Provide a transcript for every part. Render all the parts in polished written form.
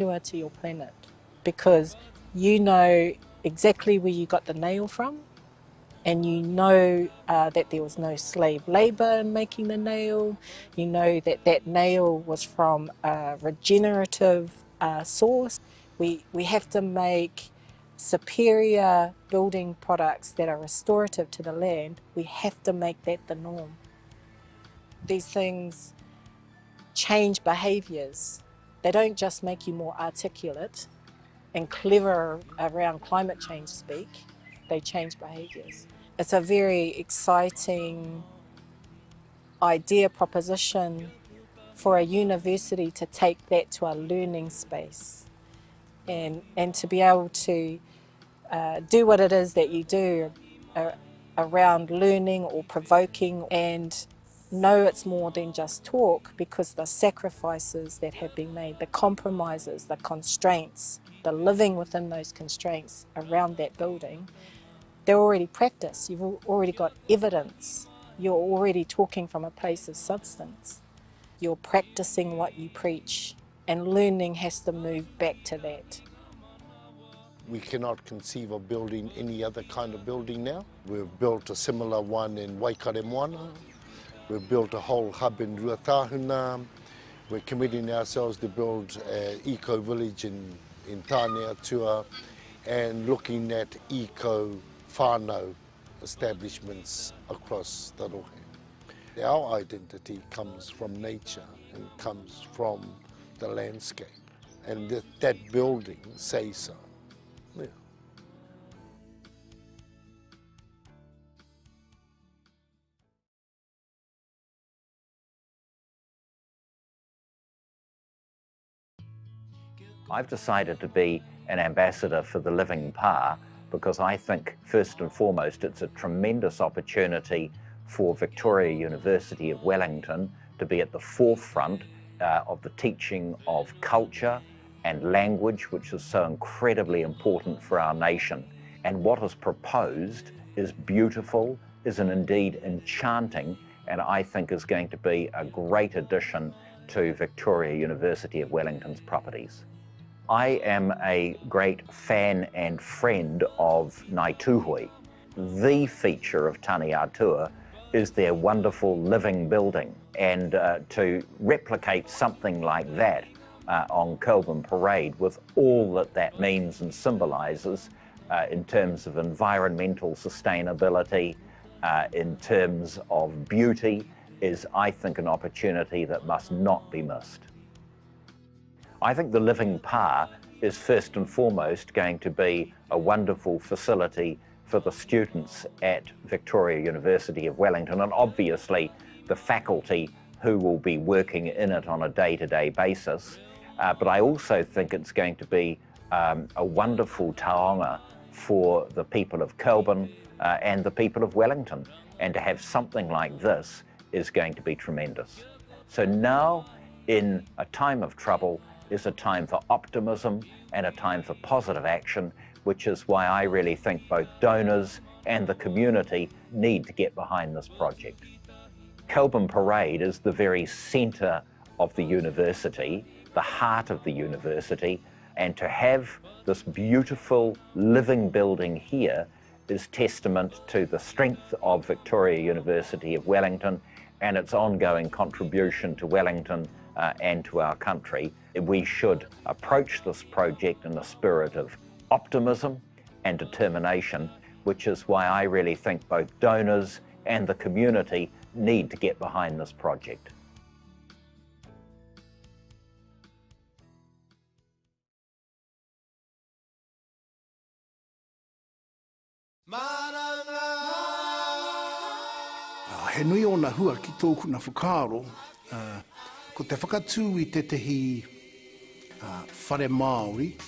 to your planet, because you know exactly where you got the nail from, and you know that there was no slave labor in making the nail. You know that that nail was from a regenerative source. We have to make superior building products that are restorative to the land. We have to make that the norm. These things change behaviours. They don't just make you more articulate and clever around climate change speak, they change behaviours. It's a very exciting idea proposition for a university to take that to a learning space and to be able to do what it is that you do around learning or provoking, and know it's more than just talk, because the sacrifices that have been made, the compromises, the constraints, the living within those constraints around that building, they're already practiced. You've already got evidence. You're already talking from a place of substance. You're practicing what you preach, and learning has to move back to that. We cannot conceive of building any other kind of building now. We've built a similar one in Waikaremoana. We've built a whole hub in Ruatahuna. We're committing ourselves to build an eco-village in Tāne Atua, and looking at eco-whānau establishments across the rohe. Our identity comes from nature and comes from the landscape, and that building says so. Yeah. I've decided to be an ambassador for the living pa because I think first and foremost it's a tremendous opportunity for Victoria University of Wellington to be at the forefront of the teaching of culture and language, which is so incredibly important for our nation. And what is proposed is beautiful, is indeed enchanting, and I think is going to be a great addition to Victoria University of Wellington's properties. I am a great fan and friend of Ngāi Tūhoe. The feature of Tāne Atua is their wonderful living building, and to replicate something like that on Kelburn Parade, with all that that means and symbolises in terms of environmental sustainability, in terms of beauty, is, I think, an opportunity that must not be missed. I think the living pa is first and foremost going to be a wonderful facility for the students at Victoria University of Wellington, and obviously the faculty who will be working in it on a day-to-day basis. But I also think it's going to be a wonderful taonga for the people of Kelburn and the people of Wellington. And to have something like this is going to be tremendous. So now, in a time of trouble, is a time for optimism and a time for positive action, which is why I really think both donors and the community need to get behind this project. Kelburn Parade is the very centre of the university, the heart of the university, and to have this beautiful living building here is testament to the strength of Victoria University of Wellington and its ongoing contribution to Wellington and to our country. We should approach this project in a spirit of optimism and determination, which is why I really think both donors and the community need to get behind this project. He nui o na hua ki tōku na whakaaro, ko te whakatū I te tehi whare Māori,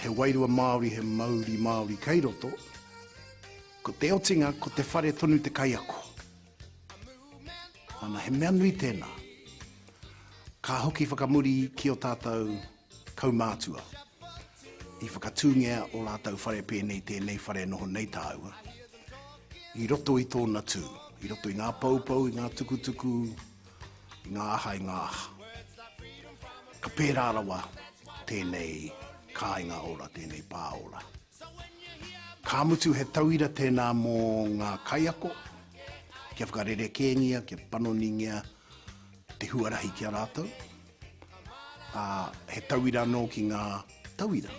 he wairua Māori, he Māori kei roto, ko te otinga, ko te whare tonu te kaiako. Ana he mea nui tēnā, ka hoki whakamuri ki o tātou kaumātua, I whakatūngia o lātou whare pēnei tēnei whare noho nei tāua. I roto I tōna tū, I roto I ngā paupau, I ngā tukutuku, I ngā aha, I ngā aha. ka pērārawa tēnei kāinga ora, tēnei pāora. Ka mutu he tauira tēnā mō ngā kaiako, kia whakarerekengia, kia panoningia te huarahi kia rātou. He tauira anō ki ngā tauira.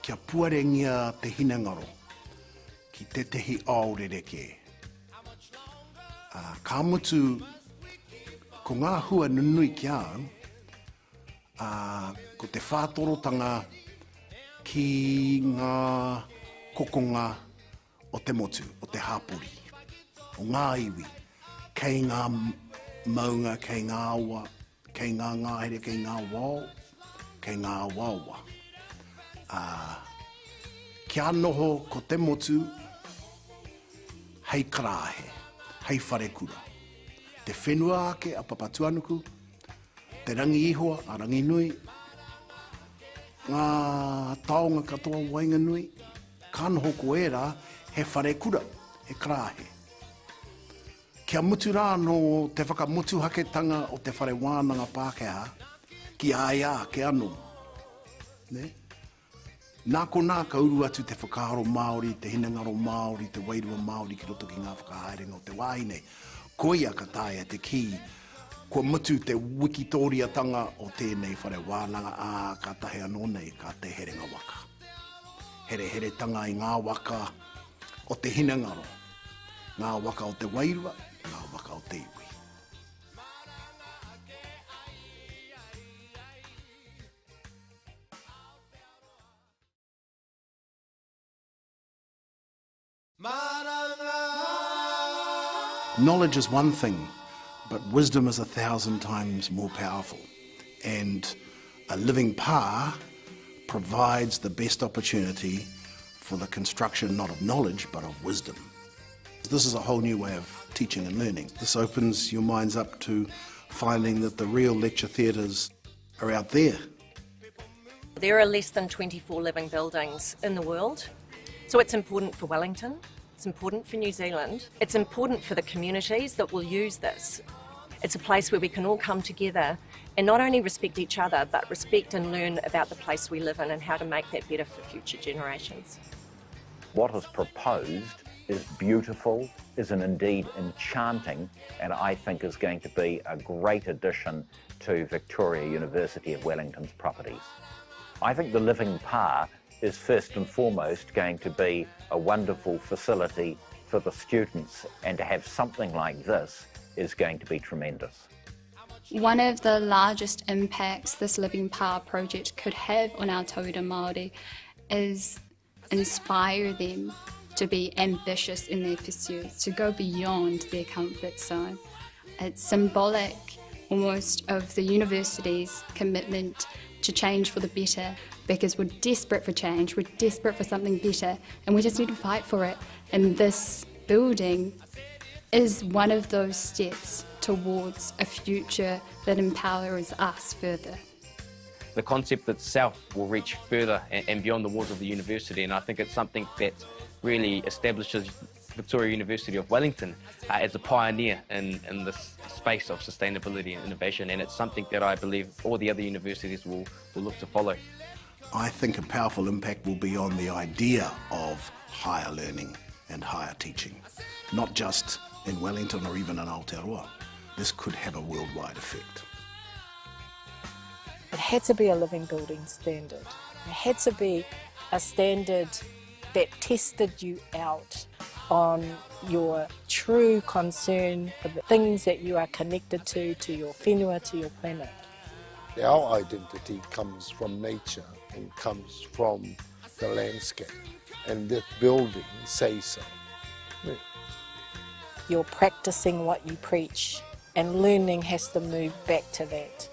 Kia puarengia te hinangaro ki te tehi aorereke. Ka mutu ko ngā hua nunui ki au, ko te whātorotanga ki ngā kokonga o te motu, o te hāpori, o ngā iwi, kei ngā maunga, kei ngā awa, kei ngā ngāhere, kei ngā wao, kei ngā wawa. Kia noho ko te motu, hei karahe, hei wharekura. Te whenua ake a papatuanuku, te rangi ihoa a rangi nui, ngā taonga katoa wainga nui, ka noho ko era he wharekura, he karahe. Kia mutu rā no te whakamutuhaketanga o te whare wānanga Pākehā, ki aia ke anō. Ne? Nā ko nā ka uru atu te whakaaro Māori, te hinangaro Māori, te wairua Māori ki roto ki ngā whakahaerenga o te wāine. Koia ka tāia te ki, kua mutu te wikitoriatanga o tēnei whare wānanga ka tahe anō nei, ka te Herenga Waka. Here tanga i ngā waka o te hinangaro, ngā waka o te wairua, ngā waka o te iwi. Knowledge is one thing, but wisdom is 1,000 times more powerful. And a living pa provides the best opportunity for the construction not of knowledge, but of wisdom. This is a whole new way of teaching and learning. This opens your minds up to finding that the real lecture theatres are out there. There are less than 24 living buildings in the world, so it's important for Wellington. It's important for New Zealand. It's important for the communities that will use this. It's a place where we can all come together and not only respect each other, but respect and learn about the place we live in and how to make that better for future generations. What is proposed is beautiful, is indeed enchanting, and I think is going to be a great addition to Victoria University of Wellington's properties. I think the Living Pa is first and foremost going to be a wonderful facility for the students, and to have something like this is going to be tremendous. One of the largest impacts this Living Pa project could have on our tauira Māori is inspire them to be ambitious in their pursuits, to go beyond their comfort zone. It's symbolic almost of the university's commitment to change for the better, because we're desperate for change, we're desperate for something better, and we just need to fight for it. And this building is one of those steps towards a future that empowers us further. The concept itself will reach further and beyond the walls of the university, and I think it's something that really establishes Victoria University of Wellington as a pioneer in this space of sustainability and innovation, and it's something that I believe all the other universities will look to follow. I think a powerful impact will be on the idea of higher learning and higher teaching, not just in Wellington or even in Aotearoa. This could have a worldwide effect. It had to be a living building standard. It had to be a standard that tested you out on your true concern for the things that you are connected to your whenua, to your planet. Our identity comes from nature and comes from the landscape, and this building says so. Yeah. You're practicing what you preach, and learning has to move back to that.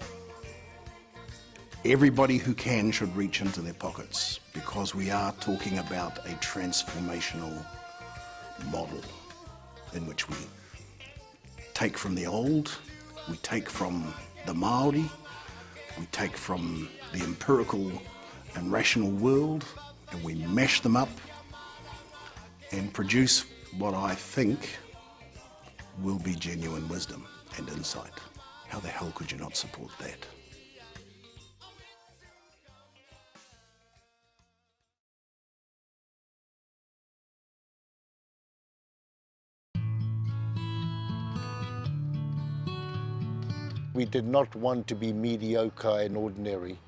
Everybody who can should reach into their pockets, because we are talking about a transformational model in which we take from the old, we take from the Māori, we take from the empirical and rational world, and we mash them up and produce what I think will be genuine wisdom and insight. How the hell could you not support that? We did not want to be mediocre and ordinary,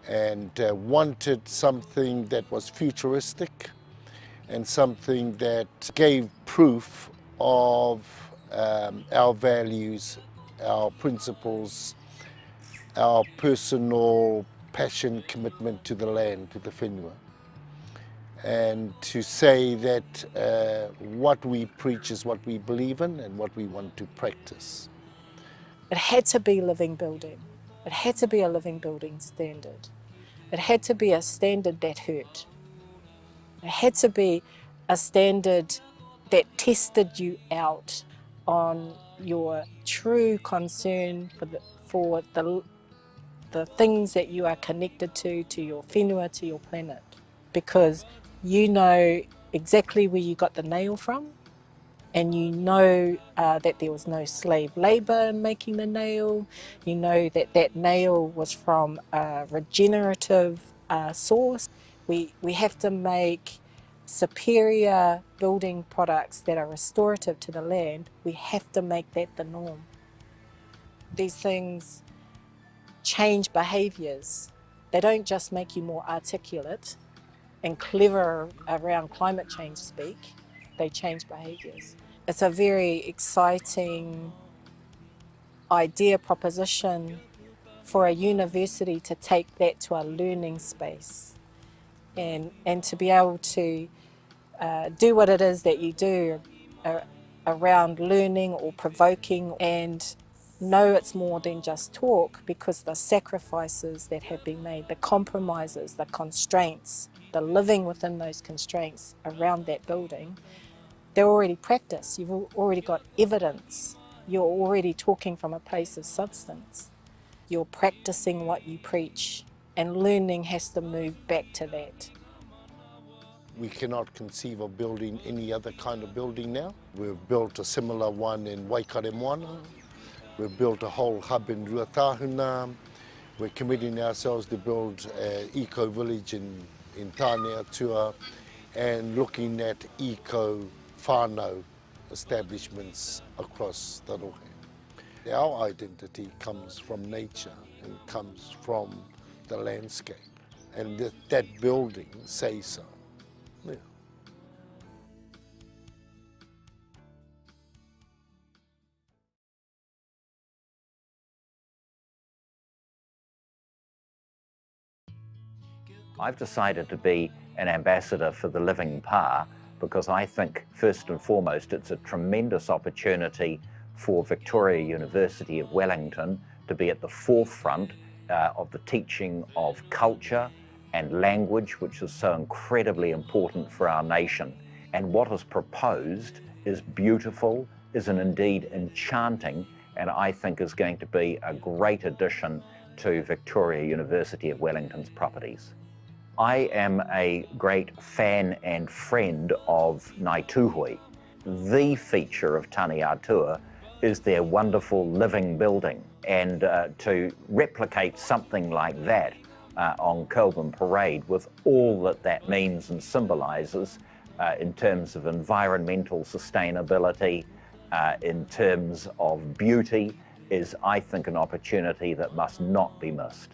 and wanted something that was futuristic and something that gave proof of our values, our principles, our personal passion, commitment to the land, to the whenua. And to say that what we preach is what we believe in and what we want to practice. It had to be living building. It had to be a living building standard. It had to be a standard that hurt. It had to be a standard that tested you out on your true concern for the things that you are connected to your whenua, to your planet. Because you know exactly where you got the nail from, and you know that there was no slave labour in making the nail. You know that that nail was from a regenerative source. We have to make superior building products that are restorative to the land. We have to make that the norm. These things change behaviours. They don't just make you more articulate and clever around climate change speak, they change behaviours. It's a very exciting idea proposition for a university to take that to a learning space and to be able to do what it is that you do around learning or provoking, and know it's more than just talk, because the sacrifices that have been made, the compromises, the constraints, the living within those constraints around that building, they're already practiced. You've already got evidence. You're already talking from a place of substance. You're practicing what you preach, and learning has to move back to that. We cannot conceive of building any other kind of building now. We've built a similar one in Waikaremwana. We've built a whole hub in Ruatahuna. We're committing ourselves to build an eco-village in Tāne Atua, and looking at eco-whānau establishments across the rohe. Our identity comes from nature and comes from the landscape, and that building says so. Yeah. I've decided to be an ambassador for the living pa because I think first and foremost it's a tremendous opportunity for Victoria University of Wellington to be at the forefront of the teaching of culture and language, which is so incredibly important for our nation. And what is proposed is beautiful, is indeed enchanting, and I think is going to be a great addition to Victoria University of Wellington's properties. I am a great fan and friend of Ngāi Tūhoe. The feature of Tāne Atua is their wonderful living building, and to replicate something like that on Kelburn Parade with all that that means and symbolises in terms of environmental sustainability, in terms of beauty, is, I think, an opportunity that must not be missed.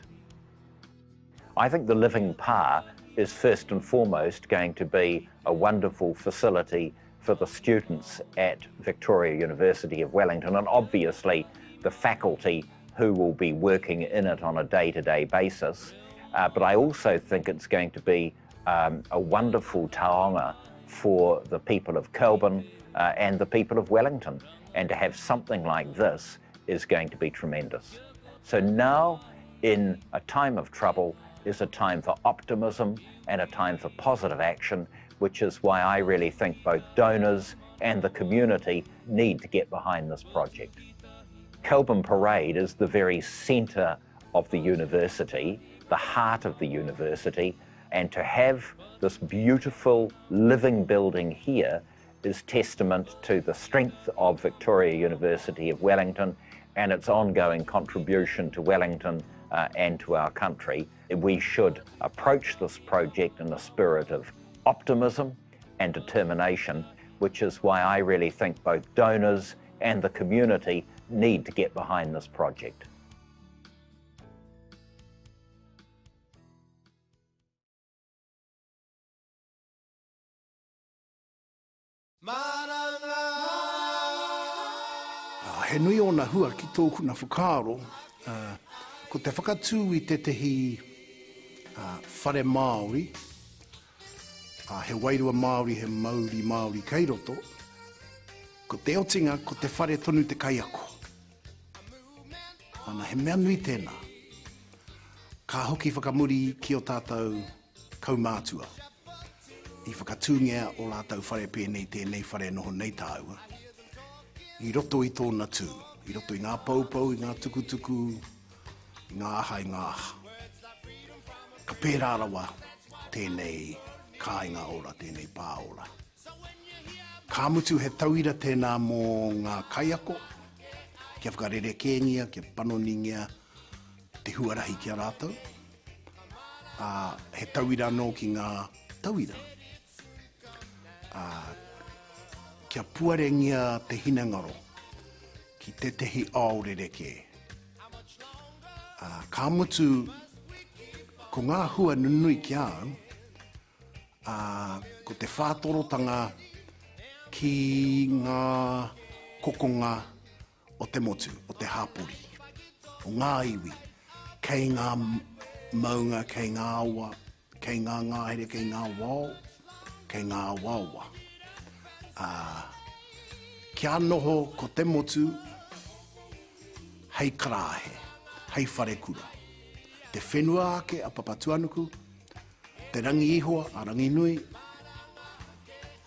I think the living pa is first and foremost going to be a wonderful facility for the students at Victoria University of Wellington, and obviously the faculty who will be working in it on a day-to-day basis. But I also think it's going to be a wonderful taonga for the people of Kelburn and the people of Wellington. And to have something like this is going to be tremendous. So now, in a time of trouble, is a time for optimism and a time for positive action, which is why I really think both donors and the community need to get behind this project. Kelburn Parade is the very centre of the university, the heart of the university, and to have this beautiful living building here is testament to the strength of Victoria University of Wellington and its ongoing contribution to Wellington and to our country, we should approach this project in a spirit of optimism and determination, which is why I really think both donors and the community need to get behind this project. He nui o na hua ki tōku na whakaaro, ko te whakatū I te tehi whare Māori, he wairua Māori, he Māori kei roto, ko te otinga, ko te whare tonu te kaiako. Ana he mea nui tēnā, ka hoki whakamuri ki o tātou kaumātua, I whakatūngia o lātou whare pēnei tēnei whare noho nei tāua, I roto I tōna tū, I roto I ngā paupau, I ngā tukutuku, I ngā aha, I ngā aha. Ka pērā rawa tēnei kāinga ora, tēnei pāora. Ka mutu he tauira tēnā mō ngā kaiako, kia whakarere kēngia, kia panoningia te huarahi kia rātou. He tauira anō ki ngā tauira. Kia puarengia te hinangaro ki te tehi aorereke. Ka mutu ko ngā hua nunui ki au, ko te whātorotanga ki ngā kokonga o te motu, o te hapori, o ngā iwi, kei ngā maunga, kei ngā awa, kei ngā ngāhere, kei ngā wao, kei ngā wawa. Kia noho ko te motu, hei karahe, hei whare kura. Te whenua ake a papatuanuku, te rangi ihoa a rangi nui,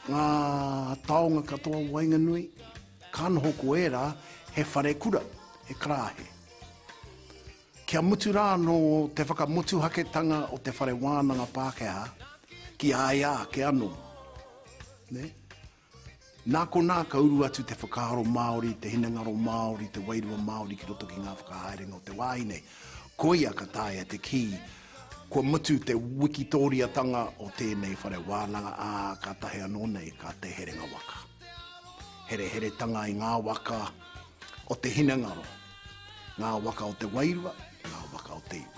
ngā taonga katoa wainga nui, ka noho ko era he whare kura, he karahe. Kia mutu rā no te whakamutu haketanga o te whare wānanga Pākehā, ki aia ke anō. Ne? Nā ko nā ka uru atu te whakaaro Māori, te hinangaro Māori, te wairua Māori ki roto ki ngā whakahaerenga o te wāine. Ko ia ka tāia te ki, kua mutu te wikitoriatanga o tēnei whare wānanga ka tahe anō nei ka te Herenga Waka. Here tanga I ngā waka o te hinangaro, ngā waka o te wairua, ngā waka o te iwi.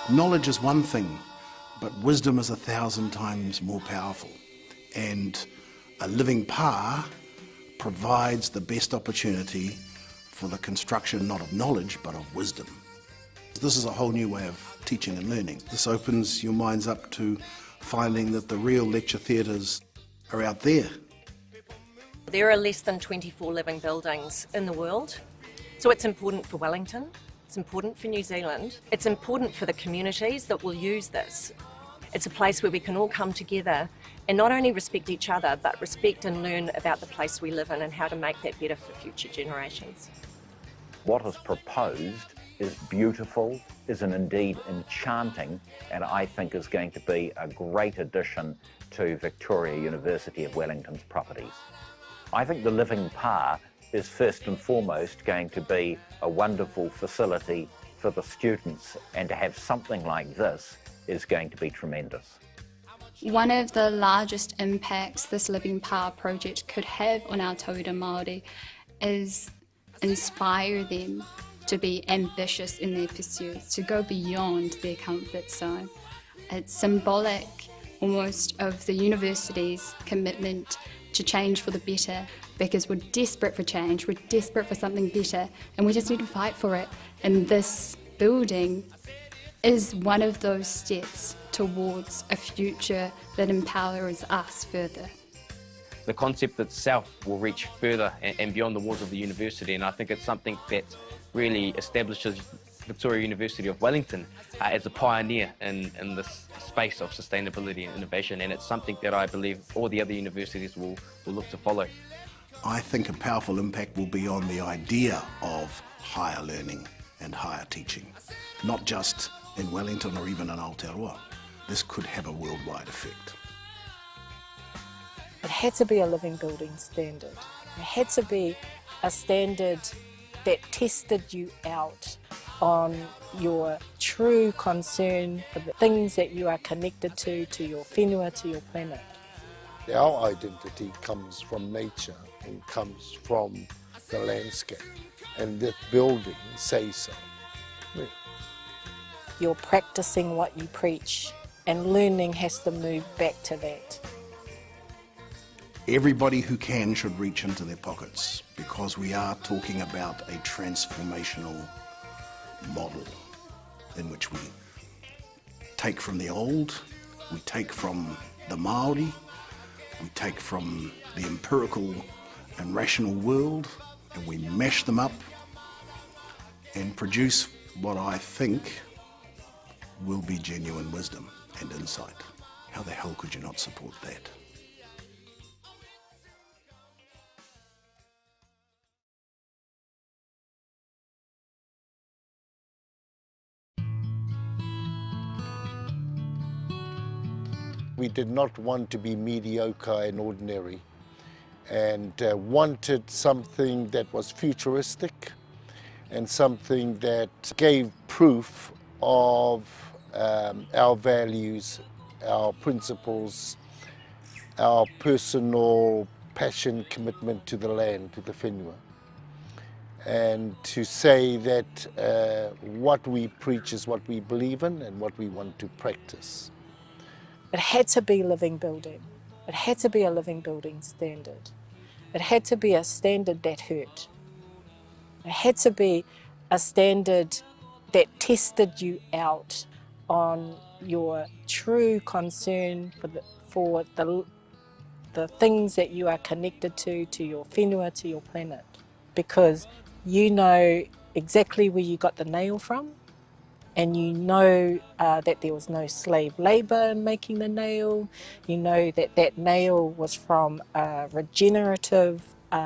Knowledge is one thing, but wisdom is 1,000 times more powerful. And a living pa provides the best opportunity for the construction not of knowledge, but of wisdom. This is a whole new way of teaching and learning. This opens your minds up to finding that the real lecture theatres are out there. There are less than 24 living buildings in the world, so it's important for Wellington. It's important for New Zealand. It's important for the communities that will use this. It's a place where we can all come together and not only respect each other, but respect and learn about the place we live in and how to make that better for future generations. What is proposed is beautiful, is indeed enchanting, and I think is going to be a great addition to Victoria University of Wellington's properties. I think the Living Pa is first and foremost going to be a wonderful facility for the students, and to have something like this is going to be tremendous. One of the largest impacts this Living Pa project could have on our tauira Māori is inspire them to be ambitious in their pursuits, to go beyond their comfort zone. It's symbolic almost of the university's commitment to change for the better, because we're desperate for change, we're desperate for something better, and we just need to fight for it. And this building is one of those steps towards a future that empowers us further. The concept itself will reach further and beyond the walls of the university, and I think it's something that really establishes Victoria University of Wellington as a pioneer in this space of sustainability and innovation, and it's something that I believe all the other universities will look to follow. I think a powerful impact will be on the idea of higher learning and higher teaching, not just in Wellington or even in Aotearoa. This could have a worldwide effect. It had to be a living building standard. It had to be a standard that tested you out on your true concern for the things that you are connected to your whenua, to your planet. Our identity comes from nature and comes from the landscape, and this building says so. Yeah. You're practicing what you preach, and learning has to move back to that. Everybody who can should reach into their pockets, because we are talking about a transformational model in which we take from the old, we take from the Māori, we take from the empirical and rational world, and we mash them up and produce what I think will be genuine wisdom and insight. How the hell could you not support that? We did not want to be mediocre and ordinary, and wanted something that was futuristic and something that gave proof of our values, our principles, our personal passion, commitment to the land, to the whenua. And to say that what we preach is what we believe in and what we want to practice. It had to be living building. It had to be a living building standard. It had to be a standard that hurt. It had to be a standard that tested you out on your true concern for the things that you are connected to your whenua, to your planet. Because you know exactly where you got the nail from, and you know that there was no slave labour in making the nail. You know that that nail was from a regenerative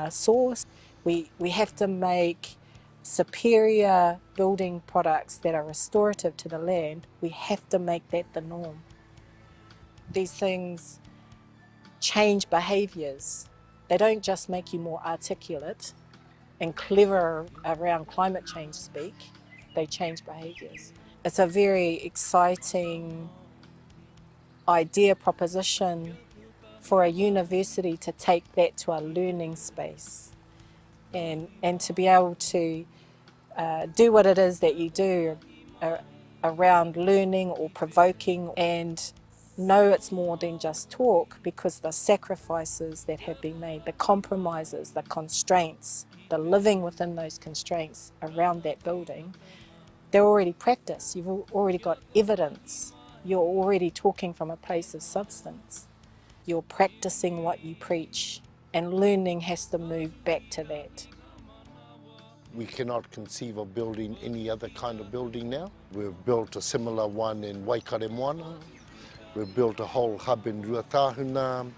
source. We have to make superior building products that are restorative to the land. We have to make that the norm. These things change behaviours. They don't just make you more articulate and clever around climate change speak, they change behaviours. It's a very exciting idea, proposition for a university to take that to a learning space and to be able to do what it is that you do around learning or provoking, and know it's more than just talk, because the sacrifices that have been made, the compromises, the constraints, the living within those constraints around that building, they're already practiced. You've already got evidence. You're already talking from a place of substance. You're practicing what you preach, and learning has to move back to that. We cannot conceive of building any other kind of building now. We've built a similar one in Waikaremwana. We've built a whole hub in Ruatahuna.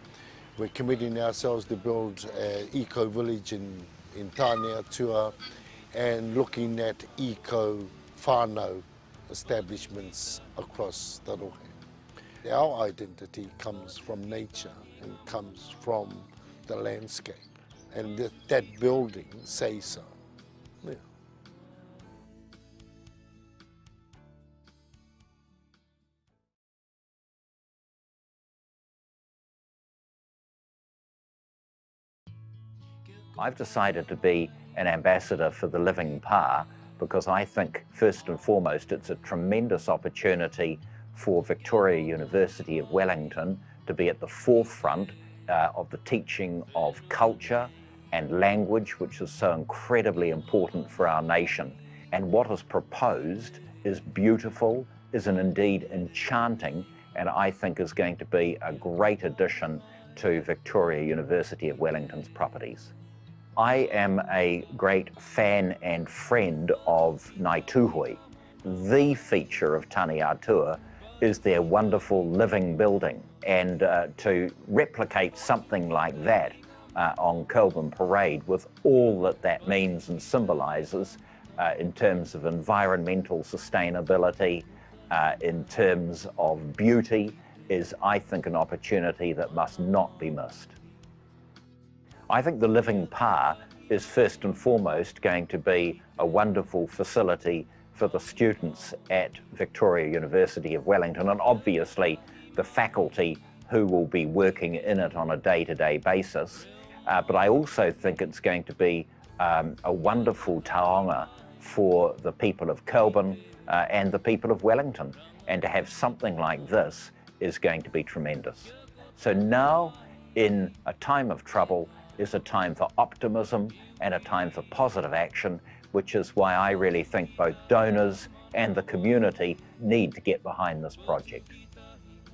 We're committing ourselves to build an eco-village in Tāneatua, and looking at eco-whānau establishments across the rohe. Our identity comes from nature and comes from the landscape, and that building says so. Yeah. I've decided to be an ambassador for the living pa because I think first and foremost it's a tremendous opportunity for Victoria University of Wellington to be at the forefront of the teaching of culture and language, which is so incredibly important for our nation. And what is proposed is beautiful, is indeed enchanting, and I think is going to be a great addition to Victoria University of Wellington's properties. I am a great fan and friend of Ngāi Tūhoe. The feature of Tāneatua is their wonderful living building, and to replicate something like that on Kelvin Parade with all that that means and symbolises in terms of environmental sustainability, in terms of beauty, is, I think, an opportunity that must not be missed. I think the Living Pa is first and foremost going to be a wonderful facility for the students at Victoria University of Wellington, and obviously the faculty who will be working in it on a day-to-day basis. But I also think it's going to be a wonderful taonga for the people of Kelburn and the people of Wellington. And to have something like this is going to be tremendous. So now, in a time of trouble, is a time for optimism and a time for positive action, which is why I really think both donors and the community need to get behind this project.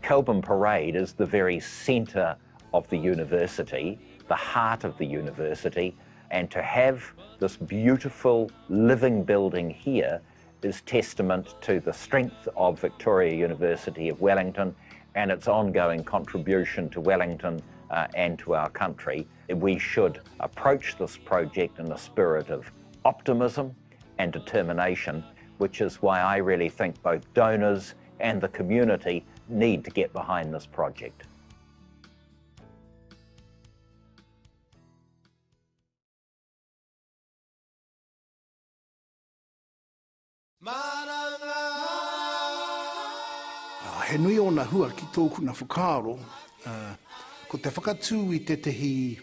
Kelburn Parade is the very centre of the university, the heart of the university, and to have this beautiful living building here is testament to the strength of Victoria University of Wellington and its ongoing contribution to Wellington and to our country. We should approach this project in a spirit of optimism and determination, which is why I really think both donors and the community need to get behind this project. He nui o na hua ki tōku na whakaaro, ko te whakatū I te tehi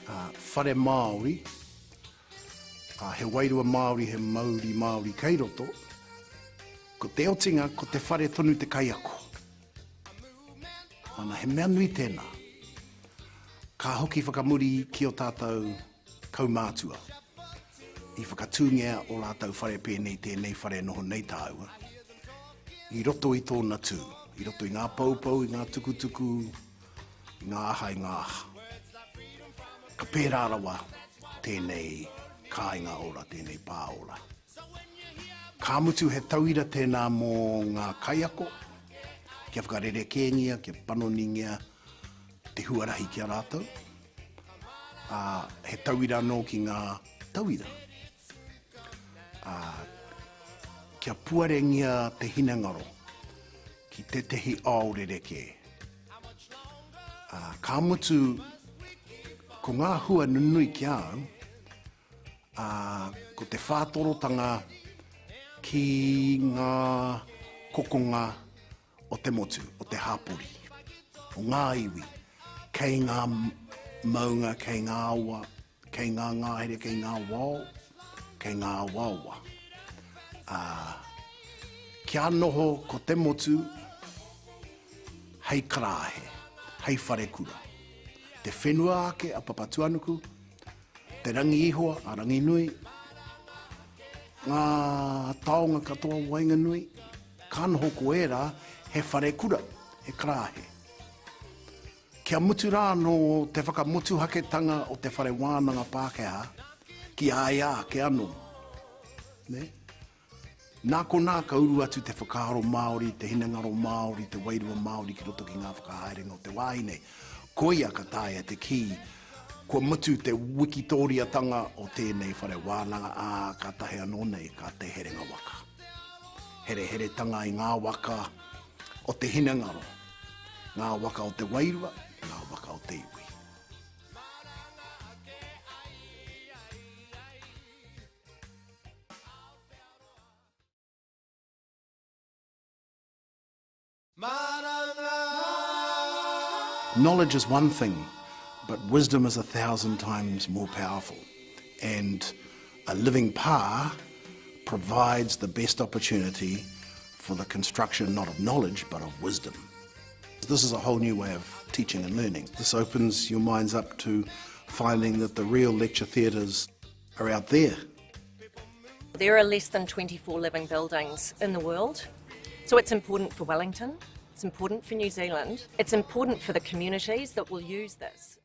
whare Māori, he wairua Māori, he Māori kei roto, ko te otinga, ko te whare tonu te kaiako. Ana he mea nui tēnā, ka hoki whakamuri ki o tātou kaumātua, I whakatūngia o lātou whare pēnei tēnei whare noho nei tāua. I roto I tōna tū, I roto I ngā paupau, I ngā tukutuku, I ngā aha, I ngā aha. Ka pērā rawa tēnei kāinga ora, tēnei pāora. Ka mutu he tauira tēnā mō ngā kaiako, kia whakarere kēngia, kia panoningia te huarahi kia rātou. He tauira anō ki ngā tauira. Kia puarengia te hinangaro ki te tehi aorereke. Ka mutu ko ngā hua nunui ki au, ko te whātorotanga ki ngā kokonga o te motu, o te hapori, o ngā iwi, kei ngā maunga, kei ngā awa, kei ngā ngāhere, kei ngā wao, kei ngā wawa. Kia noho ko te motu, hei karahe, hei whare kura. Te whenua ake a papatuanuku, te rangi ihoa a rangi nui, ngā taonga katoa wainga nui, ka noho ko era he whare kura, he karahe. Kia mutu rā no te whakamutu haketanga o te whare wānanga Pākehā, ki aia ke anō. Ne? Nā ko nā ka uru atu te whakaaro Māori, te hinangaro Māori, te wairua Māori ki roto ki ngā whakahaerenga o te wāine. Ko ia ka tāia te ki, ko mutu te wikitoria-tanga o tēnei whare wānanga ka tahe anō nei, ka te Herenga Waka. Here tanga I ngā waka o te hinangaro, ngā waka o te wairua, ngā waka o te iwi. Knowledge is one thing, but wisdom is 1,000 times more powerful. And a living pa provides the best opportunity for the construction not of knowledge, but of wisdom. This is a whole new way of teaching and learning. This opens your minds up to finding that the real lecture theatres are out there. There are less than 24 living buildings in the world, so it's important for Wellington, it's important for New Zealand, it's important for the communities that will use this.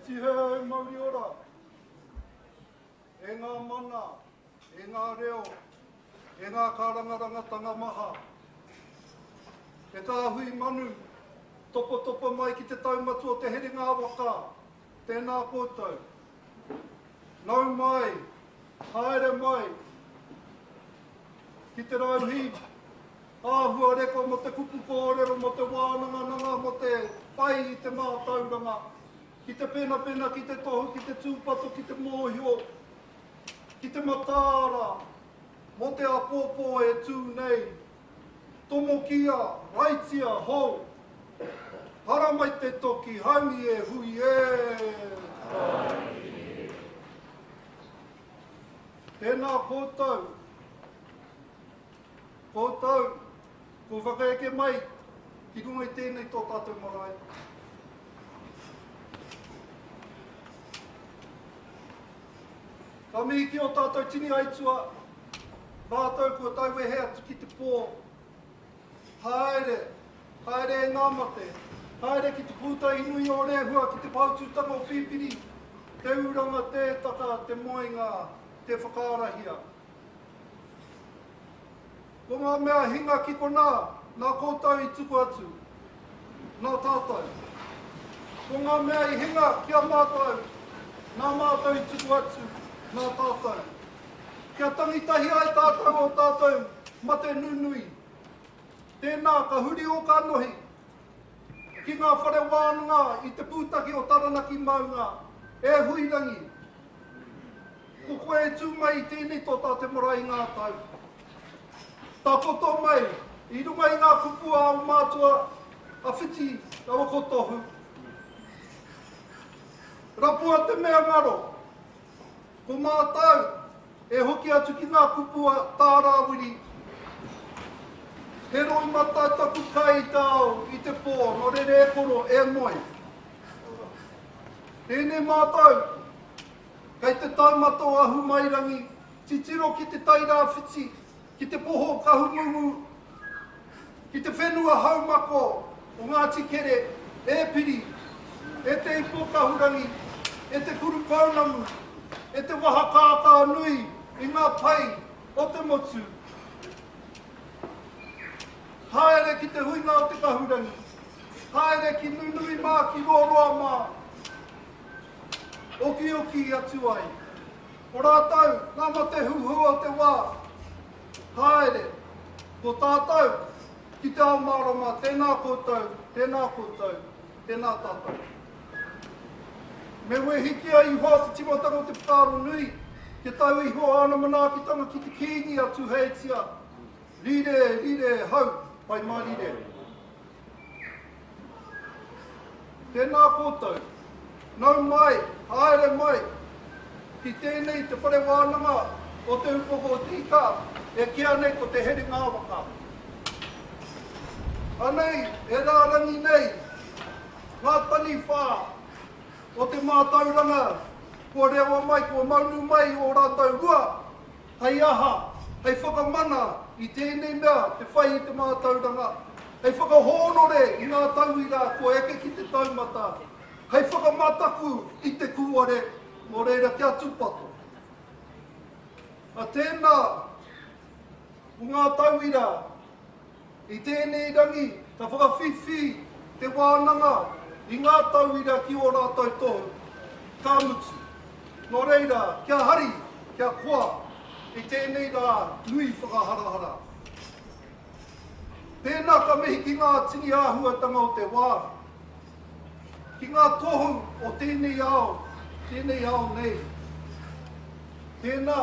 tihe e mauri ora, e ngā mana, e ngā reo, e ngā kārangaranga tanga maha. E tā hui manu, topo mai ki te taumatu o te Herenga Waka, tēnā koutou. Nau mai, haere mai, ki te rauhi, āhua reko mo te kupu kōrero, mo te wānanga, mo te whai i te mātauranga, ki te pena, ki te tohu, ki te tūpato, ki te mōhio, ki te matāra, mo te apōpō e tū nei, tomo kia, raitia, hou, hara mai te toki, haumi e hui e. Tēnā koutou, Ko whakaeke mai, ki runga i tēnei tō tātou marae. Ka mihi ki o tātou tini aitua, rātou kua tau e hea tuki te pō. Haere, haere e ngā mate, haere ki te pūtai nui o rehua ki te paututanga o pipiri, te uranga, te taka, te moinga, te whakaarahia. Ko ngā mea hinga ki kona, nā koutou i tuku atu, nā tātou. Ko ngā mea i hinga ki a mātou, nā mātou i tuku atu, nā tātou. Kia tangitahi ai tātou o tātou mate nunui. Tēnā ka huri o ka nohi, ki ngā whare wānanga i te pūtaki o Taranaki maunga, e huirangi. Ko koe e tū mai i tēnei tō tāte marae ngā tau. Tā koto mai, i runga i ngā kupua o mātua a whiti a wakotohu. Rapua te mea ngaro, ko mātau e hoki atu ki ngā kupua tārawiri. He roi matai taku kai tāo i te pō, no re re koro e moi. Tēnei mātau, kei te taumato ahu mairangi, titiro ki te taira whiti, ki te poho kahumumu, ki te whenua haumako o ngā tikere, e piri, e te ipo kahurangi, e te kuru paunamu, e te waha kākā nui i ngā pai o te motu. Haere ki te huinga o te kahurangi, haere ki nunui mā ki roroa mā, oki oki atu ai. O rātau, ngā mate huhua o te wā, haere, ko tātou, ki te ao marama, tēnā koutou, tēnā koutou, tēnā tātou. Me we hikia i hoa te timatanga o te whāro nui, ke tau i hoa ana manaakitanga ki te kīngi atu heitia. Rire, rire, hau, pai mā rire. Tēnā koutou, nau mai, haere mai, ki tēnei te whare wānanga o te upoko o tika, e kia nei ko te Herenga Waka. Anei, e rārangi nei, ngā tani whā o te mātauranga, kua rewa mai, kua maunu mai o rātau rua, hei aha, hei whakamana i tēnei mea te whai i te mātauranga, hei whakahōnore i ngā tauira kua eke ki te taumata, hei whakamataku i te kuare, mō reira kia tūpato. A tēnā, o ngā tauira, i tēnei rangi, ka whakawhiwhi te wānanga, i ngā tauira ki o rātou tohu, ka mutu. Nō reira, kia hari, kia koa, i tēnei rā nui whakaharahara. Tēnā ka mihi ki ngā tini āhuatanga o te wā, ki ngā tohu o tēnei ao nei. Tēnā,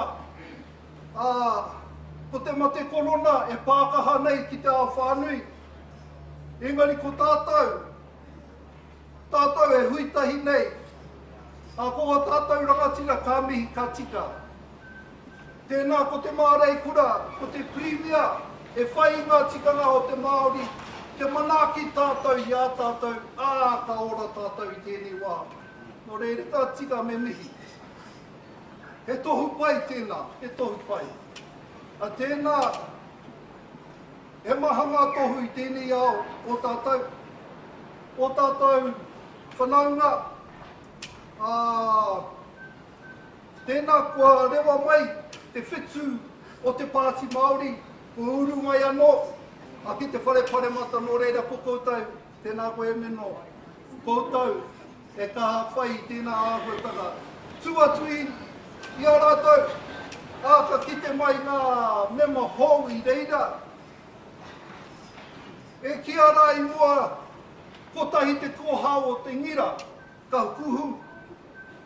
ko te mate korona e pākaha nei ki te ao whānui. Engari ko tātou e huitahi nei. A ko tātou rangatira ka mihi ka tika. Tēnā ko te Marae kura, ko te Premier, e whai ngā tikanga o te Māori, te manaki tātou i a tātou, ka ora tātou i tēnei wā. Nō reire ka tika me mihi. He tohu pai tēnā, he tohu pai. A tēnā, e mahanga tohu i tēnei ao o tātou. O tātou whanaunga. Tēnā kua rewa mai te whetū o te pāti Māori, ko uru mai anō. A ki te whare mata nō reira po koutou, tēnā koe meno. Koutou e kaha whai i tēnā āhuatanga. Tuatui i a rātou, ka kite mai ngā mema hou i reira. E ki a rā i mua, kotahi te kōhao o te ngira, ka kuhu,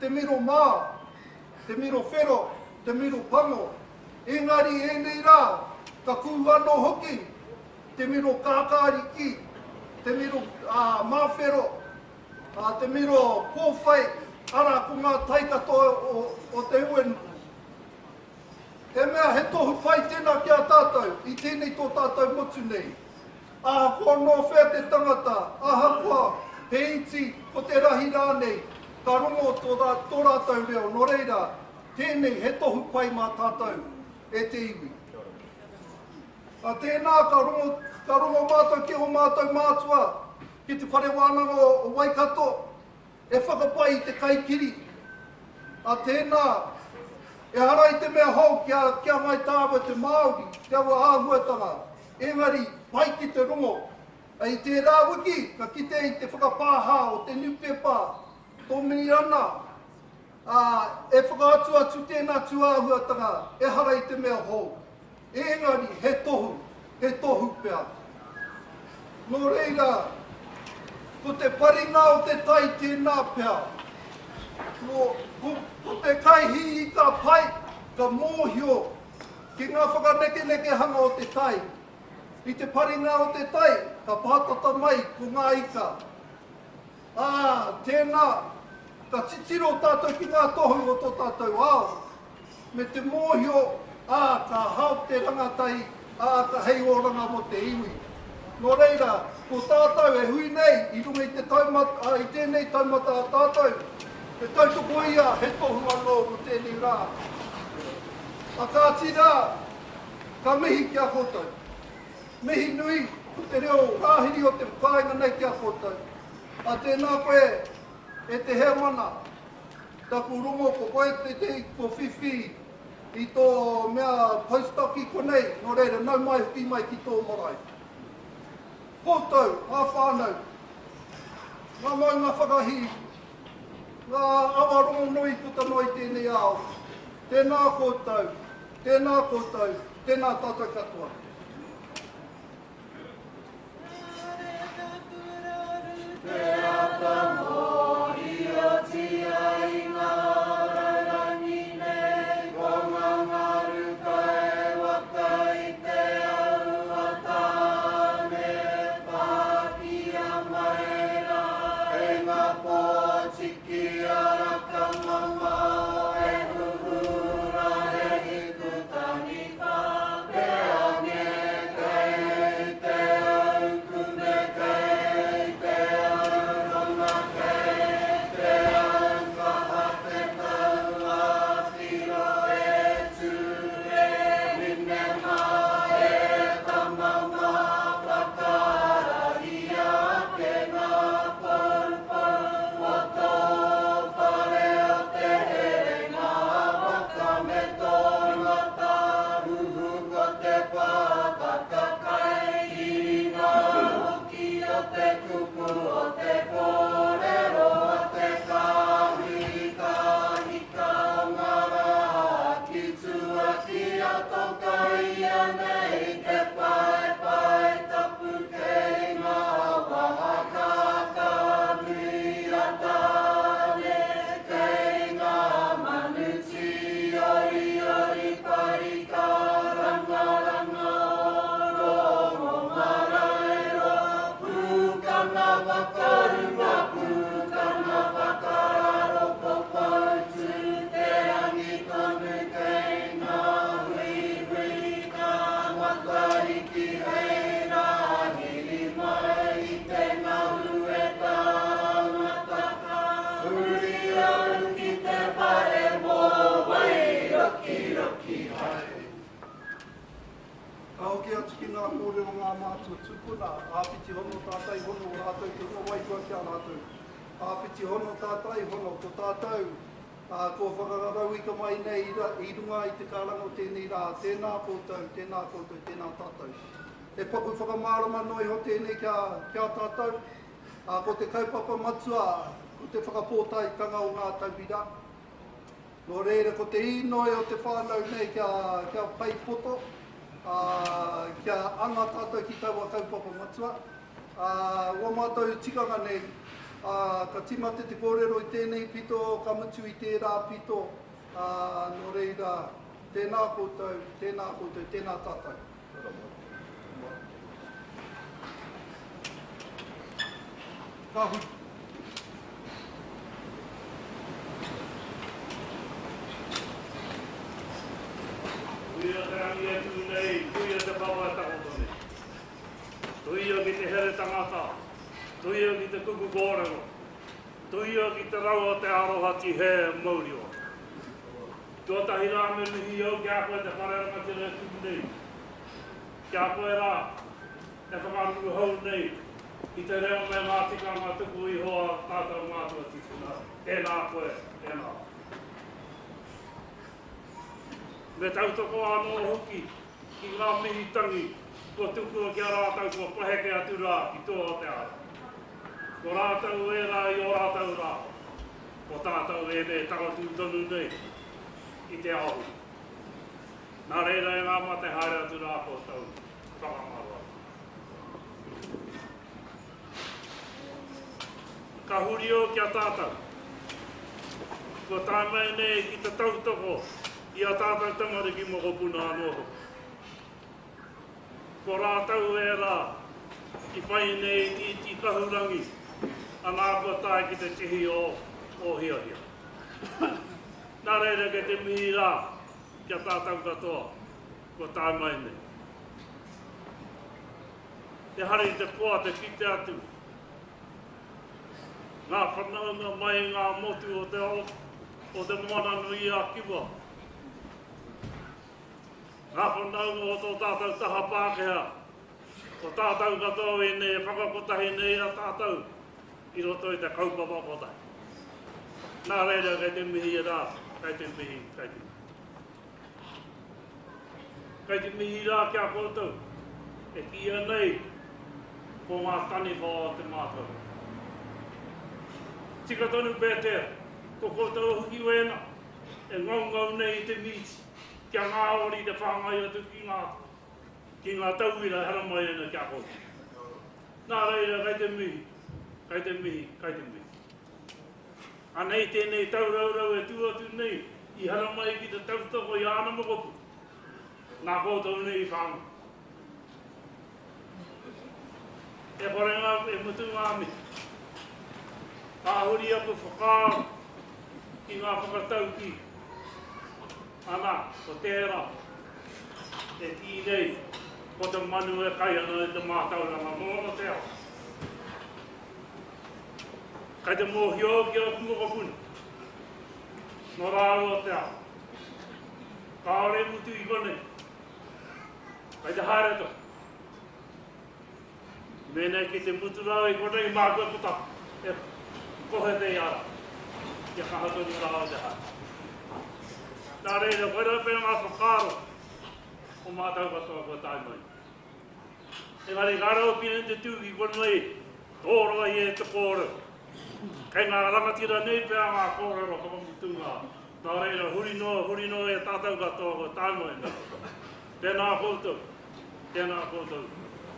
te miro mā, te miro whero, te miro pango. Engari e nei rā, ka kuhu anō hoki, te miro kākāri ki, te miro māwhero, te miro kōwhai, ara ko ngā taikato o te uenu. He mea he tohu pai tēnā ki a tātou, i tēnei tō tātou motu nei. kono whea te tangata, ahakoa, he iti, ko te rahi rānei, ka rongo tō rātou reo, no reira, tēnei he tohu pai mā tātou, e te iwi. A tēnā ka rongo mātou ki o mātou mātua, ki te whare wānanga o Waikato, e whakapai i te kaikiri. A tēnā, e hara i te mea hau kia mai tāua te Māori, te awa āhuatanga, engari, pai ki te rongo. I te rā wiki, ka kite i te whakapāha o te niupepa, tō minirana, e whakaatu atu tēnā tu āhuatanga, e hara i te mea hau. Engari, he tohu pea. Nō reira, ko te paringa o te tai tēnā pea. Ko te kaihi i ka pai, ka mōhio, ki ngā whakaneke hanga o te tai. I te paringa o te tai, ka pātata mai ko ngā ika. Tēnā, ka titiro tātou ki ngā tohu o tō tātou ao. Me te mōhio, ka hao te rangatai, ka hei oranga mo te iwi. Nō reira, ko tātou e hui nei, i runga i te taumata, i tēnei taumata a tātou, te tautoko ia, he tohu anō o tēnei rā. Ka tira, ka mihi kia koutou. Mihi nui, ko te reo rāhiri o te whāinga nei kia koutou. Tēnā koe, e te hea mana, taku rongo ko koe te ko whiwhi, i tō mea paustaki konei, nō reira, nau mai huki mai ki tō marae. Koutou, ngā whānau, ngā mai ngā whakahi, ngā awa rongo noi puta noi tēnei ao. Tēnā koutou, tēnā tātou katoa. Te ata mōhi o tia i ngā rangi nei, ko ngā ngaru ka e waka i te aua tāne, pākia mai rā, e ngā pōtiki a raka mamau, e huhura he hiku tangi whā, te ange kei te au kume kei te Kauke atu ki ngā kōrero ngā mātua tupuna, āpiti hono tātai hono o rātou te no waikua kia rātou. Āpiti hono tātai hono ko tātou, ko whakararau i ka mai nei i runga i te kāranga o tēnei rā, tēnā koutou, tēnā tātou. E paku whakamārama noi ho tēnei kia tātou, ko te kaupapa matua, ko te whakapōtaitanga o ngā tauwira. Nō reira, ko te inoi o te whānau nei kia pai poto, kia anga tātou ki taua kaupapa matua. Ua mātou tikanga nei, ka timate te kōrero i tēnei pito, ka mutu i tērā pito. Nō reira, tēnā koutou, tēnā tātou. Ka hui. Kuia te rangi atu nei, kuia te paua tako tone. Tuia ki te here tangata, tuia ki te kuku kōrero, tuia ki te rau o te aroha ti he maurio. Tuatahi rā me mihi au kia koe te whareanga te rea tuku nei. Kia koe rā, te whakaru hau nei, i te reo me ngā tikanga tuku i hoa tātou mātua tikuna. E nā koe, e nā. Me tautoko anō hoki, ki ngā mihi tangi, ko tukua ki a rātau, ko paheke atu rā, i tō o te ara. Ko rātau e rā, i o rātau rā. Ko tātou e ne takatū tonu nei, i te ahu. Nā reira e ngā mate haere atu rā ko tau whakamarua. Ka huri o ki a tātou. Ko tāmai nei ki te tautoko i a tātou tamariki moko puna anoho. Ko rātau e rā i whai nei i ti kahurangi anā ko tāi ki te tihi o hia hia. Nā reira ke te mihi rā, kia tātou katoa, ko tā mai nei. Te hari te koa te kite atu. Ngā whanaunga mai ngā motu o te moana nui a kiwa. Ngā whanaunga o tō tātou taha Pākehā. Ko tātou katoa e nei, whakakotahi nei a tātou, i roto i te kaupapa kotahi. Nā reira ke te mihi rā. Kai te mihi, kai te mihi. Kai te mihi rā kia koutou, e kia nei, ko ngā tani wha o te mātou. Tika tonu pētea, ko koutou huki wēna, e ngau nei i te miti, kia ngā ori te whāngai atu ki ngā tauira hara mai ana kia koutou. Nā reira, kai te mihi, kai te mihi, kai te mihi. Anei tēnei tauraurau e tuatu nei, i hara mai ki te tautoko i ana mokopu. Nā koutou nei i whāngu. E wharenga e mutu ngāmi. Ka huri aku whakāo ki ngā whakatau ki. Ana, ko tērā. E ki nei, ko te manu e kai ana e te mātauranga mōna te ao. Kai te mōhio ki a kumokapuni. Nō rāo te ao. Ka ore mutu i konei. Kai te haere to. Mēnei ki te mutu rāo i konei mātua puta. E kohe te iara. Kia kahatoni rāo te haere. Nā reira, koe rā pēr ngā whakaro. O mātau katoa ko tai mai. Engari, ngārau pina te tūki konei. Tōroa i e te kōreu. Kei ngā rangatira nei pēr ngā kōrero kamamutunga. Nā reira, huri no e tātou katoa ko tāmoi nā. Tēnā koutou, tēnā koutou.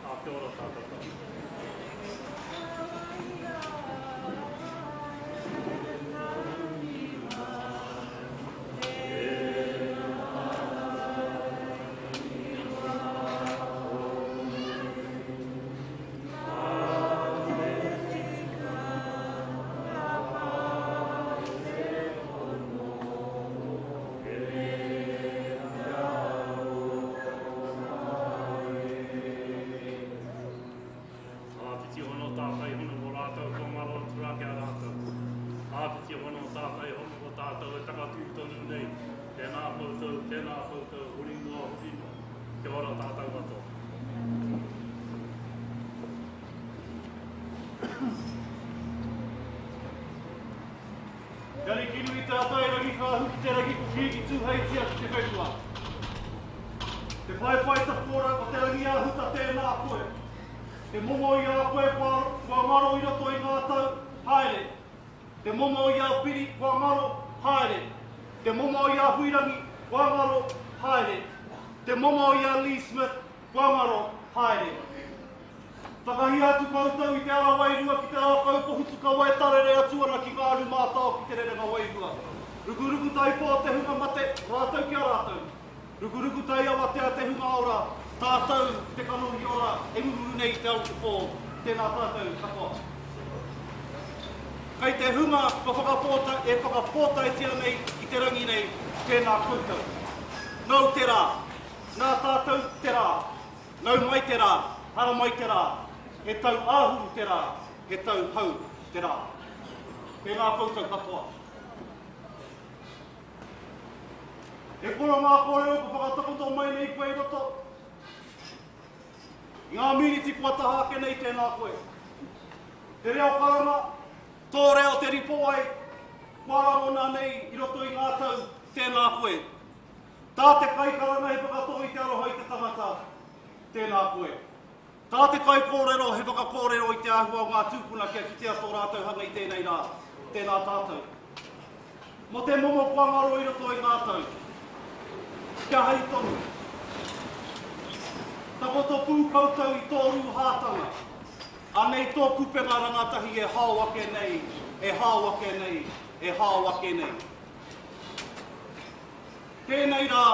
A te ora tātou katoa. Kari kinu i tātou e rangi ka huki te rangi ko ki tūhei tia ki te whenua. Te whaipai ta pōra o te rangi a huta tēnā koe. Te momo i a koe kua ngaro i roto i ngā tau, haere. Te momo i a piri kua ngaro, haere. Te momo i a huirangi kua ngaro, haere. Te momo i a Lee Smith kua ngaro, haere. Takahi atu koutou i te ara wairua ki te ara kaupohutu ka wai tarere atu ana ki ngāru mātao ki te rerenga wairua. Rukuruku tai pō te hunga mate, rātau ki a rātau. Rukuruku tai awa te a te hunga ora, tātou te kanori ora, e nguru nei te au te pō, tēnā tātou katoa. Kei te hunga ka whakapōtai tia nei i te rangi nei, tēnā koutou. Nau te rā, nā tātou te rā, nau mai te rā, hara mai te rā, he tau āhuru te rā, he tau hau te rā. Pēnā koutou katoa. E kura ngā kōrero ko whakatakoto mai nei koe i roto. I ngā miniti kua taha ke nei tēnā koe. Te reo karanga, tō reo te ripo ai, kua rangona nei i roto i ngā tau tēnā koe. Tā te kai karanga he whakatoa i te aroha i te tangata tēnā koe. Tā te kai kōrero he whakakōrero i te ahua o ngā tūpuna kia ki te ato rātou hanga i tēnei rā, tēnā tātou. Mo te momo kuangaro i roto i ngā tau. Kia hei tonu. Takoto pū koutou i tōru hātanga. Anei tō kupenga rangatahi e hāwake nei, e hāwake nei, e hāwake nei. Tēnei rā,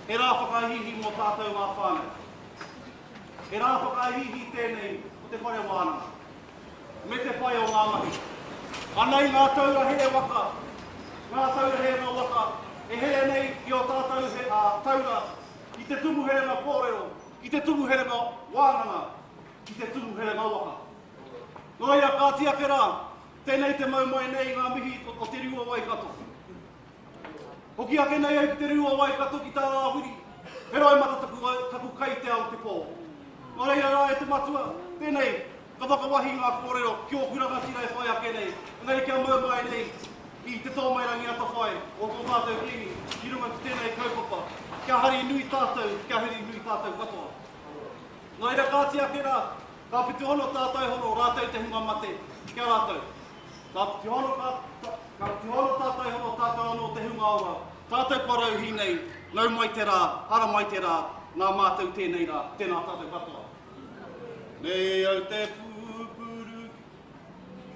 e rā whakahihi mō tātou ngā whānau. E rā whakahihi tēnei o te whare wānanga. Me te whai o ngā mahi. Anei ngā taura here waka, ngā taura here waka, e here nei i o tātou he taura i te tumu herenga kōrero, i te tumu herenga wānanga, i te tumu herenga waka. Nō ia kātia ke rā, tēnei te maumai nei ngā mihi o te riua Waikato. Hoki ake nei au ki te riua Waikato ki tā rāhuri, he roi mata taku kai te ao te pō. Nō reira rā e te matua, tēnei, ka whakawahi ngā kōrero, ki o kuranga tira e whai ake nei, ngai kia maumai nei, i te tōmairangi ata whai, o tō tātou kini, i runga ki tēnei kaupapa. Kia hari nui tātou, kia hari nui tātou katoa. Nā ira kātia ke rā, ka piti hono tātou hono, rātou te hunga mate, kia rātou. Ka piti hono tātou hono, tātou hono te hunga aura. Tātou parau hi nei, nau mai te rā, hara mai te rā, nā mātou tēnei rā, tēnā tātou katoa. Nei au te pūpuru,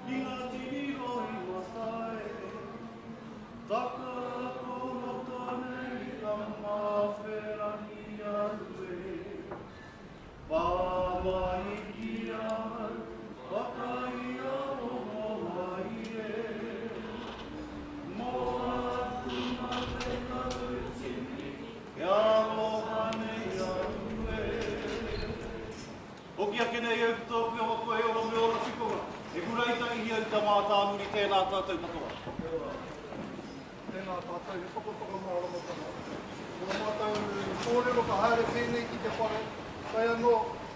i ngā tini roi matai, taka kono tānei ka mawherani arue. Wāmai ki au, wakai au moai e. Mō atu mate kautini, kia moha nei arue. Hoki ake nei au ki tōku o koe ora me ora tikonga. E kuraitangi hi au ka mātāmuri tēnā tātou katoa. Tēnā tātou, he whakotaka mā ramatanga. Kua mātou kōrero ka haere tēnei ki te whare, kai anō,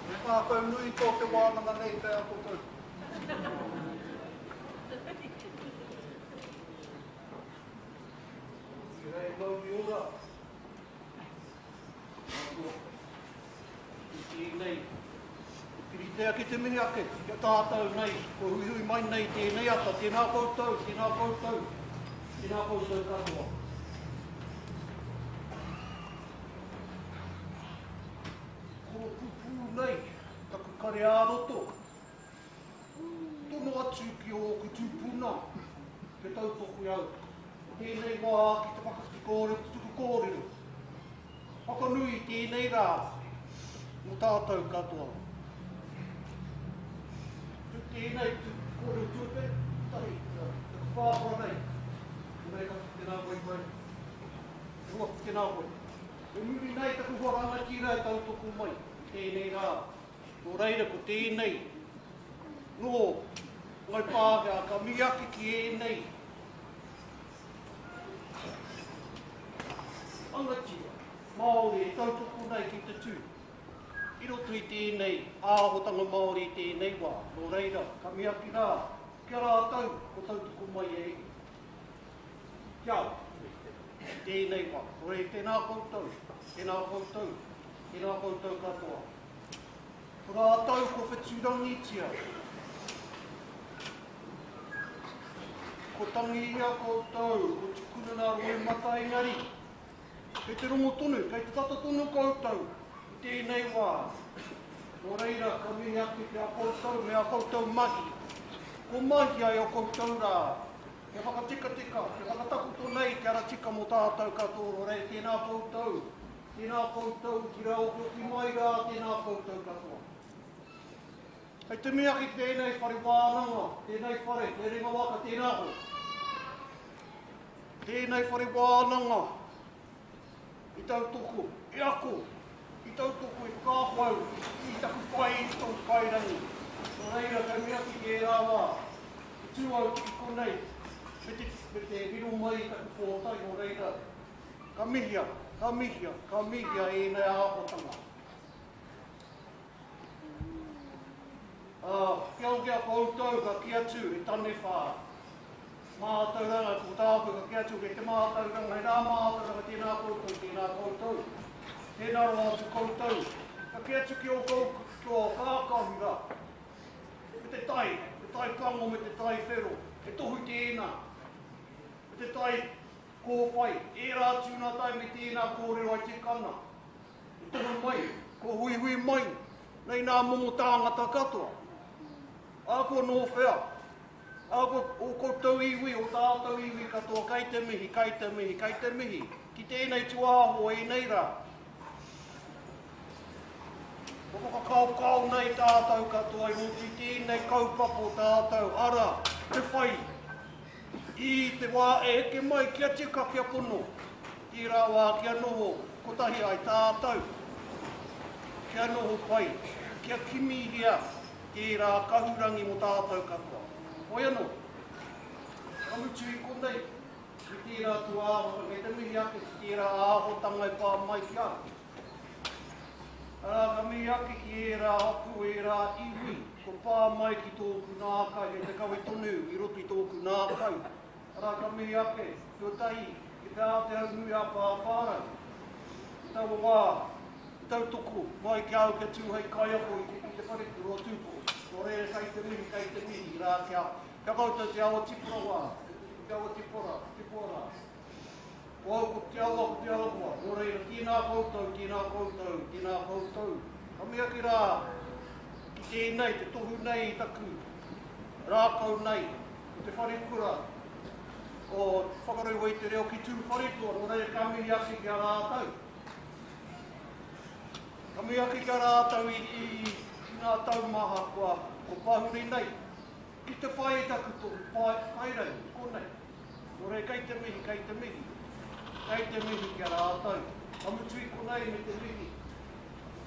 me tātou nui tō te wānanga nei te akotou. Kirei lauri ora. Nākua. I nei. Kiri tea ki te mihi ake, ki tātou nei, ko hui mai nei tēnei ata, tēnā koutou, tēnā koutou. Tēnā koutou katoa. Ko pupu nei, taku kare āroto. Tono atu ki o ku tūpuna, te tautoku au. Tēnei wā ki te whakati kōrero, tuku kōrero. Whakanui tēnei rā, mo tātou katoa. Tēnei tu kōrero tūpe, tahi, taku whāpara nei. Nei ka tēnā koe koe. Rua tēnā koe. E muri nei taku horanga ki rai tautoku mai. Tēnei rā. Nō reira ko tēnei. Nō, ngai pāhea ka miaki ki e nei. Angatia, Māori e tautoku nei ki te tū. I roto i tēnei āhotanga Māori i tēnei wā. Nō reira, ka miaki rā. Kia rātou, ko tautoku mai e eki. Kiau, tēnei wā. Rei tēnā koutou, tēnā koutou, tēnā koutou katoa. Ko rātou ko whetūrangi tia. Ko tangi ia koutou, ko tukuna nā roe mata engari. Kei te rongo tonu, kei te tata tonu koutou, tēnei wā. Nō reira, ka mihi ake te a koutou, me a koutou mahi. Ko mahi ai o koutou rā. Ke whakatika, ke whakatakuto nei, ke ara tika mo tātou katoa. Rei, tēnā koutou, ki rau ki mai rā, tēnā koutou katoa. Hei te mea ki tēnei whare wānanga, tēnei whare, Herenga Waka, tēnā ho. Tēnei whare wānanga, i tau toko, i ako, ki tau tuku i whakāwhau, i taku whai i tau kairangi. Nō reira, kai mea ki e rāwā, i tūau ki konei, me te hiru mai i taku whōtai, nō reira, ka mihia e nei āhotanga. Kia o kia koutou ka kia tū e tane whā. Mātauranga ko tāku ka kia tū e te mātauranga, e rā mātauranga tēnā koutou. Tēnā roa atu koutou. Ka kia tū ki o koutou kākahura. Me te tai pango me te tai whero. E tohu tēnā. Me te tai kōwhai. E rā tūnā tai me tēnā kōrero ai te kana. E tohu mai. Ko hui mai. Nei nā momo tāngata katoa. Ako nō whea. Ako o koutou iwi, o tātou iwi katoa, kai te mihi. Ki tēnei tuāho e nei rā. O whakakau nei tātou katoa, i roki tēnei kaupapa tātou. Ara, te whai. I te wā e heke mai, kia tika kia pono. Ki rā wā kia noho, kotahi ai tātou. Kia noho pai, kia kimihia. Ki rā kahurangi mo tātou katoa. Hoi anō, kamutu i konei, ki tērā tu āhota, me te mihi ake ki tērā āhotanga i pā mai ki ara. Ka mihi ake ki e rā hapu e rā iwi, ko pā mai ki tōku nākai, e te kawe tonu i roto i tōku nākai. Ka mihi ake, ki o tahi, ki te Aotearoa nui a pāpārau. I tau wā, i tau toko, mai ki au ke tūhei kai ako i te wharetu roa tūpo. Nō reira kai te mihi, rā kia koutou te awa tipora wā, te awa tipora. Wau ko te awa, nō reira, tēnā koutou. Ka mea ki rā, ki tēnei, te tohu nei i taku, rākau nei, te wharekura, o whakarau i te reo ki tū wharetua, nō reira ka mihi ake ki a rātau. Ka mihi ake ki a rātau i nā taumaha ko pahuri nei. Ki te whai e taku tō, kairei, konei. Nō rei, kei te mihi ki a rātau. Amutu i konei me te mihi.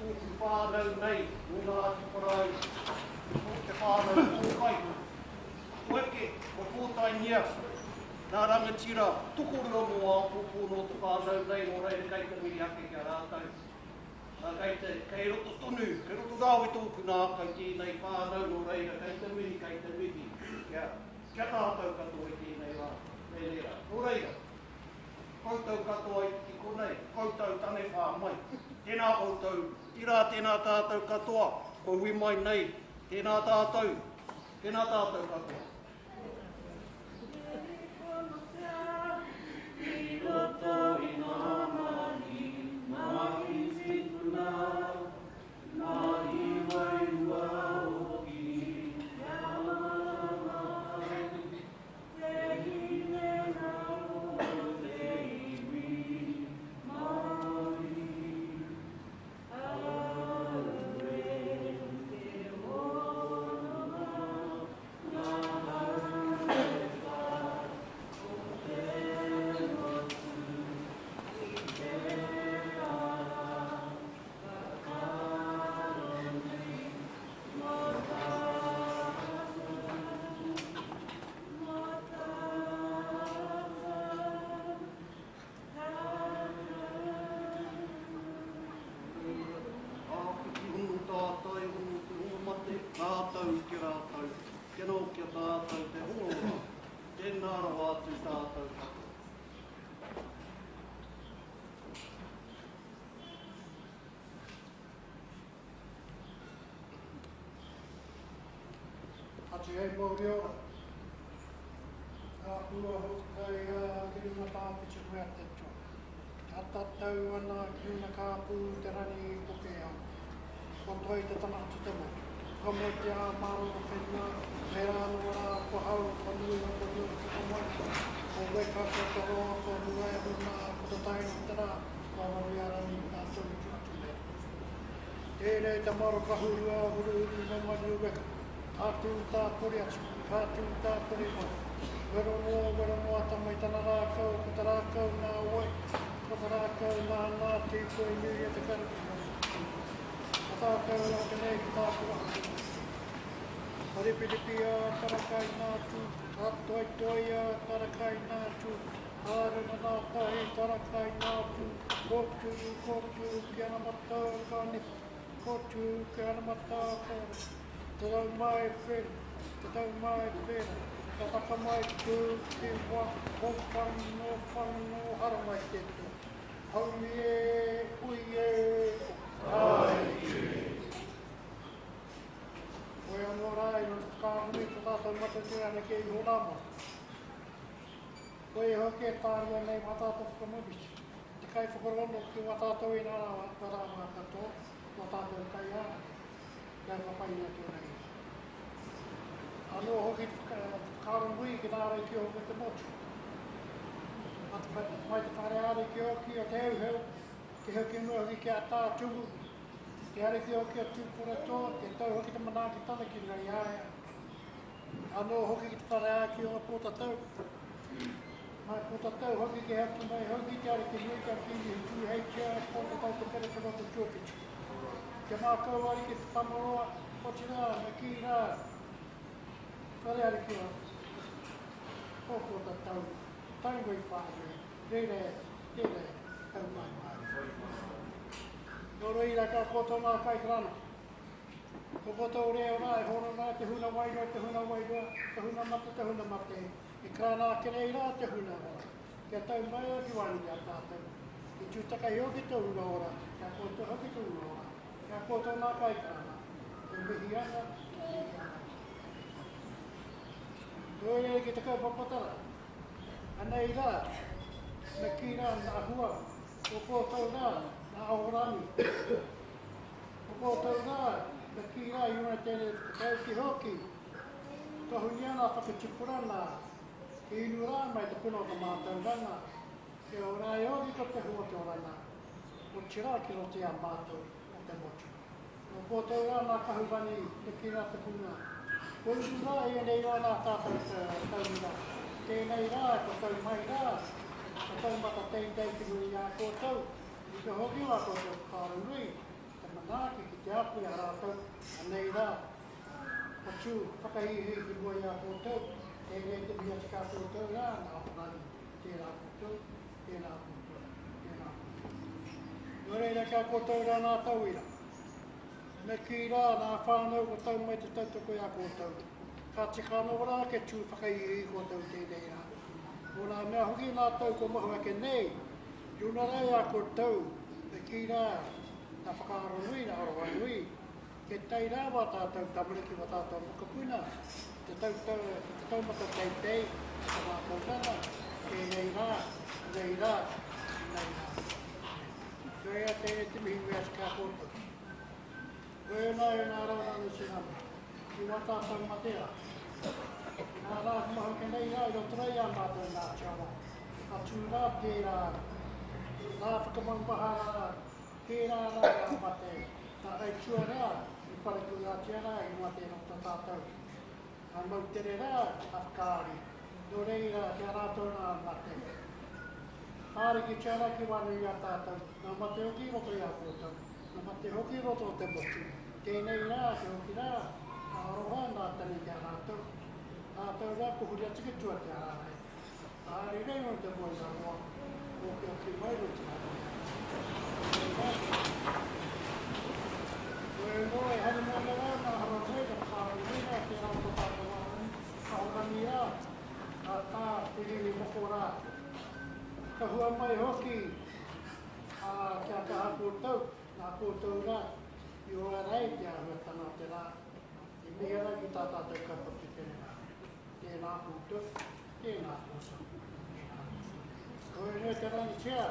Tōku whānau nei, nō nā ati parai. Te whānau tōkai. Oeke, o pōtai nia. Nā rangatira, tukorua mo a pōpō no te whānau nei, nō rei, kei te mihi ake ki a rātau. Kei roto tonu, kei roto rāwe tōku nākai tēnei whānau no reira, kei te mihi. Kia tātou katoa i tēnei rā, reira. Nō reira, koutou katoa i konei, koutou tane whā mai. Tēnā koutou, tira tēnā tātou katoa, ko hui mai nei, tēnā tātou katoa. Atu hei mauri ora. Kua hokai ki runa tāpitu mea te tō. Atatau ana ki runa kāpū te rani i pokea. Kontoi te tanatu te mo. Komo te a maro o whenua, me rāno rā ko hau, ko nui o ko nui ki komoi. Ko weka ko te roa, ko nui a runa, ko te taino te rā, ko mauri a rani i tātou i tūtu mea. Tēnei te maro kahurua, huru me mani o weka. Atu tā pori atu, atu tā pori mai. Wero moa tamai tana rākau, ko te rākau nā oi, ko te rākau nā te koe nui e te karuki. tātou o te nei ki tātou atu. Haripiripia, tarakai nātu, atoitoia, tarakai nātu, ārena nā tahi, tarakai nātu, koturu, koturu, ki ana matau kani, koturu, ki ana matau kani, te tau mai whena, te tau mai whena, ka whaka mai tū, ki wā, ho whanno, whanno, haramai te tū. Haumi e, ui e, ai. Koe anō rai, no te whakaahumi, te tātou mata te ana ke i honama. Koe hoke tāria nei wa tātou whakamubisi. Te kai whakorono ki wa tātou i nara wa tarama katoa, wa tātou kai ana. Kai whapaina te nei. Anō hoki whakarongui ki nārai ki hoki te motu. Mai te whareare ki hoki o te auheu, ki hoki mua hoki ki a tātumu. Ki hare ki hoki a tūpura tō, ki tau hoki te manaki tana ki ngai aia. Anō hoki ki te whareare ki o pōta tau. Mai pōta tau hoki ki hoki mai hoki ki hare ki nui ki a kini tū heikia, pōta tau te kere kano te tūpitu. Ki mākau ari ki te whamoroa, pochi rā, me ki rā. Whareare ki o. Pōta tau. Taingoi whāre, rere, tau mai mai. Nō reira ka koto nā kai krana. Ko koto reo nā, e horo nā, te huna wairua, te huna wairua, te huna mate, te huna mate. E krana ke rei rā, te huna ora. Kia tau mai o ki wani a tātou. I tūtaka i hoki te huna ora, kia koto hoki te huna ora. Kia koto nā kai krana. E mihi ana, mihi ana. Nō reira ki te kaupapatara. Anei rā, me ki rā nā hua, o kōtou rā, nā aorani. O kōtou rā, me ki rā, i una tēne kau ki hoki. Tohu ni ana whakatipurana, ki inu rā mai te puno ka mātou rana. Ke o rā e ori ko te hua te orana. O tira ki roti a mātou o te motu. O kōtou rā nā kahuvani, me ki rā te puna. Ko inu rā, i anei rā nā tātou tauni rā. Tēnei rā, ko tau mai rā, ko tau mata tei ki nui a kōtau. I te hoki wā kōtau whakarunui, te manaki ki te apu a rātou, anei rā. Ko tū, whakahihi ki mua a kōtau, tēnei te mia tika kōtau rā, nā horani, tērā kōtau, tērā kōtau, tērā kōtau. Nō reira ka kōtau rā nā tauira. Me ki rā, nā whānau ko tau mai te tautoko a kōtau. Ka te kano rā ke tū whakaihi ko tau tēnei rā. Mō nā mea hoki nā tau ko mahu ake nei, yuna rei a ko tau, me ki rā, nā whakaaro nui, nā aroa nui. Ke tei rā wā tātou tamariki wā tātou mokapuna, te tau mata tei, te wā kōtana, tēnei rā, nei rā, nei rā. Koe a tēnei te mihi mea tika kōtau. Koe nā e nā rau nānu sinama. I wā tātou matea. Nā rā kumahu ke nei rā, i roto rei a mātou nā tiawa. A tū rā tērā, rā whakamangpaha rā, tērā rā rā mate. Nā rei tua rā, i paraku rā tia rā, i mate roto tātou. Nā mau tere rā, a whakaari. Nō rei rā, kia rātou nā mate. Pāri ki tia rā ki wānui a tātou. Nā mate hoki roto i a kōtau. Nā mate hoki roto o te motu. Tēnei rā, te hoki rā. Aroha nā tani kia rātou. Rātou rā kuhuria tikitua kia rārai. Āri rei no te moi rā roa. O kia ki mai roti rā. Koe noa e hari mōne rā, nā hara rei ka whārai rei rā ki rātou tātou rārai. Ka horani rā, nā tā te hiri moko rā. Ka hua mai hoki, kia ka kōtau, nā kōtau rā. I oa rei kia huatana te rā. I mehera ki tā tātou kapati tēnā. Tēnā kūtu, tēnā kūtu. Koe rei te rani tia,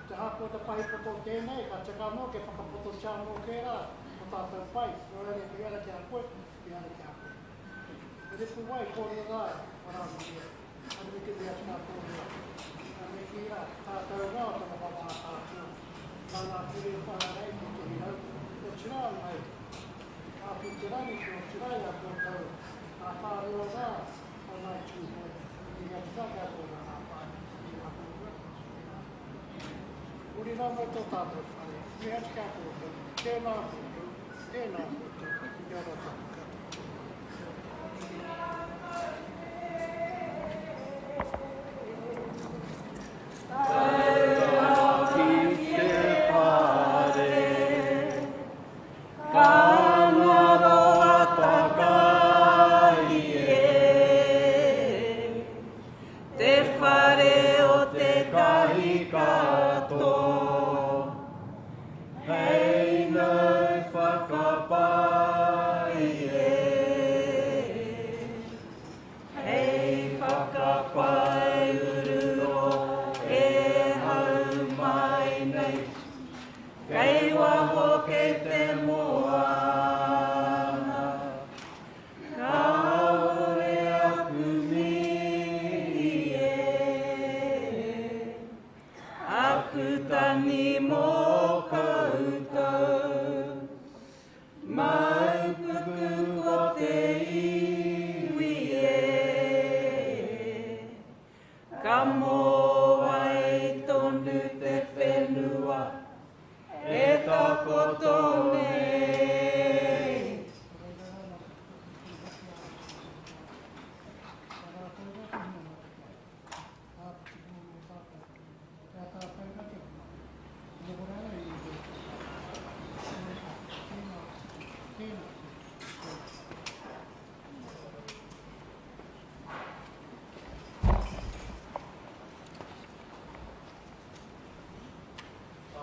te hako te pahipoto tēnei, ka te kano ke whakapoto tia mō kērā, o tātou pai. Koe rei ki ara ki a koe, ki ara ki a koe. E repu wai kōrera rā, warāmu tia. Anu me ki mea tina kōrera. Anu me ki rā, tātou rā o tana wawā tātua. Nā kiri whanarei ki te hirau. O tirā mai. Ka putirani ki o tirai a kōtau, a whārua rā, o nai tūhoi. I ngā tika kōna nā whāi, i ngā kōna. Uri rā mai tō tātou whare, i ngā tika kōtau, tēnā kōtau.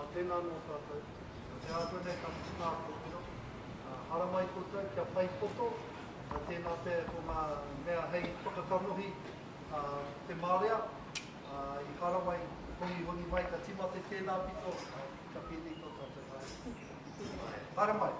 Tēnā no tātou. Te ātua nei ka putā kōtiro. Hara mai koutou kia pai poto. Tēnā pēr ko ngā mea hei whakakanohi te Marea. I hara mai, hongi mai, ka tima te tēnā pito. Ka pēnei tō tātou. Hara mai.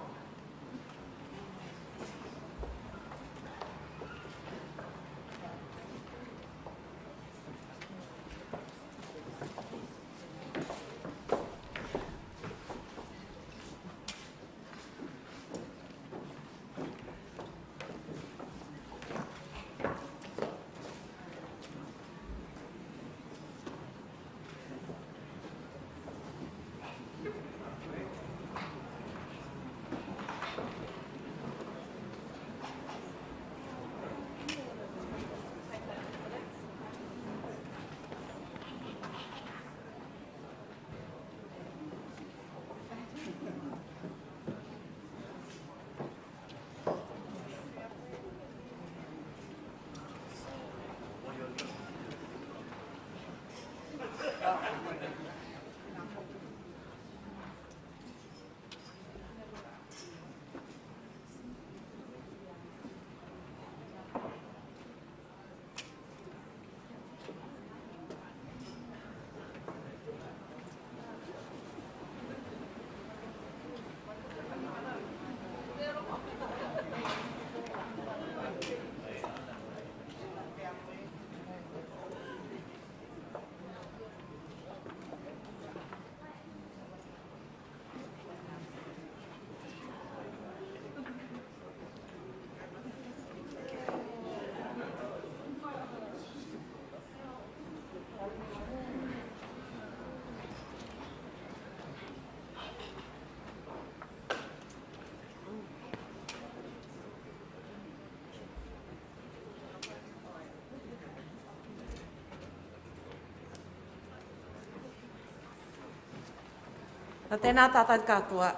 Tēnā tātou katoa.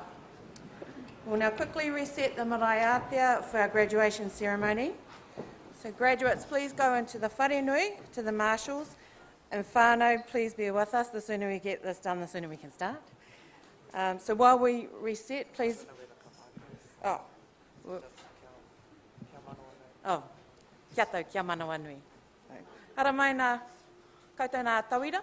We'll now quickly reset the marae ātea for our graduation ceremony. So graduates, please go into the wharenui, to the marshals, and whānau, please bear with us. The sooner we get this done, the sooner we can start. So while we reset, please... Kia tau, kia manawa nui. Hara mai nā koutou nā tauira.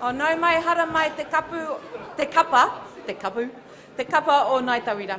O nau mai hara mai te kapa o Ngāi Tawira.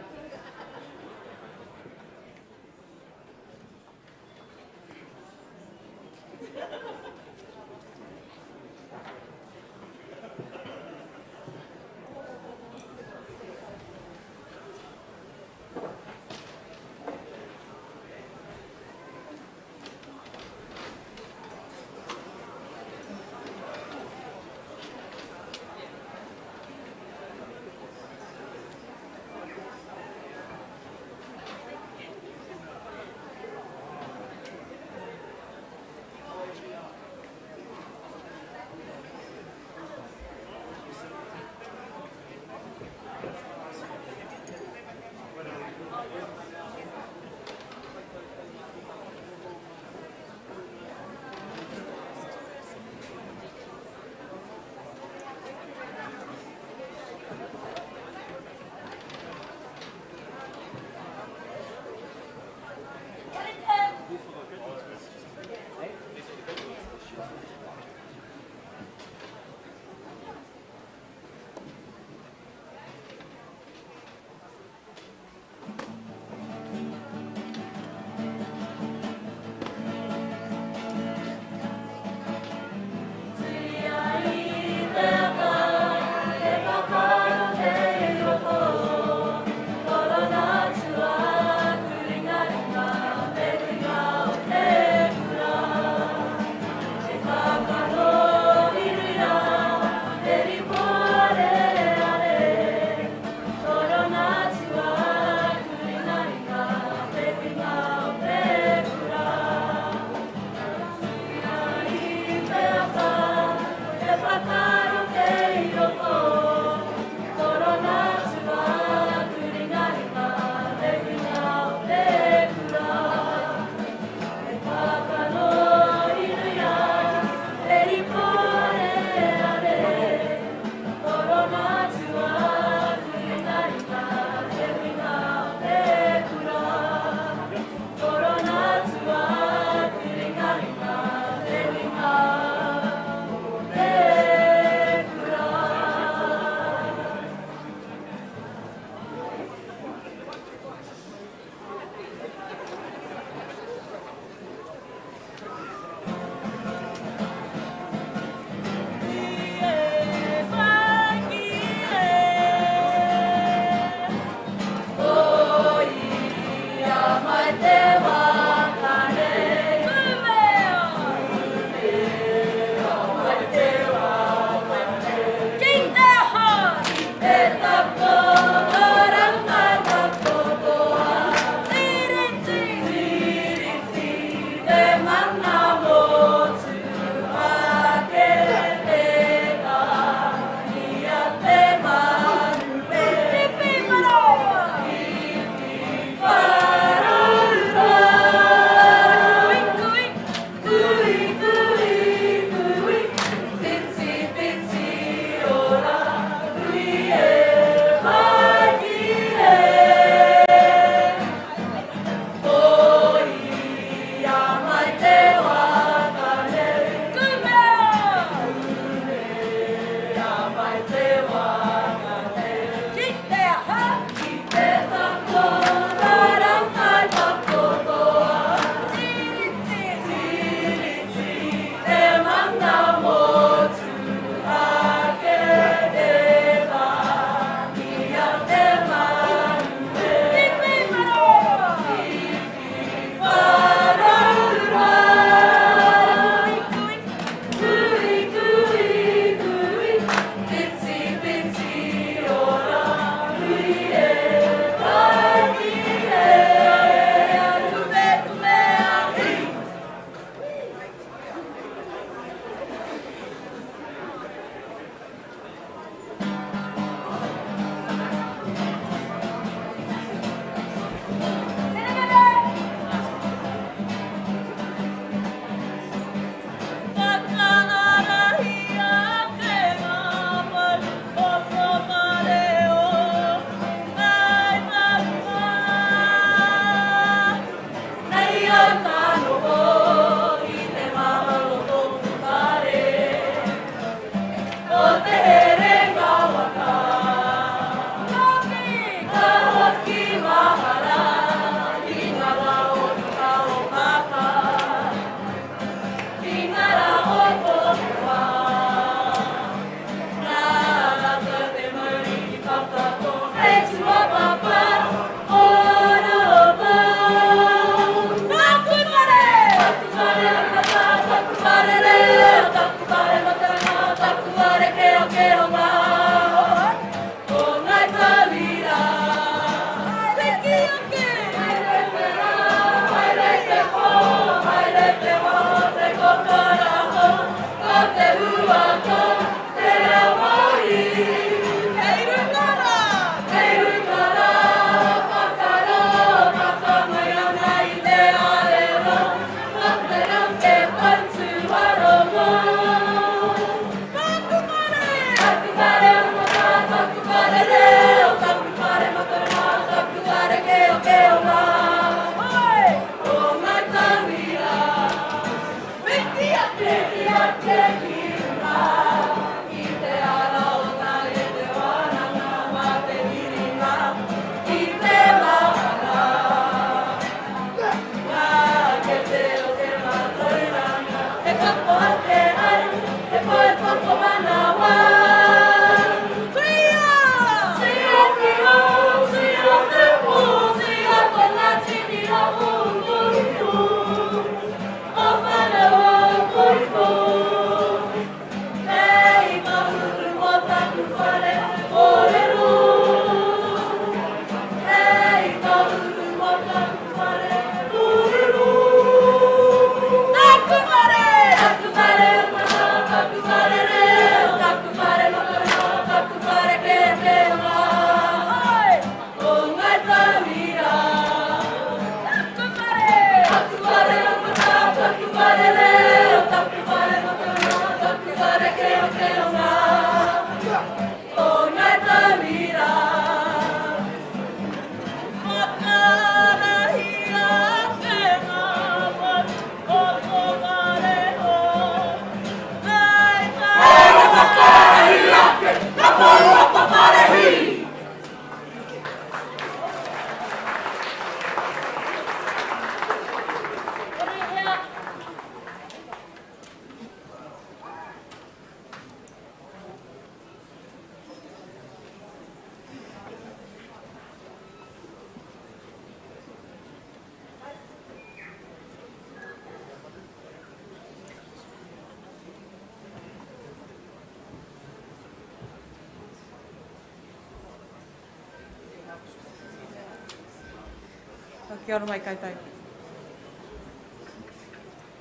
Kia ora mai koutou.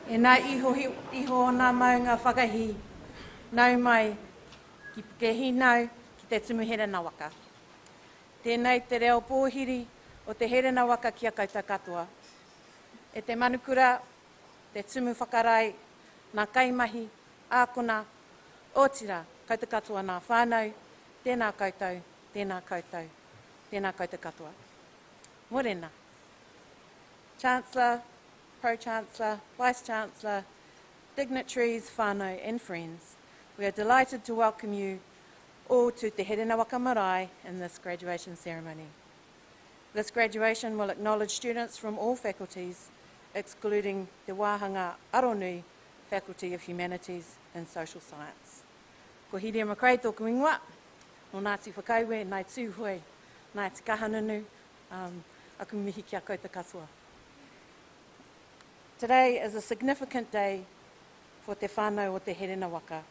E nā iho o nā maunga whakahi, nau mai ki ke hinau ki te tumu Herenga Waka. Tēnei te reo pōhiri o te Herenga Waka kia koutou katoa. E te manukura, te tumu whakarai, nā kaimahi, ākona, ōtira, koutou katoa nā whānau, tēnā koutou, tēnā koutou, tēnā koutou katoa. Morena. Chancellor, Pro-Chancellor, Vice-Chancellor, dignitaries, whānau and friends, we are delighted to welcome you all to Te Herenga Waka Marae in this graduation ceremony. This graduation will acknowledge students from all faculties, excluding Te Wāhanga Aronui Faculty of Humanities and Social Science. Ko Hiria Marae tōku ingoa, no Ngāti Whakaiwe, nai tūhoi, nai te kahanunu, aku mihi kia koutou katoa. Today is a significant day for te whānau o te Herenga Waka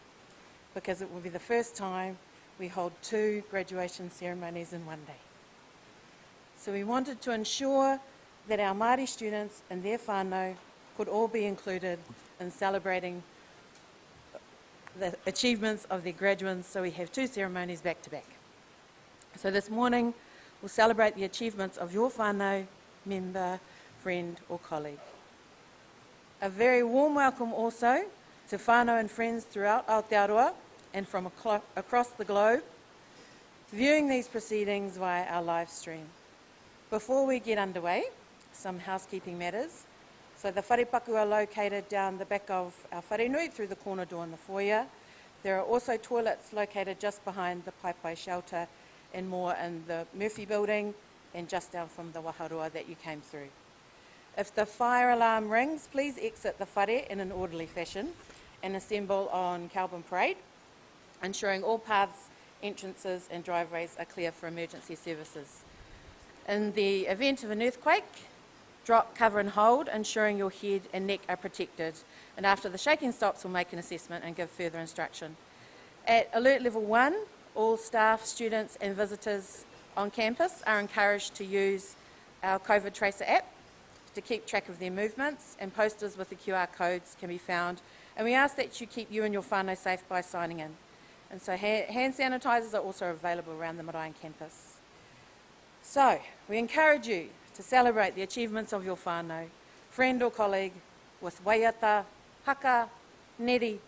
because it will be the first time we hold 2 graduation ceremonies in one day. So we wanted to ensure that our Māori students and their whānau could all be included in celebrating the achievements of their graduates, so we have 2 ceremonies back to back. So this morning we'll celebrate the achievements of your whānau, member, friend or colleague. A very warm welcome also to whānau and friends throughout Aotearoa and from across the globe, viewing these proceedings via our live stream. Before we get underway, some housekeeping matters. So the wharepaku are located down the back of our wharenui through the corner door in the foyer. There are also toilets located just behind the Pai shelter and more in the Murphy building and just down from the waharua that you came through. If the fire alarm rings, please exit the whare in an orderly fashion and assemble on Calvin Parade, ensuring all paths, entrances and driveways are clear for emergency services. In the event of an earthquake, drop, cover and hold, ensuring your head and neck are protected. And after the shaking stops, we'll make an assessment and give further instruction. At alert level 1, all staff, students and visitors on campus are encouraged to use our COVID Tracer app to keep track of their movements, and posters with the QR codes can be found. And we ask that you keep you and your whānau safe by signing in. And so hand sanitisers are also available around the Marae campus. So we encourage you to celebrate the achievements of your whānau, friend or colleague, with waiata, haka, neri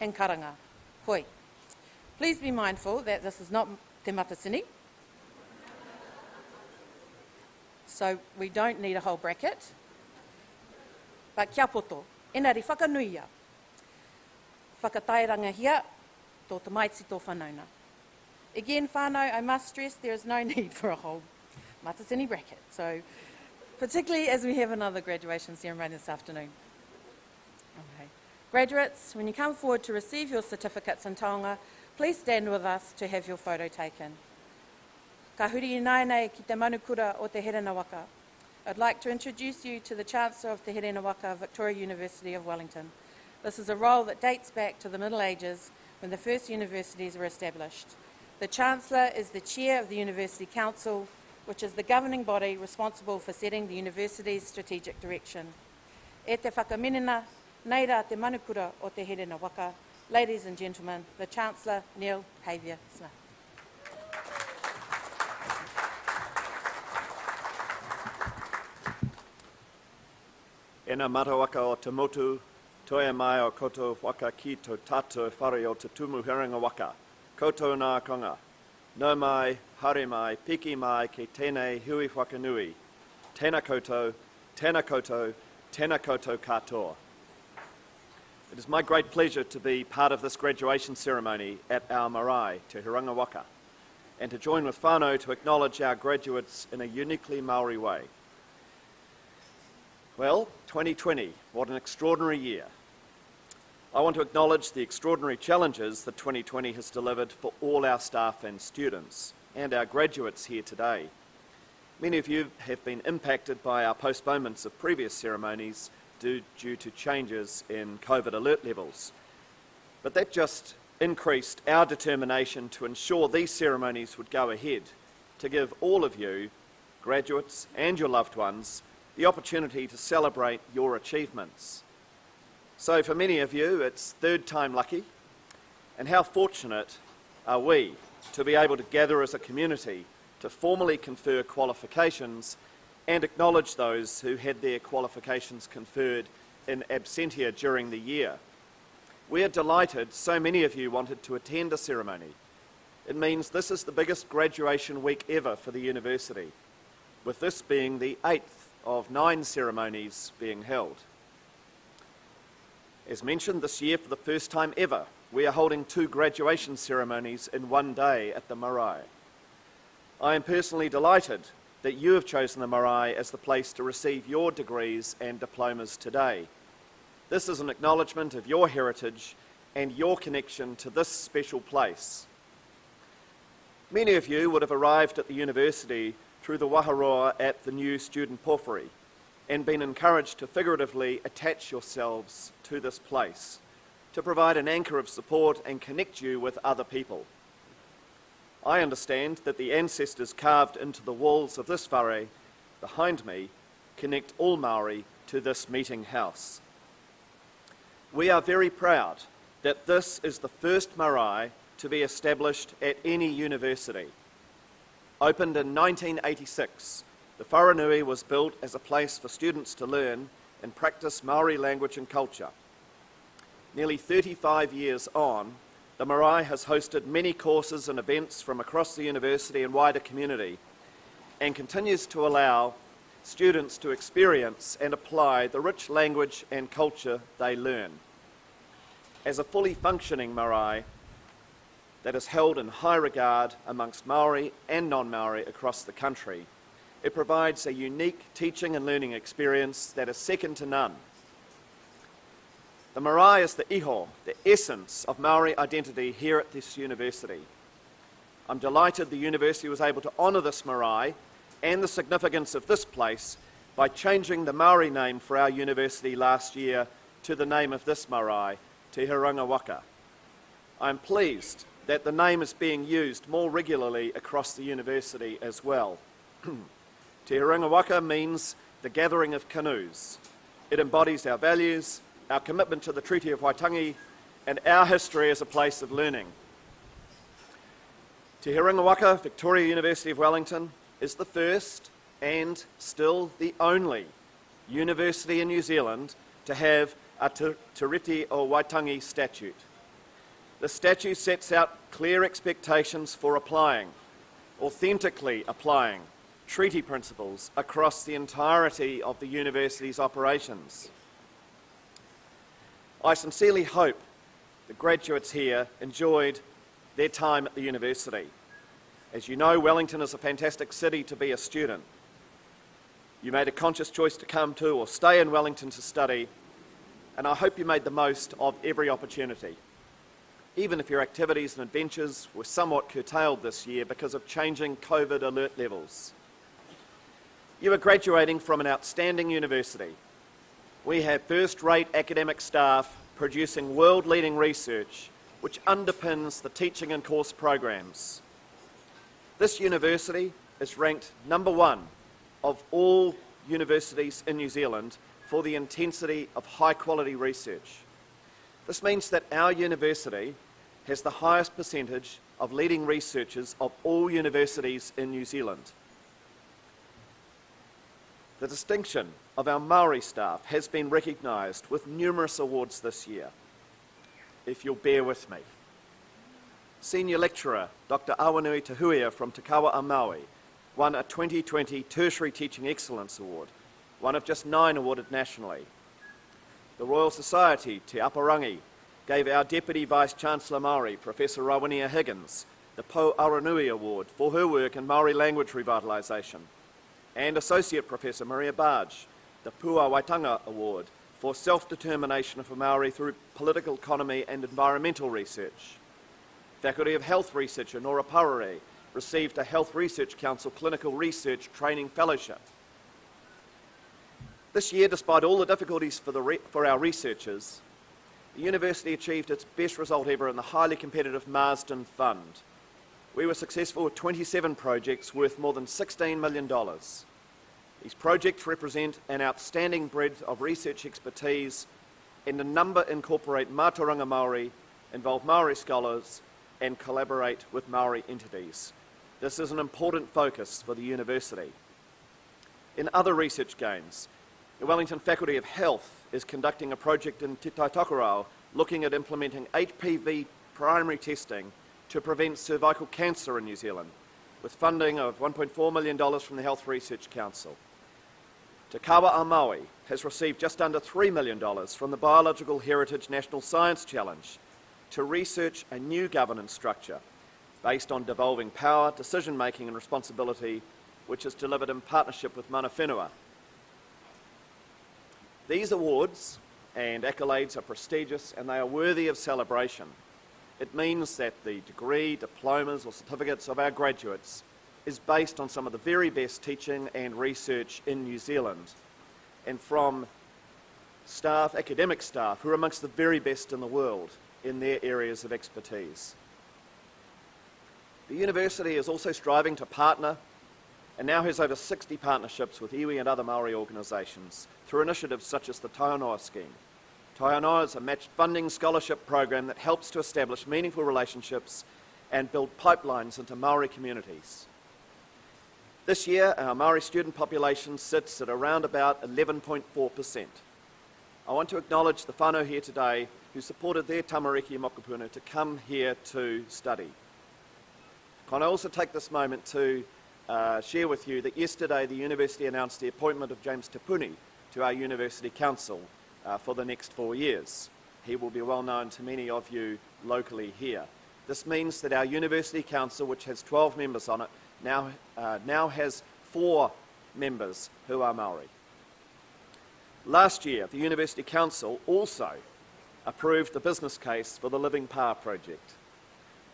and karanga. Hoi. Please be mindful that this is not te matasini, so we don't need a whole bracket. But kia poto, enari whakanuia, whakatairanga hia, tō te maitsi tō whanauna. Again, whānau, I must stress there is no need for a whole matasini bracket, so particularly as we have another graduation ceremony this afternoon. Okay. Graduates, when you come forward to receive your certificates and taonga, please stand with us to have your photo taken. Ka huri nei ki te manukura o te Herenga Waka. I'd like to introduce you to the Chancellor of the Herenga Waka, Victoria University of Wellington. This is a role that dates back to the Middle Ages when the first universities were established. The Chancellor is the Chair of the University Council, which is the governing body responsible for setting the university's strategic direction. E te whakaminina, nei rā te manukura o te Herenga Waka. Ladies and gentlemen, the Chancellor, Neil Havia Smith. Ena marawaka o te motu, toia mai o koto waka ki to tātou whare o te tumu Herenga Waka. Koto nā konga. No mai, hare mai, piki mai ke tēnei hui whakanui. Tēnā koutou, tēnā koutou, tēnā koutou katoa. It is my great pleasure to be part of this graduation ceremony at our marae, Te Herenga Waka, and to join with whānau to acknowledge our graduates in a uniquely Māori way. Well, 2020, what an extraordinary year. I want to acknowledge the extraordinary challenges that 2020 has delivered for all our staff and students, and our graduates here today. Many of you have been impacted by our postponements of previous ceremonies due to changes in COVID alert levels. But that just increased our determination to ensure these ceremonies would go ahead, to give all of you graduates and your loved ones the opportunity to celebrate your achievements. So for many of you, it's third time lucky, and how fortunate are we to be able to gather as a community to formally confer qualifications and acknowledge those who had their qualifications conferred in absentia during the year. We are delighted so many of you wanted to attend the ceremony. It means this is the biggest graduation week ever for the university, with this being the 8th of 9 ceremonies being held. As mentioned, this year, for the first time ever, we are holding 2 graduation ceremonies in one day at the Marae. I am personally delighted that you have chosen the Marae as the place to receive your degrees and diplomas today. This is an acknowledgement of your heritage and your connection to this special place. Many of you would have arrived at the university through the waharoa at the new student porphyry and been encouraged to figuratively attach yourselves to this place, to provide an anchor of support and connect you with other people. I understand that the ancestors carved into the walls of this whare behind me connect all Māori to this meeting house. We are very proud that this is the first marae to be established at any university. Opened in 1986, the Wharenui was built as a place for students to learn and practice Māori language and culture. Nearly 35 years on, the Marae has hosted many courses and events from across the university and wider community, and continues to allow students to experience and apply the rich language and culture they learn. As a fully functioning Marae that is held in high regard amongst Māori and non-Māori across the country, it provides a unique teaching and learning experience that is second to none. The Marae is the iho, the essence of Māori identity here at this university. I'm delighted the university was able to honour this Marae and the significance of this place by changing the Māori name for our university last year to the name of this Marae, Te Herenga Waka. I'm pleased that the name is being used more regularly across the university as well. Te Herenga Waka means the gathering of canoes. It embodies our values, our commitment to the Treaty of Waitangi, and our history as a place of learning. Te Herenga Waka, Victoria University of Wellington, is the first and still the only university in New Zealand to have a Treaty o Waitangi statute. The statute sets out clear expectations for authentically applying treaty principles across the entirety of the university's operations. I sincerely hope the graduates here enjoyed their time at the university. As you know, Wellington is a fantastic city to be a student. You made a conscious choice to come to or stay in Wellington to study, and I hope you made the most of every opportunity, even if your activities and adventures were somewhat curtailed this year because of changing COVID alert levels. You are graduating from an outstanding university. We have first-rate academic staff producing world-leading research which underpins the teaching and course programs. This university is ranked #1 of all universities in New Zealand for the intensity of high-quality research. This means that our university has the highest percentage of leading researchers of all universities in New Zealand. The distinction of our Māori staff has been recognised with numerous awards this year. If you'll bear with me. Senior Lecturer Dr. Awanui Tahuia from Te Kawa a Maui won a 2020 Tertiary Teaching Excellence Award, one of just 9 awarded nationally. The Royal Society Te Aparangi gave our Deputy Vice-Chancellor Māori, Professor Rawinia Higgins, the Po Aranui Award for her work in Māori language revitalisation, and Associate Professor Maria Barge, the Pua Waitanga Award for self-determination for Māori through political economy and environmental research. Faculty of Health Researcher Nora Parare received a Health Research Council Clinical Research Training Fellowship. This year, despite all the difficulties for our researchers, the university achieved its best result ever in the highly competitive Marsden Fund. we were successful with 27 projects worth more than $16 million. These projects represent an outstanding breadth of research expertise, and a number incorporate mātauranga Māori, involve Māori scholars, and collaborate with Māori entities. This is an important focus for the university. In other research gains, the Wellington Faculty of Health is conducting a project in Te Taitokerau looking at implementing HPV primary testing to prevent cervical cancer in New Zealand, with funding of $1.4 million from the Health Research Council. Te Kawa-a-Maui has received just under $3 million from the Biological Heritage National Science Challenge to research a new governance structure based on devolving power, decision-making and responsibility, which is delivered in partnership with Mana Whenua. These awards and accolades are prestigious and they are worthy of celebration. It means that the degree, diplomas or certificates of our graduates is based on some of the very best teaching and research in New Zealand, and from staff, academic staff, who are amongst the very best in the world in their areas of expertise. The university is also striving to partner and now has over 60 partnerships with iwi and other Māori organisations through initiatives such as the Taionoa scheme. Taionoa is a matched funding scholarship program that helps to establish meaningful relationships and build pipelines into Māori communities. This year, our Māori student population sits at around about 11.4%. I want to acknowledge the whānau here today who supported their tamariki mokopuna to come here to study. Can I also take this moment to share with you that yesterday the university announced the appointment of James Tapuni to our University Council for the next 4 years. He will be well known to many of you locally here. This means that our University Council, which has 12 members on it, now has 4 members who are Māori. Last year, the University Council also approved the business case for the Living Pa project,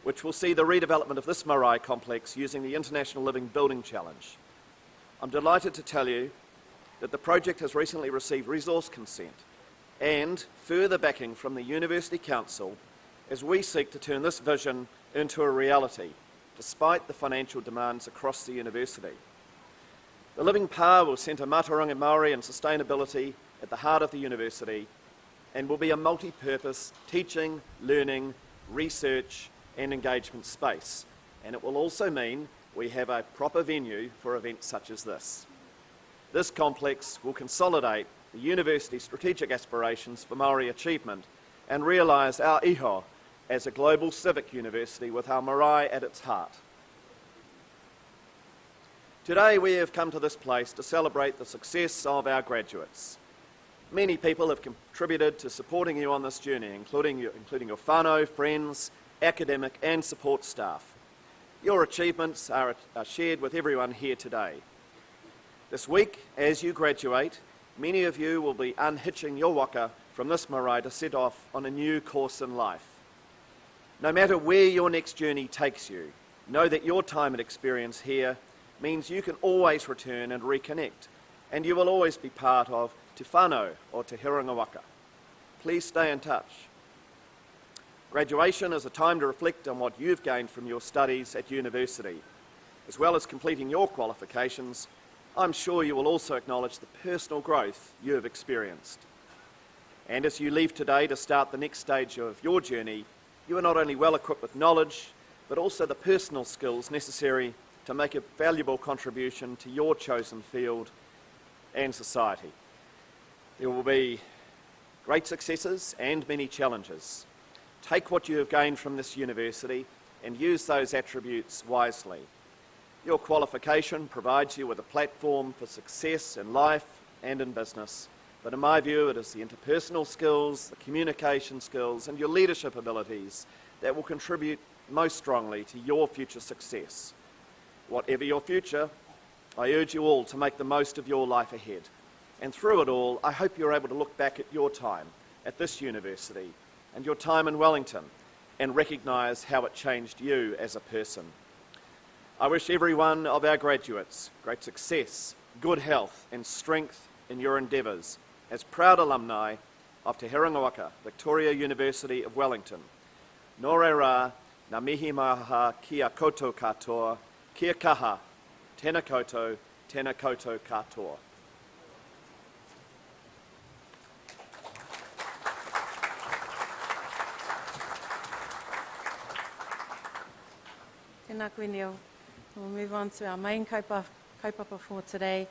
which will see the redevelopment of this Marae complex using the International Living Building Challenge. I'm delighted to tell you that the project has recently received resource consent and further backing from the University Council as we seek to turn this vision into a reality, despite the financial demands across the university. The Living Pa will centre mātauranga Māori and sustainability at the heart of the university and will be a multi-purpose teaching, learning, research and engagement space. And it will also mean we have a proper venue for events such as this. This complex will consolidate the university's strategic aspirations for Māori achievement and realise our iho as a global civic university with our marae at its heart. Today we have come to this place to celebrate the success of our graduates. Many people have contributed to supporting you on this journey, including your whānau, friends, academic and support staff. Your achievements are shared with everyone here today. This week, as you graduate, many of you will be unhitching your waka from this marae to set off on a new course in life. No matter where your next journey takes you, know that your time and experience here means you can always return and reconnect, and you will always be part of Te Whānau or Te Herenga Waka. Please stay in touch. Graduation is a time to reflect on what you've gained from your studies at university. As well as completing your qualifications, I'm sure you will also acknowledge the personal growth you have experienced. And as you leave today to start the next stage of your journey, you are not only well equipped with knowledge, but also the personal skills necessary to make a valuable contribution to your chosen field and society. There will be great successes and many challenges. Take what you have gained from this university and use those attributes wisely. Your qualification provides you with a platform for success in life and in business, but in my view it is the interpersonal skills, the communication skills and your leadership abilities that will contribute most strongly to your future success. Whatever your future, I urge you all to make the most of your life ahead. And through it all, I hope you're able to look back at your time at this university and your time in Wellington and recognise how it changed you as a person. I wish every one of our graduates great success, good health and strength in your endeavours as proud alumni of Te Herenga Waka, Victoria University of Wellington. Nō reira, Ngā mihi maha kia koutou katoa, kia kaha, tēnā koutou katoa. Tēnā koe Neil. We'll move on to our main kaupapa for today.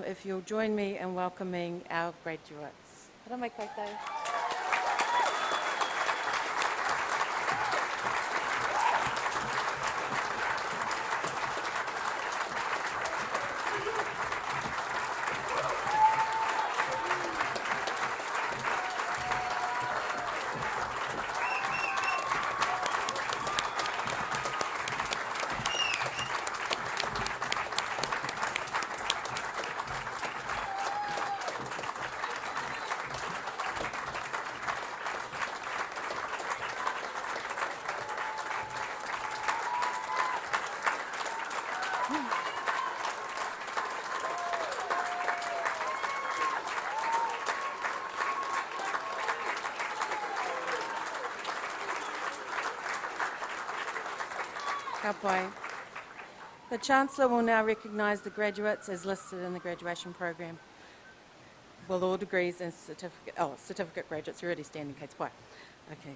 If you'll join me in welcoming our graduates. Hara mai koutou. Ka pai. The Chancellor will now recognise the graduates as listed in the graduation program. Well, all degrees and certificate graduates are already standing, Kate's pai. Okay.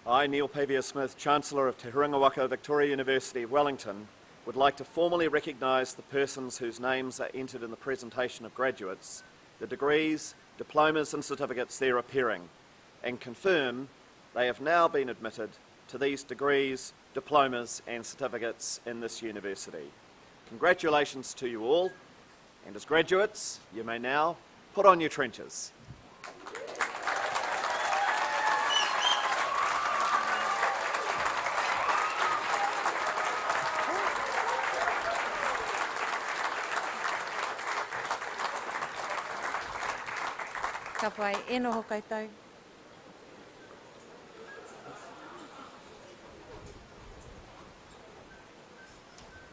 I, Neil Pavia-Smith, Chancellor of Te Herenga Waka, Victoria University, Wellington, would like to formally recognise the persons whose names are entered in the presentation of graduates, the degrees, diplomas and certificates there appearing, and confirm they have now been admitted to these degrees, diplomas and certificates in this university. Congratulations to you all, and as graduates, you may now put on your trenchers. Ka pai, e noho koutou.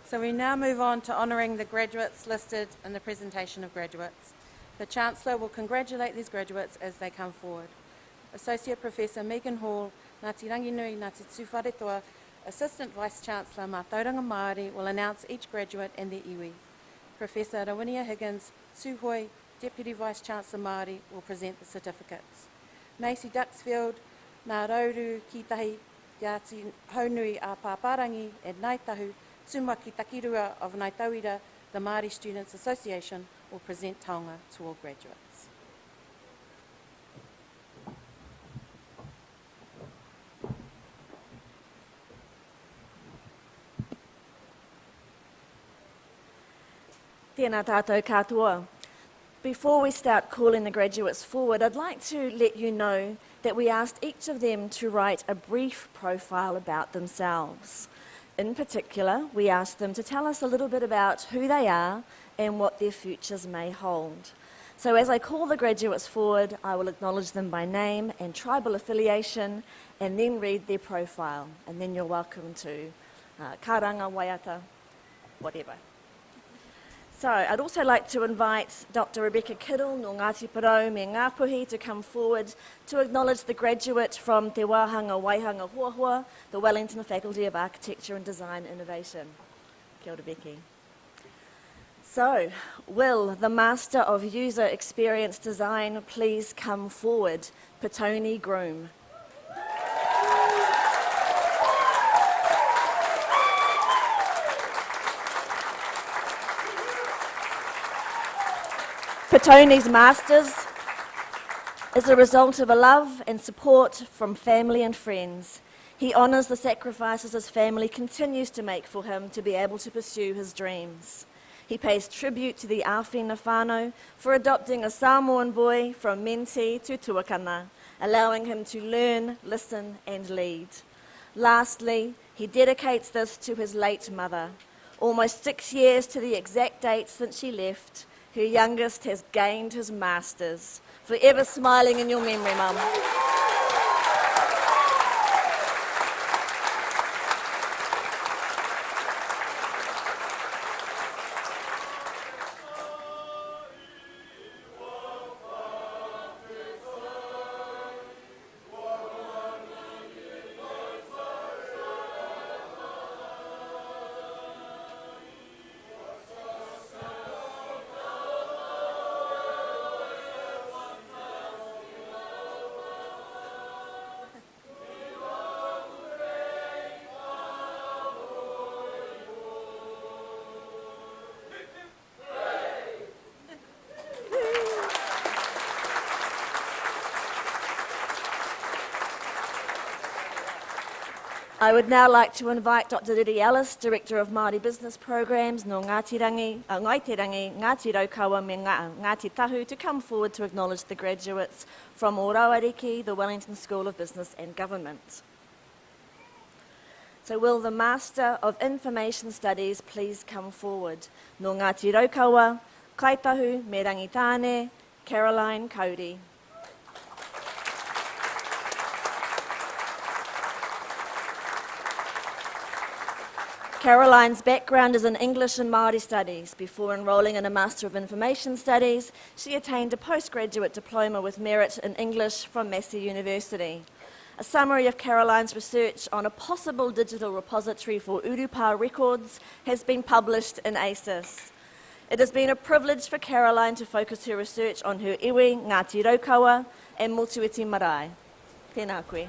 So we now move on to honouring the graduates listed in the presentation of graduates. The Chancellor will congratulate these graduates as they come forward. Associate Professor Megan Hall, Ngāti Ranginui, Ngāti Tūwharetoa, Assistant Vice-Chancellor Mā Tauranga Māori will announce each graduate and their iwi. Professor Rawinia Higgins, Suhoi, Deputy Vice-Chancellor Māori will present the certificates. Macy Duxfield, Ngā Rauru ki tahi Iāti Haunui a Pāparangi and Ngāi Tahu, Tūmaki Takirua of Ngāi Tauira, the Māori Students Association will present taonga to all graduates. Tēnā tātou katoa. Before we start calling the graduates forward, I'd like to let you know that we asked each of them to write a brief profile about themselves. In particular, we asked them to tell us a little bit about who they are and what their futures may hold. So as I call the graduates forward, I will acknowledge them by name and tribal affiliation and then read their profile. And then you're welcome to karanga, waiata, whatever. So I'd also like to invite Dr. Rebecca Kiddle, no Ngāti Parau me Ngāpuhi, to come forward to acknowledge the graduate from Te Wāhanga Waihanga Huahua, the Wellington Faculty of Architecture and Design Innovation. Kia ora, Becky. So, will the Master of User Experience Design please come forward? Petone Groom. Petone's Masters is a result of a love and support from family and friends. He honours the sacrifices his family continues to make for him to be able to pursue his dreams. He pays tribute to the Āwhina whānau for adopting a Samoan boy from Menti to Tuakana, allowing him to learn, listen and lead. Lastly, he dedicates this to his late mother. Almost 6 years to the exact date since she left, her youngest has gained his masters. Forever smiling in your memory, Mum. I would now like to invite Dr. Lily Ellis, Director of Māori Business Programs no Ngāti Rangi, Ngāti Raukawa me Ngāti Tahu, to come forward to acknowledge the graduates from Ōrauariki, the Wellington School of Business and Government. So will the Master of Information Studies please come forward? No Ngāti Raukawa, Kaitahu me Rangitane, Caroline Cody. Caroline's background is in English and Māori studies. Before enrolling in a Master of Information Studies, she attained a postgraduate diploma with merit in English from Massey University. A summary of Caroline's research on a possible digital repository for Urupa records has been published in ACIS. It has been a privilege for Caroline to focus her research on her iwi, Ngāti Raukawa, and Motuiti Marae. Tēnā koe.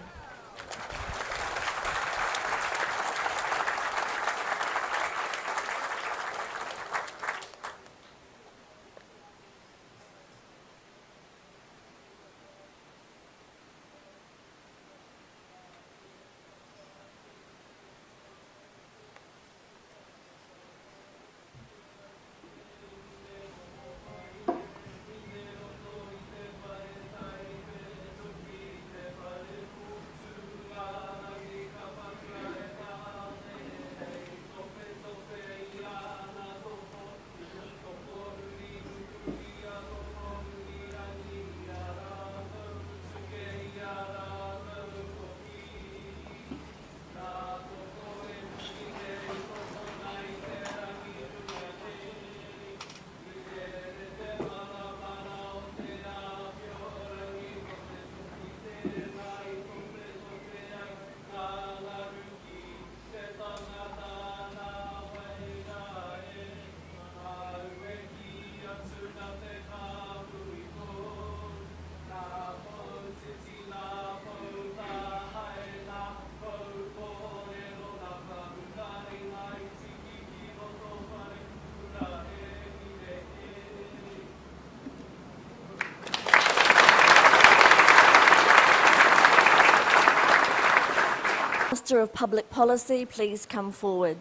Master of Public Policy, please come forward.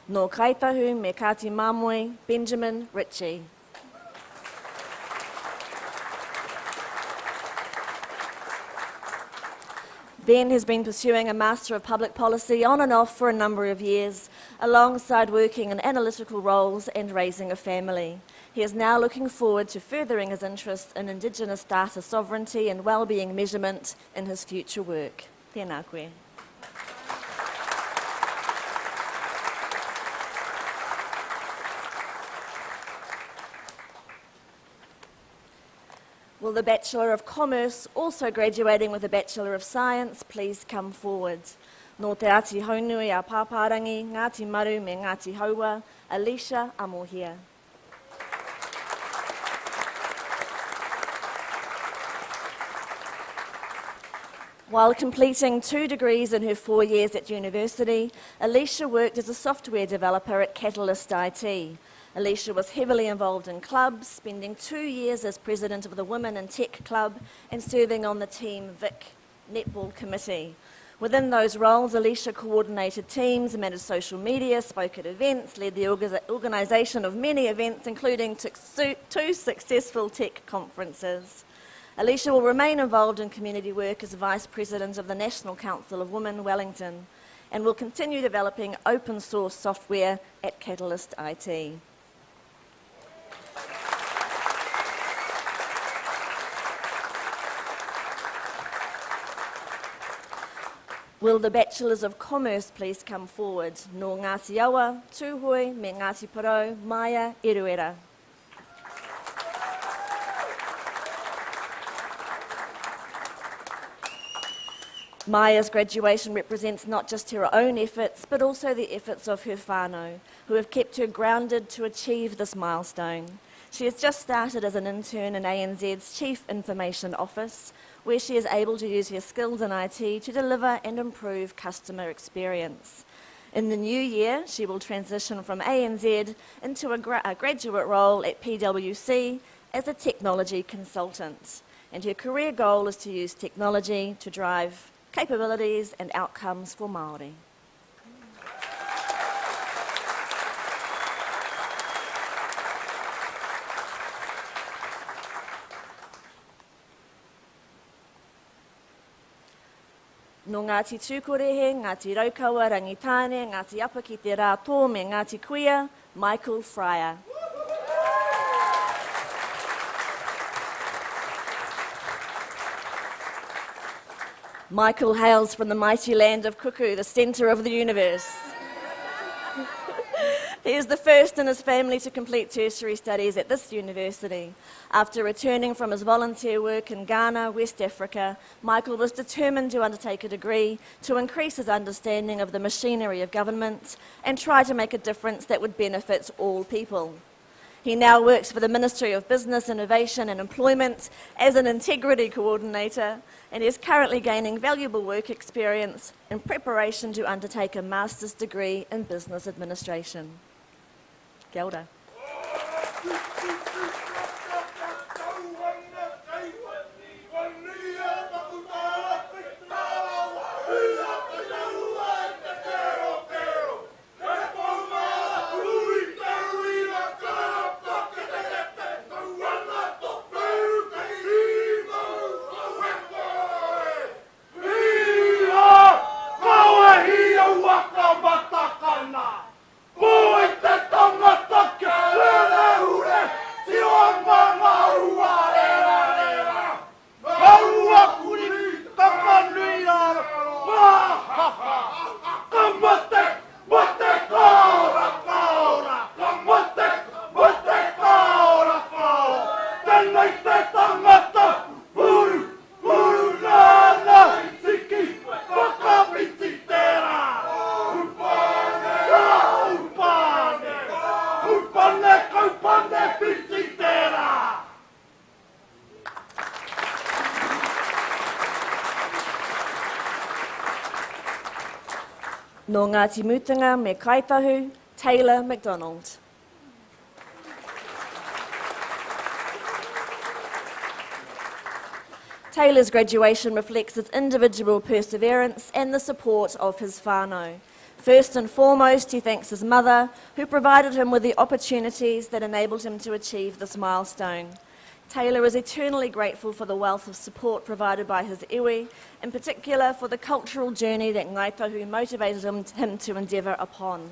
No Kaitahu me Kati Mamoi, Benjamin Ritchie. Ben has been pursuing a Master of Public Policy on and off for a number of years, alongside working in analytical roles and raising a family. He is now looking forward to furthering his interest in Indigenous data sovereignty and wellbeing measurement in his future work. Tēnā koe. Will the Bachelor of Commerce, also graduating with a Bachelor of Science, please come forward? No te ati haunui a pāpārangi, Ngāti Maru me Ngāti Haua, Alicia Amohia. While completing 2 degrees in her 4 years at university, Alicia worked as a software developer at Catalyst IT. Alicia was heavily involved in clubs, spending 2 years as president of the Women in Tech Club and serving on the Team Vic Netball Committee. Within those roles, Alicia coordinated teams, managed social media, spoke at events, led the organisation of many events, including 2 successful tech conferences. Alicia will remain involved in community work as Vice President of the National Council of Women, Wellington, and will continue developing open source software at Catalyst IT. Will the Bachelors of Commerce please come forward? No Ngāti Awa, Tūhoi, me Ngāti Porou, Maya Eruera. Maya's graduation represents not just her own efforts, but also the efforts of her whānau, who have kept her grounded to achieve this milestone. She has just started as an intern in ANZ's Chief Information Office, where she is able to use her skills in IT to deliver and improve customer experience. In the new year, she will transition from ANZ into a graduate role at PwC as a technology consultant. And her career goal is to use technology to drive capabilities and outcomes for Māori. No Ngāti Tūkorehe, Ngāti Raukawa, Rangitāne, Ngāti Apa ki te Rātō me Ngāti Kuia, Michael Fryer. Michael hails from the mighty land of Kuku, the centre of the universe. He is the first in his family to complete tertiary studies at this university. After returning from his volunteer work in Ghana, West Africa, Michael was determined to undertake a degree to increase his understanding of the machinery of government and try to make a difference that would benefit all people. He now works for the Ministry of Business, Innovation and Employment as an integrity coordinator, and is currently gaining valuable work experience in preparation to undertake a master's degree in business administration. Kia ora. No Ngāti Mutunga me Kaitahu, Taylor MacDonald. Taylor's graduation reflects his individual perseverance and the support of his whānau. First and foremost, he thanks his mother, who provided him with the opportunities that enabled him to achieve this milestone. Taylor is eternally grateful for the wealth of support provided by his iwi, in particular for the cultural journey that Ngāi Tahu motivated him to endeavour upon.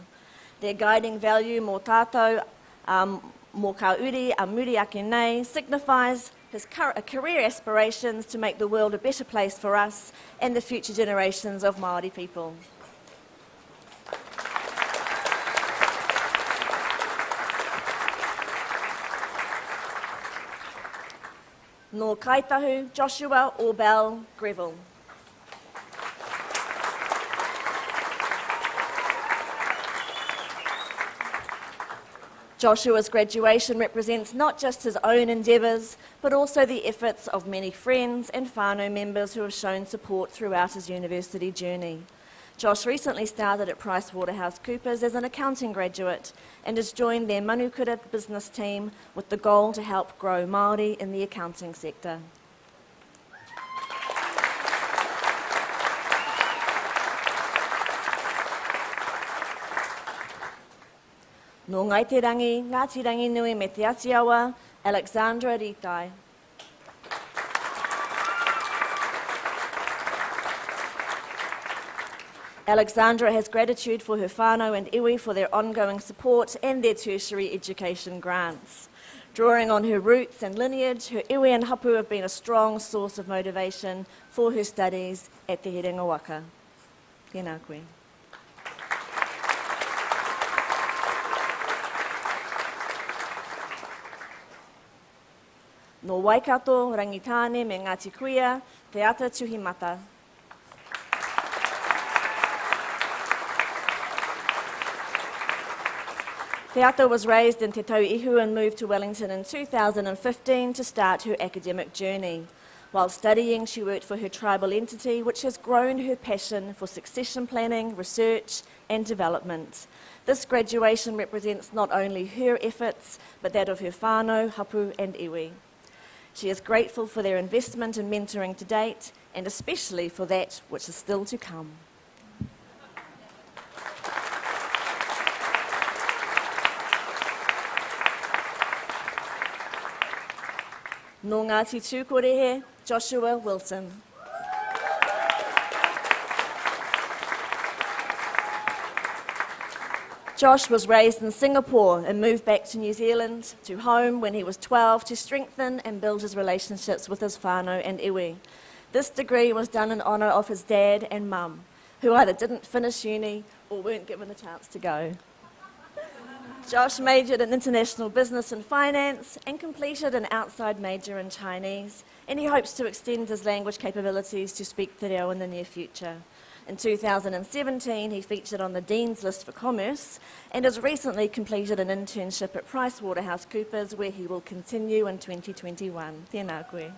Their guiding value, mō tātou, mō ka uri, a muri ake nei, signifies his career aspirations to make the world a better place for us and the future generations of Māori people. No Kaitahu, Joshua Orbell Greville. Joshua's graduation represents not just his own endeavours, but also the efforts of many friends and whānau members who have shown support throughout his university journey. Josh recently started at PricewaterhouseCoopers as an accounting graduate and has joined their Manukura business team with the goal to help grow Māori in the accounting sector. No Ngaitirangi, Ngāti Rangi Nui me Te Atiawa, Alexandra Ritai. Alexandra has gratitude for her whānau and iwi for their ongoing support and their tertiary education grants. Drawing on her roots and lineage, her iwi and hapu have been a strong source of motivation for her studies at the Herenga Waka. Tēnā koe. No Waikato, Rangitāne me Ngāti Kuia, Te Ata Tuhimata. Te Ata was raised in Te Tauihu and moved to Wellington in 2015 to start her academic journey. While studying, she worked for her tribal entity, which has grown her passion for succession planning, research and development. This graduation represents not only her efforts, but that of her whānau, hapu and iwi. She is grateful for their investment and mentoring to date, and especially for that which is still to come. No Ngāti Tūkorehe, Joshua Wilson. Josh was raised in Singapore and moved back to New Zealand, to home when he was 12, to strengthen and build his relationships with his whānau and iwi. This degree was done in honour of his dad and mum, who either didn't finish uni or weren't given the chance to go. Josh majored in international business and finance and completed an outside major in Chinese, and he hopes to extend his language capabilities to speak te reo in the near future. In 2017, he featured on the Dean's List for Commerce and has recently completed an internship at PricewaterhouseCoopers, where he will continue in 2021. Tēnā koe.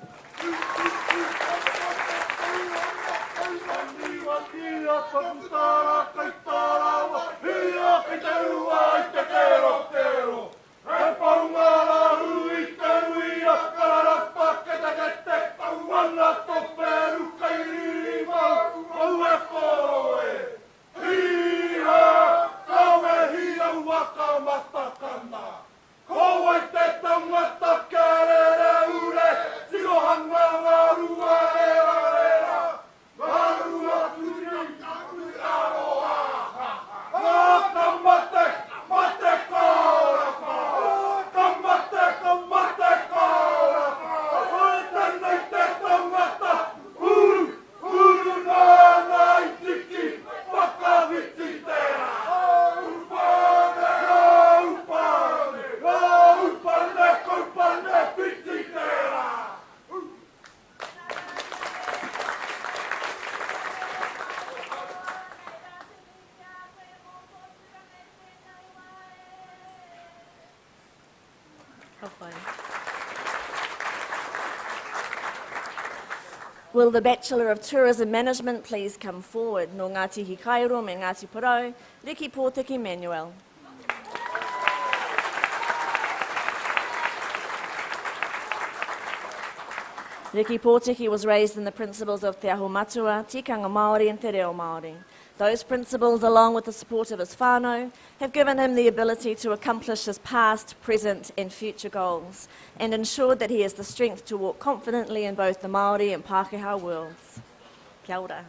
Will the Bachelor of Tourism Management please come forward? No Ngāti Hikairo me Ngāti Porou, Riki Pōtiki Manuel. Riki Pōtiki was raised in the principles of Te Aho Matua, Tikanga Māori and Te Reo Māori. Those principles, along with the support of his whānau, have given him the ability to accomplish his past, present and future goals, and ensured that he has the strength to walk confidently in both the Māori and Pākehā worlds. Kia ora.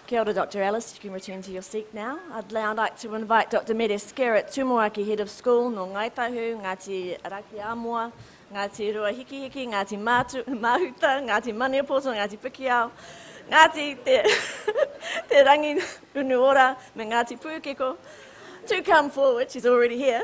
Kia ora, Dr. Ellis. You can return to your seat now. I'd now like to invite Dr. Mere Skerritt, Tumuaki Head of School, no Ngaitahu, Ngāti Araki Amua, Ngāti Ruahikihiki, Ngāti Mahuta, Ngāti Maniapoto, Ngāti Pikiao, Ngāti Te Rangi Unuora, me Ngāti Pūkeko, to come forward, she's already here,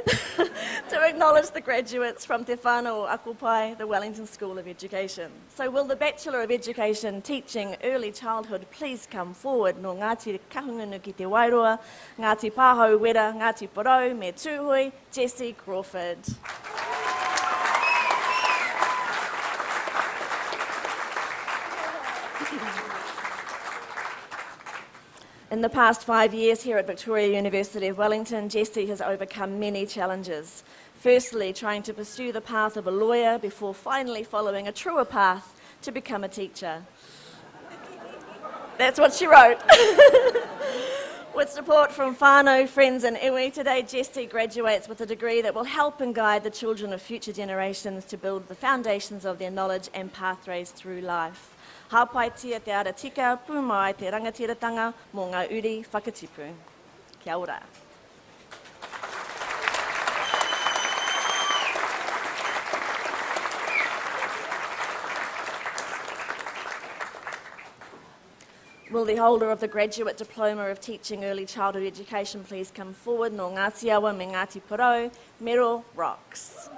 to acknowledge the graduates from Te Whānau o Akupai, the Wellington School of Education. So will the Bachelor of Education Teaching Early Childhood please come forward? No Ngāti Kahungunu ki te Wairoa, Ngāti Pāhau Wera, Ngāti Porou, me Tūhui, Jessie Crawford. In the past 5 years here at Victoria University of Wellington, Jessie has overcome many challenges. Firstly, trying to pursue the path of a lawyer before finally following a truer path to become a teacher. That's what she wrote. With support from whānau, friends and iwi, today Jessie graduates with a degree that will help and guide the children of future generations to build the foundations of their knowledge and pathways through life. Hāpaitia te ara tika, pūmai te rangatiratanga mō ngā uri whakatipu. Kia ora. Will the holder of the Graduate Diploma of Teaching Early Childhood Education please come forward? No Ngāti Awa me Ngāti Porou, Meryl Rocks.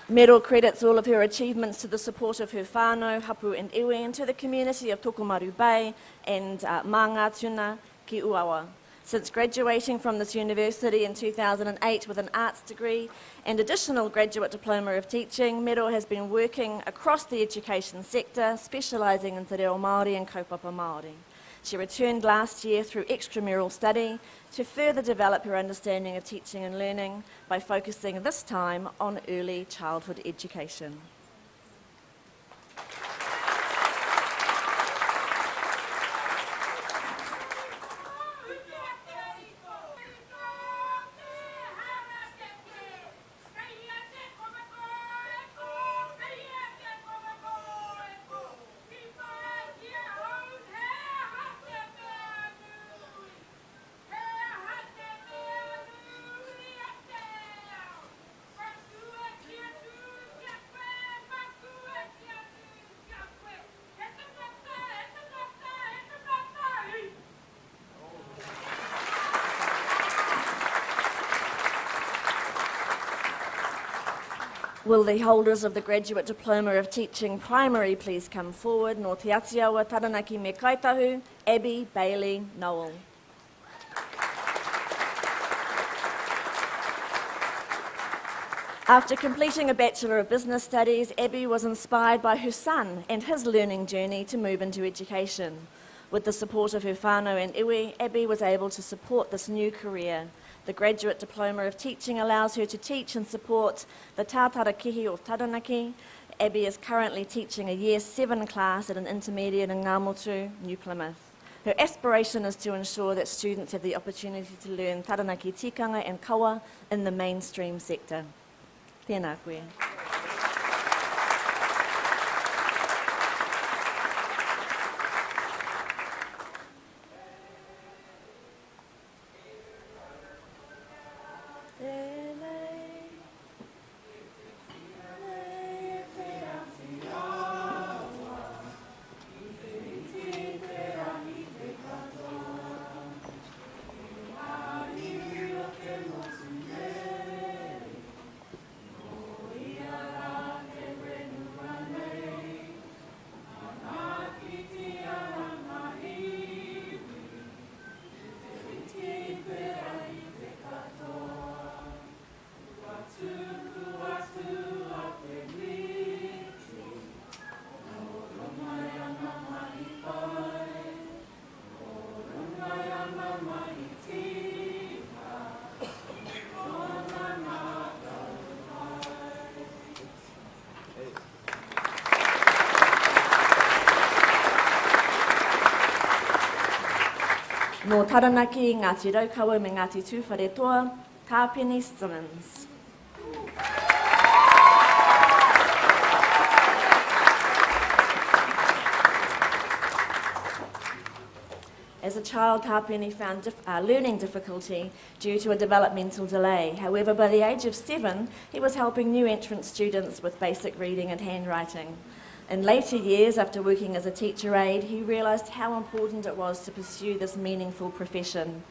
Meryl credits all of her achievements to the support of her whānau, hapu and iwi, and to the community of Tokomaru Bay and Mā Ngā Tuna ki Uawa. Since graduating from this university in 2008 with an arts degree and additional graduate diploma of teaching, Mero has been working across the education sector, specialising in te reo Māori and kaupapa Māori. She returned last year through extramural study to further develop her understanding of teaching and learning by focusing this time on early childhood education. Will the holders of the Graduate Diploma of Teaching Primary please come forward? Nō Te Atiawa Taranaki me Kaitahu, Abby Bailey Noel. After completing a Bachelor of Business Studies, Abby was inspired by her son and his learning journey to move into education. With the support of her whānau and iwi, Abby was able to support this new career. The Graduate Diploma of Teaching allows her to teach and support the Tātara Kihi of Taranaki. Abby is currently teaching a Year 7 class at an intermediate in Ngāmotu, New Plymouth. Her aspiration is to ensure that students have the opportunity to learn Taranaki tikanga and kawa in the mainstream sector. Tēnā koe. Nō Taranaki, Ngāti Raukawa me Ngāti Tūwharetoa, Tāpeni Simmons. As a child, Tāpeni found learning difficulty due to a developmental delay. However, by the age of 7, he was helping new entrant students with basic reading and handwriting. In later years, after working as a teacher aide, he realised how important it was to pursue this meaningful profession.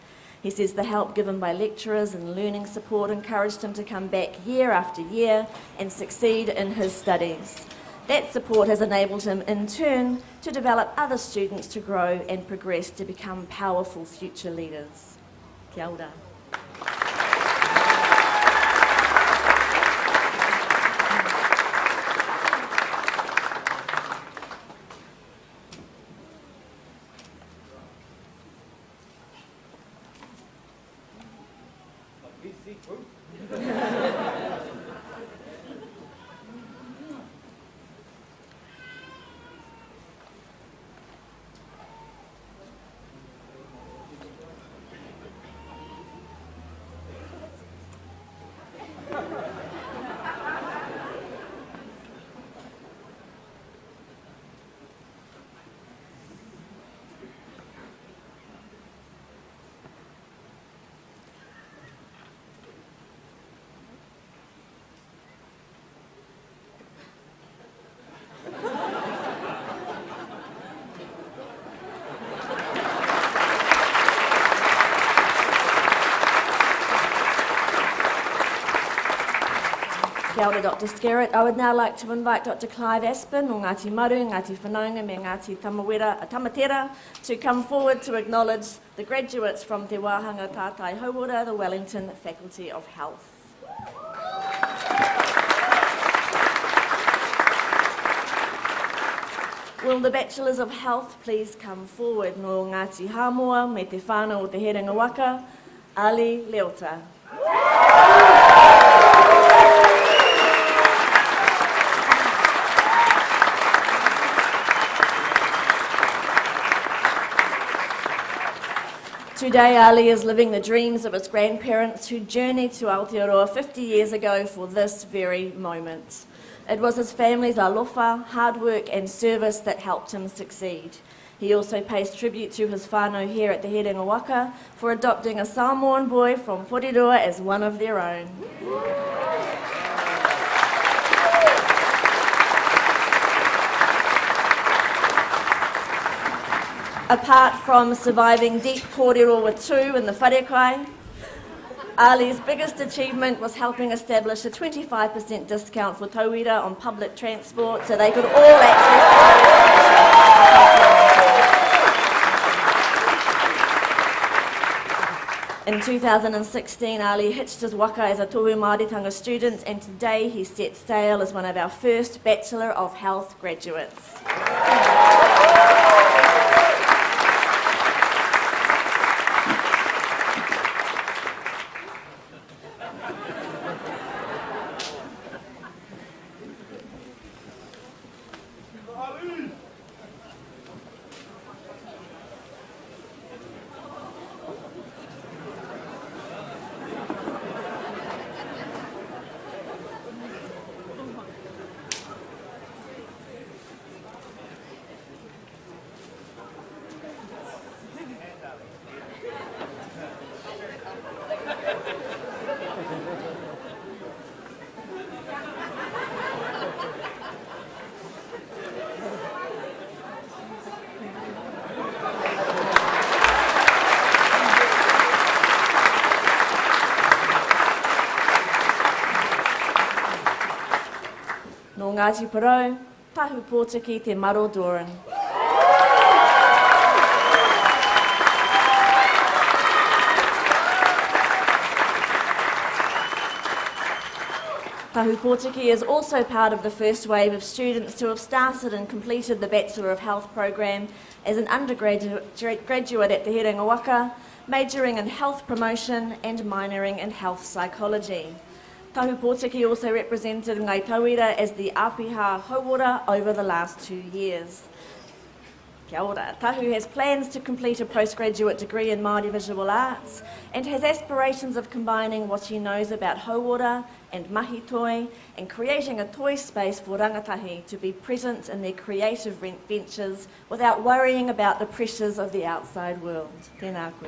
He says the help given by lecturers and learning support encouraged him to come back year after year and succeed in his studies. That support has enabled him, in turn, to develop other students to grow and progress to become powerful future leaders. Kia ora. Kia ora, Dr. Skerritt. I would now like to invite Dr. Clive Aspin, o Ngāti Maru, Ngāti Whanaunga, me Ngāti Tamatera, to come forward to acknowledge the graduates from Te Wāhanga Tātai Hauora, the Wellington Faculty of Health. Will the Bachelors of Health please come forward? No Ngāti Hāmoa, me te whānau o te Herenga Waka, Ali Leota. Today, Ali is living the dreams of his grandparents who journeyed to Aotearoa 50 years ago for this very moment. It was his family's alofa, hard work and service that helped him succeed. He also pays tribute to his whānau here at the Herenga Waka for adopting a Samoan boy from Porirua as one of their own. Apart from surviving deep kōrero with two in the wharekai, Ali's biggest achievement was helping establish a 25% discount for tauira on public transport so they could all access In 2016, Ali hitched his waka as a tohu Māoritanga student, and today he sets sail as one of our first Bachelor of Health graduates. No Ngāti Porou, tahu pōtiki te maro Doran. Tahu Pōtiki is also part of the first wave of students to have started and completed the Bachelor of Health program as an undergraduate at the Herenga Waka, majoring in health promotion and minoring in health psychology. Tahu Pōtiki also represented Ngai Tauira as the Āpiha Hauora over the last 2 years. Kia ora. Tahu has plans to complete a postgraduate degree in Māori Visual Arts and has aspirations of combining what he knows about Hauora and mahi toi and creating a toy space for rangatahi to be present in their creative ventures without worrying about the pressures of the outside world. Tēnā koe.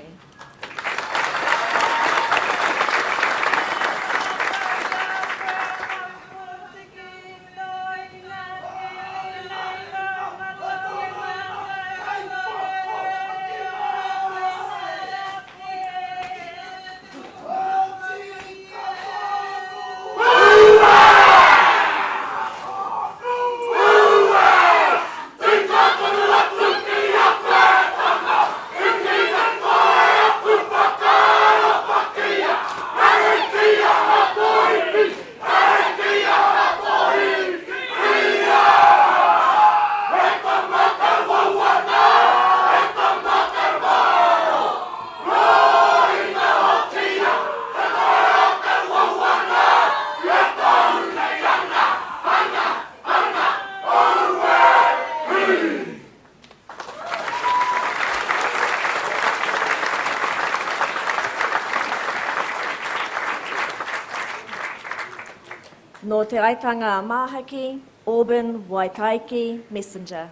No te aitanga Māhaki, Auburn Waitaiki Messenger.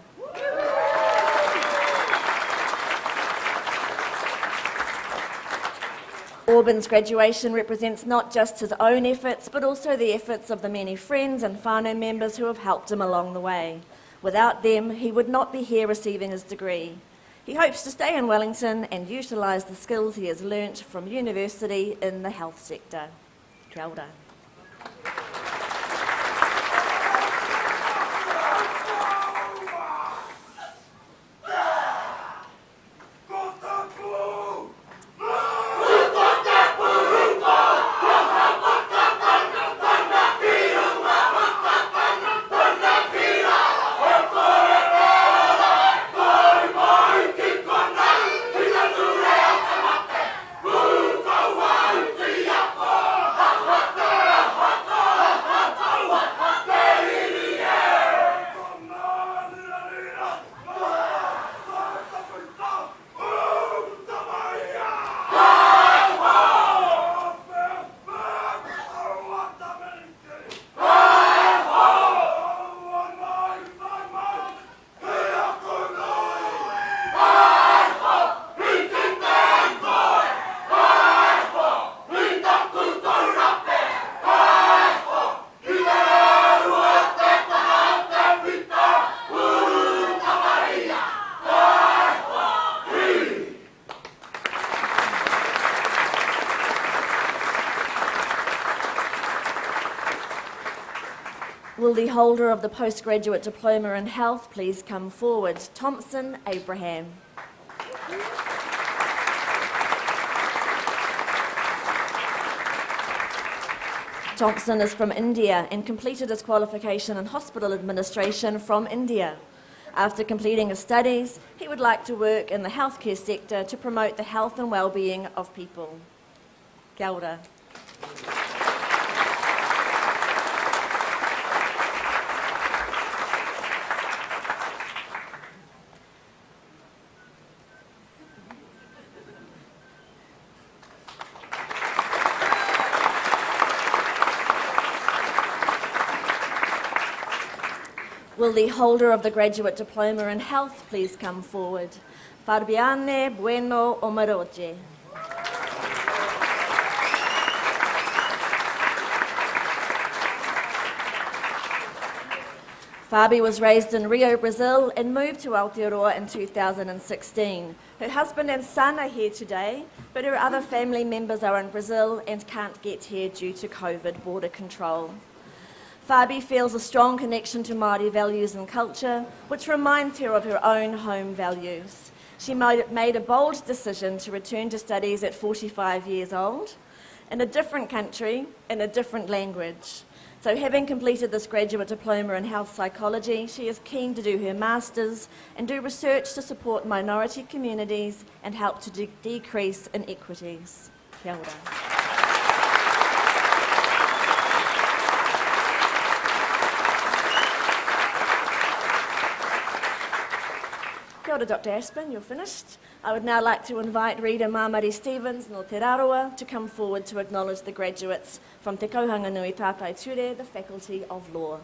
Auburn's graduation represents not just his own efforts, but also the efforts of the many friends and whānau members who have helped him along the way. Without them, he would not be here receiving his degree. He hopes to stay in Wellington and utilise the skills he has learnt from university in the health sector. Kia ora. Will the holder of the postgraduate diploma in health please come forward? Thompson Abraham. Thompson is from India and completed his qualification in hospital administration from India. After completing his studies, he would like to work in the healthcare sector to promote the health and well-being of people. Kia ora. Will the holder of the graduate diploma in health please come forward? Farbiane Bueno Omaroche. Fabi was raised in Rio, Brazil and moved to Aotearoa in 2016. Her husband and son are here today, but her other family members are in Brazil and can't get here due to COVID border control. Fabi feels a strong connection to Māori values and culture, which reminds her of her own home values. She made a bold decision to return to studies at 45 years old, in a different country, in a different language. So having completed this graduate diploma in health psychology, she is keen to do her master's and do research to support minority communities and help to decrease inequities. Kia ora. Kia ora, Dr. Aspin, you're finished. I would now like to invite Rita Mamari Stevens no Te Raroa to come forward to acknowledge the graduates from Te Kauhanga Nui Tātai Ture, the Faculty of Law.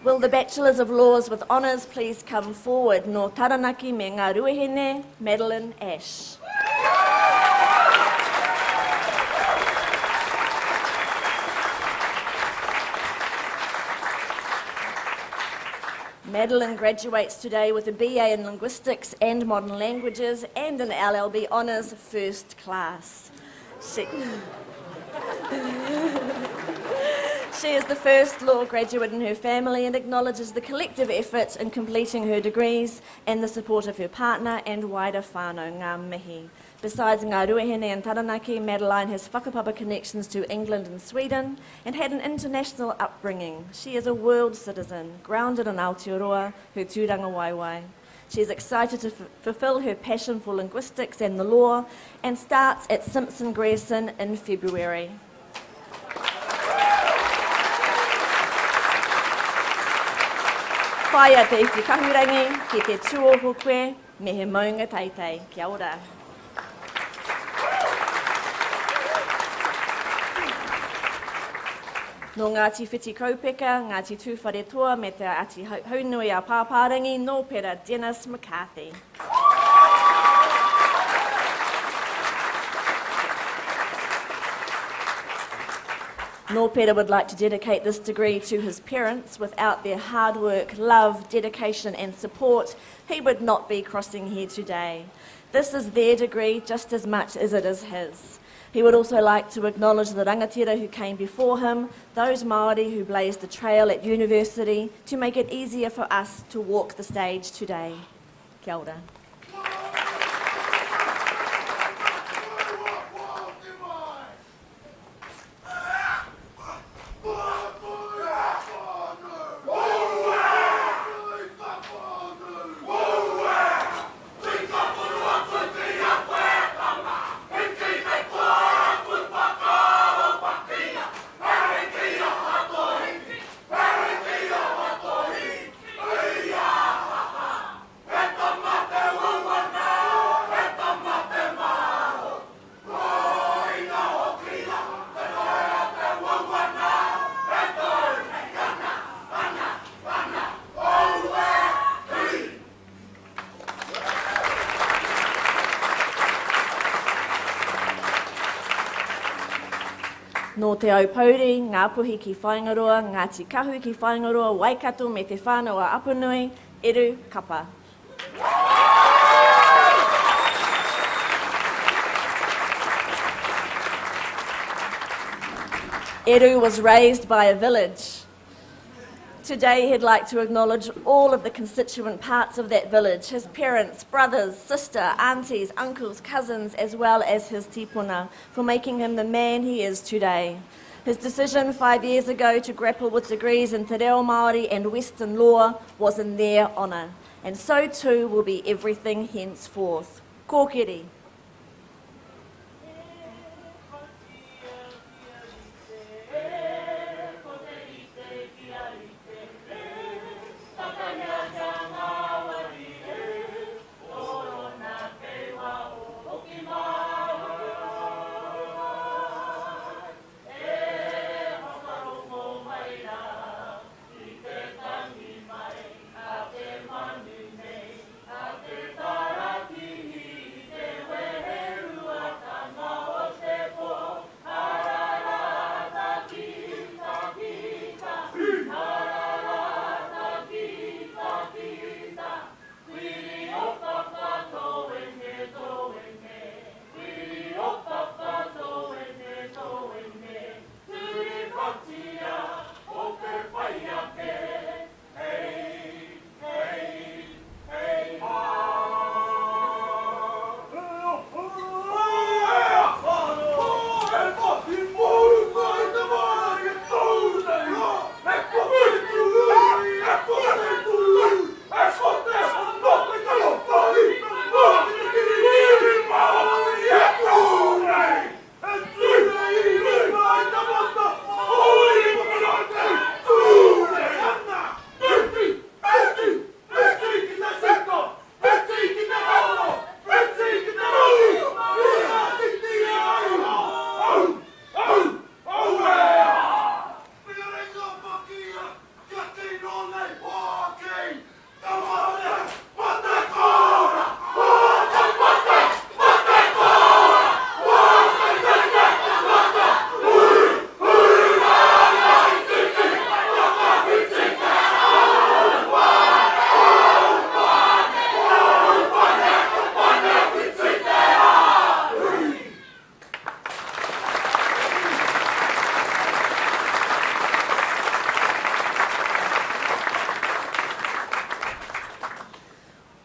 Will the Bachelors of Laws with honours please come forward? No Taranaki me ngā ruehene, Madeline Ash. Madeline graduates today with a BA in Linguistics and Modern Languages and an LLB Honours First Class. She is the first law graduate in her family and acknowledges the collective effort in completing her degrees and the support of her partner and wider whānau ngā mihi. Besides ngā ruehene and Taranaki, Madeline has whakapapa connections to England and Sweden and had an international upbringing. She is a world citizen, grounded in Aotearoa, her tūranga waiwai. She is excited to fulfil her passion for linguistics and the law and starts at Simpson Grierson in February. Whaia te iti kahurangi, ki te tuoho koe, me he maunga teitei. Kia ora. No Ngāti Whiti Kaupeka, Ngāti Tūwharetoa, me te ati haunui a Pāpārangi, no pera Dennis McCarthy. No pera would like to dedicate this degree to his parents. Without their hard work, love, dedication and support, he would not be crossing here today. This is their degree just as much as it is his. He would also like to acknowledge the rangatira who came before him, those Māori who blazed the trail at university to make it easier for us to walk the stage today. Kia ora. No te au pauri, ngā puhi ki whaingaroa, Ngāti Kahu ki whaingaroa, Waikato me te whānau a Apanui, Eru Kapa. Eru was raised by a village. Today he'd like to acknowledge all of the constituent parts of that village, his parents, brothers, sister, aunties, uncles, cousins, as well as his tipuna, for making him the man he is today. His decision 5 years ago to grapple with degrees in Te Reo Māori and Western law was in their honour, and so too will be everything henceforth. Kōkiri.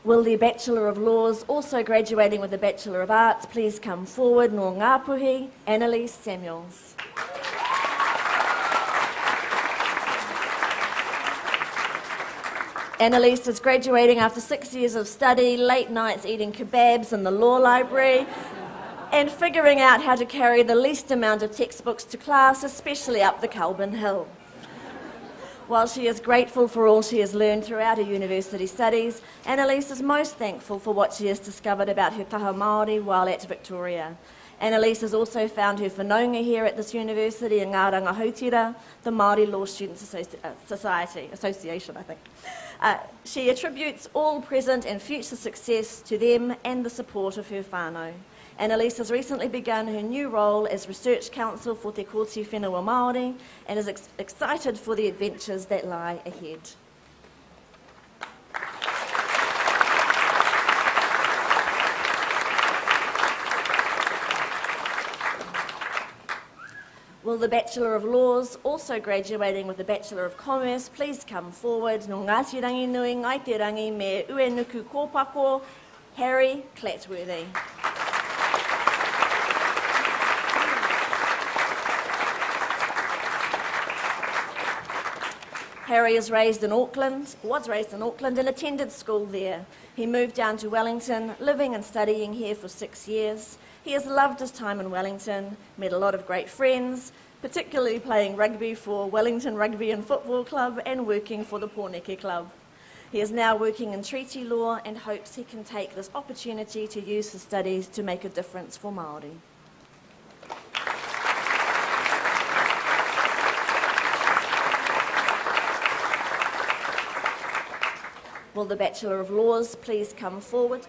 Will the Bachelor of Laws, also graduating with the Bachelor of Arts, please come forward? Nō Ngāpuhi, Annalise Samuels. Annalise is graduating after 6 years of study, late nights eating kebabs in the law library, and figuring out how to carry the least amount of textbooks to class, especially up the Calvin Hill. While she is grateful for all she has learned throughout her university studies, Annalise is most thankful for what she has discovered about her taha Māori while at Victoria. Annalise has also found her whanaunga here at this university in Ngā Rangahautira, the Māori Law Students Association, I think. She attributes all present and future success to them and the support of her whānau. Annalise has recently begun her new role as Research Counsel for Te Kōti Whenua Māori and is excited for the adventures that lie ahead. Will the Bachelor of Laws, also graduating with the Bachelor of Commerce, please come forward? Nō Ngāti Rangi Nui, Ngai Te Rangi, me Uenuku Kōpako, Harry Clatworthy. Harry was raised in Auckland and attended school there. He moved down to Wellington, living and studying here for 6 years. He has loved his time in Wellington, met a lot of great friends, particularly playing rugby for Wellington Rugby and Football Club and working for the Pōneke Club. He is now working in treaty law and hopes he can take this opportunity to use his studies to make a difference for Māori. Will the Bachelor of Laws please come forward?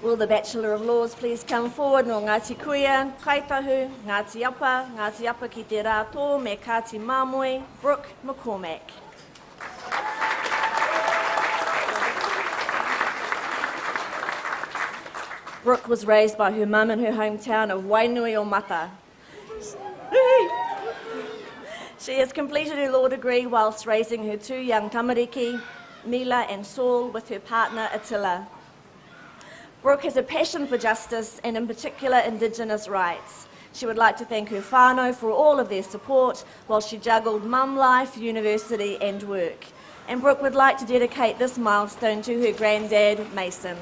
Will the Bachelor of Laws please come forward? No Ngāti Kuia, Kaitahu, Ngāti Apa ki te rātō, me Kāti Māmoe, Brooke McCormack. Brooke was raised by her mum in her hometown of Wainui o Mata. She has completed her law degree whilst raising her two young tamariki, Mila and Saul, with her partner Attila. Brooke has a passion for justice and in particular Indigenous rights. She would like to thank her whānau for all of their support while she juggled mum life, university and work. And Brooke would like to dedicate this milestone to her granddad, Mason.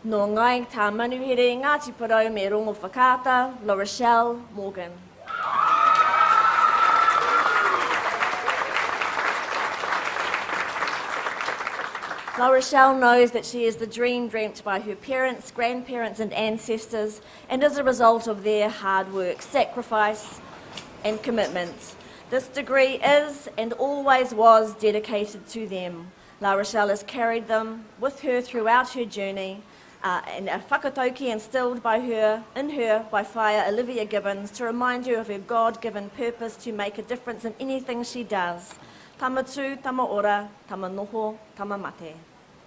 No ngai tā manuhere Ngāti Porou me rongo whakata, La Rochelle Morgan. La Rochelle knows that she is the dream dreamt by her parents, grandparents and ancestors, and as a result of their hard work, sacrifice and commitment. This degree is and always was dedicated to them. La Rochelle has carried them with her throughout her journey, and a whakatauki instilled in her by Whaia Olivia Gibbons to remind her of her God-given purpose to make a difference in anything she does. Tama tū, tama ora, tama noho, tama mate.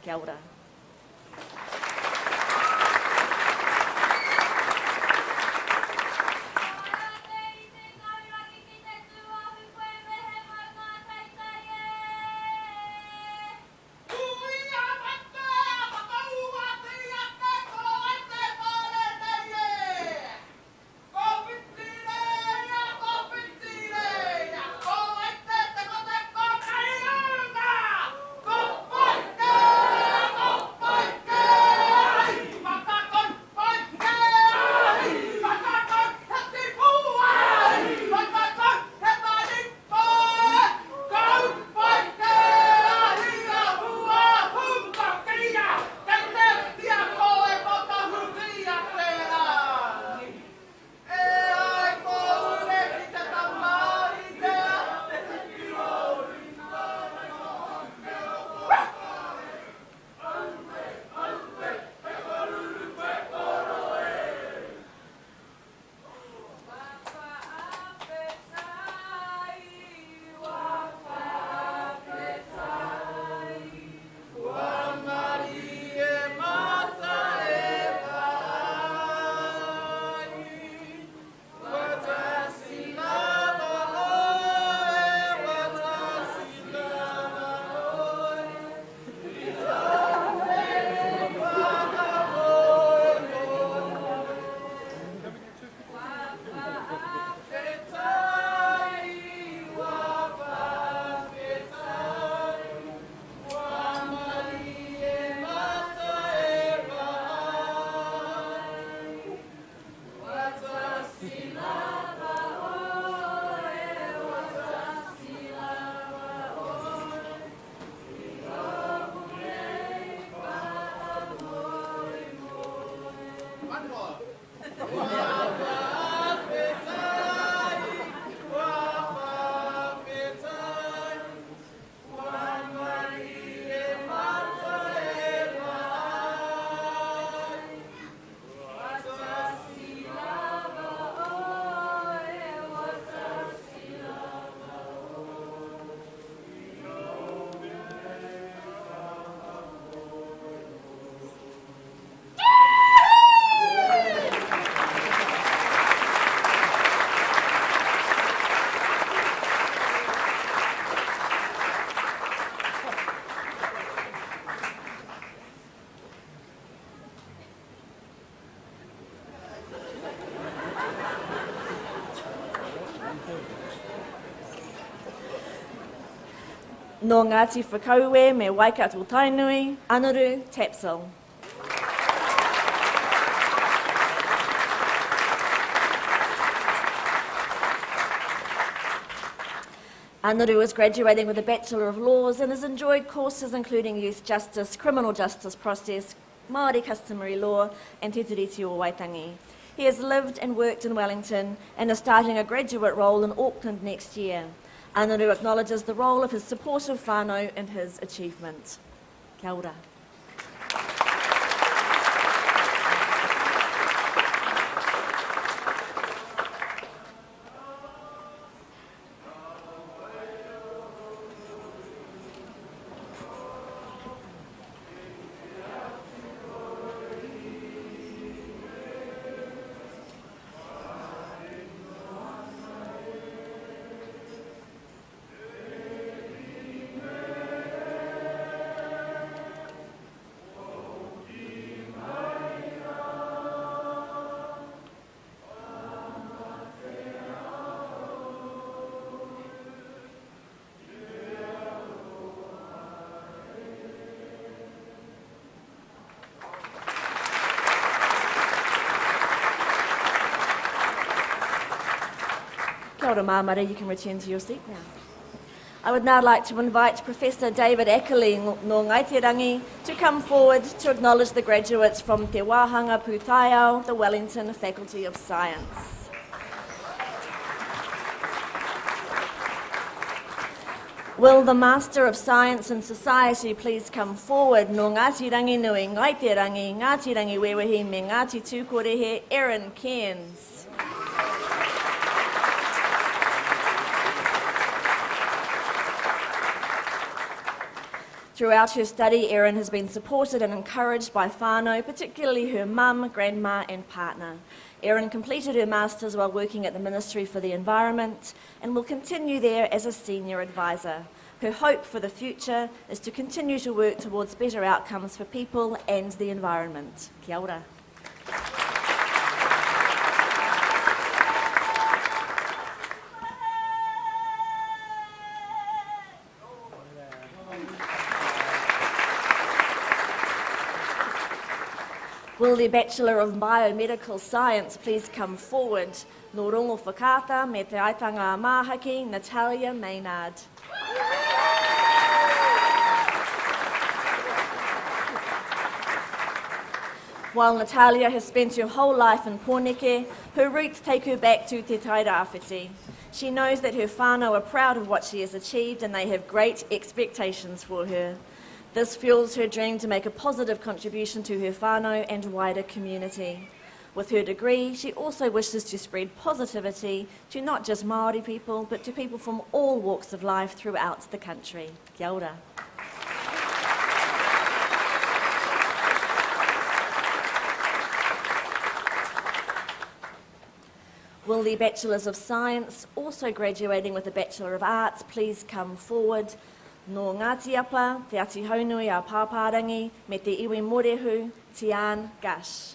Kia ora. Nō Ngāti Whakaue me Waikato Tainui, Anaru Tapsil. Anaru is graduating with a Bachelor of Laws and has enjoyed courses including youth justice, criminal justice process, Māori customary law and Te Tiriti o Waitangi. He has lived and worked in Wellington and is starting a graduate role in Auckland next year. Anaru acknowledges the role of his supportive whānau in his achievement. Kia ora. Kia ora Marae, you can return to your seat now. I would now like to invite Professor David Ackerley no Ngaitirangi to come forward to acknowledge the graduates from Te Wāhanga Pūtaiao, the Wellington Faculty of Science. Will the Master of Science and Society please come forward no Ngāti Rangi Nui, Ngaitirangi, Ngāti Rangi Wewehi me Ngāti Tūkorehe, Erin Cairns. Throughout her study, Erin has been supported and encouraged by whānau, particularly her mum, grandma and partner. Erin completed her Masters while working at the Ministry for the Environment and will continue there as a senior advisor. Her hope for the future is to continue to work towards better outcomes for people and the environment. Kia ora. Will the Bachelor of Biomedical Science please come forward? No rongo whakata me te aitanga māhaki, Natalia Maynard. While Natalia has spent her whole life in Pōneke, her roots take her back to Te Tairāwhiti. She knows that her whānau are proud of what she has achieved and they have great expectations for her. This fuels her dream to make a positive contribution to her whānau and wider community. With her degree, she also wishes to spread positivity to not just Māori people, but to people from all walks of life throughout the country. Kia ora. Will the Bachelors of Science, also graduating with a Bachelor of Arts, please come forward? No Ngāti Apa, Te Ati Haunui a Pāpārangi, me te iwi morehu, Tian Gash.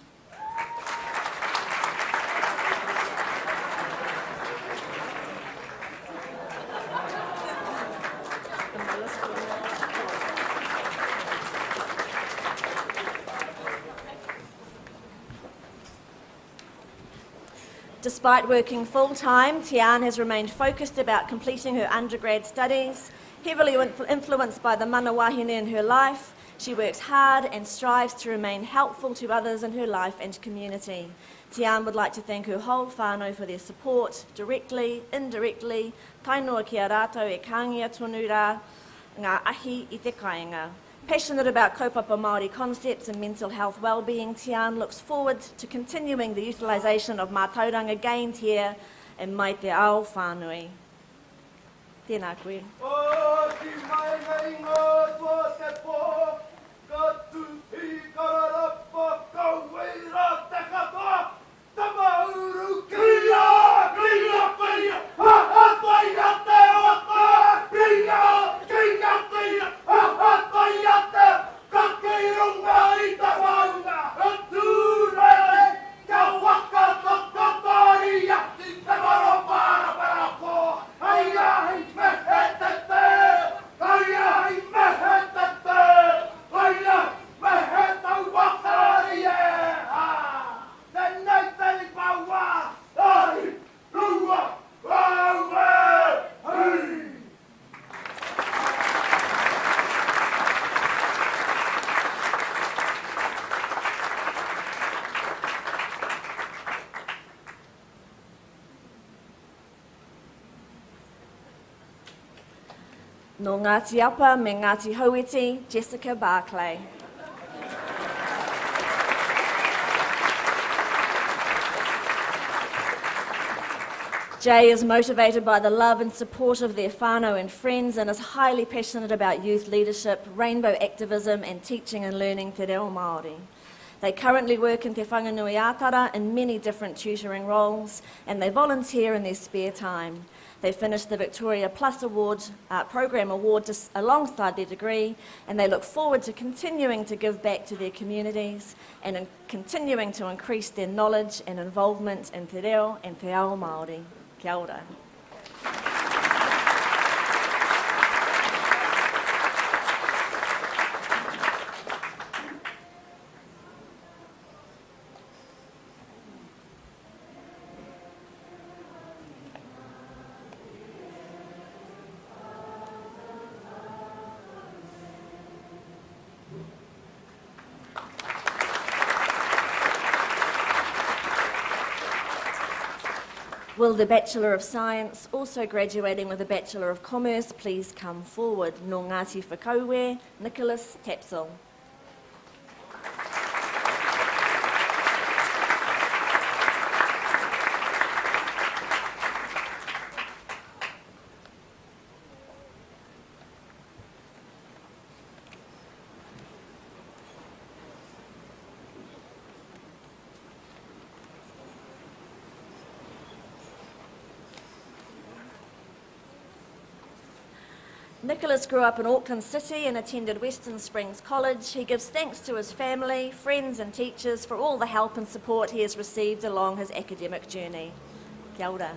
Despite working full-time, Tian has remained focused about completing her undergrad studies. Heavily influenced by the mana wahine in her life, she works hard and strives to remain helpful to others in her life and community. Tian would like to thank her whole whānau for their support, directly, indirectly, tainoa ki a rātou e kāngia tonu rā, ngā ahi I te kāinga. Passionate about kaupapa Māori concepts and mental health well-being, Tian looks forward to continuing the utilisation of mātauranga gained here in Mai Te Ao Whānui. Tēnā koe. O ki mai nei ngā tua te pō, ka tuhi kararapa, ka weira te katoa, tama uru kia, kia, kia, ha ha taia te ota, kia, kia, kia, ha ha taia te, ka kirunga I te maunga, e tūrei, ka waka toka taia, I te maro para para pō, aia, me he te te, aia, No Ngāti Apa me Ngāti Hauiti, Jessica Barclay. Jay is motivated by the love and support of their whānau and friends and is highly passionate about youth leadership, rainbow activism and teaching and learning te reo Māori. They currently work in Te Whanganui Ātara in many different tutoring roles and they volunteer in their spare time. They finished the Victoria Plus Award, Program Award just alongside their degree and they look forward to continuing to give back to their communities and continuing to increase their knowledge and involvement in te reo and te ao Māori. Kia ora. Will the Bachelor of Science, also graduating with a Bachelor of Commerce, please come forward? No Ngāti Whakauwe, Nicholas Tapsell. Nicholas grew up in Auckland City and attended Western Springs College. He gives thanks to his family, friends and teachers for all the help and support he has received along his academic journey. Kia ora.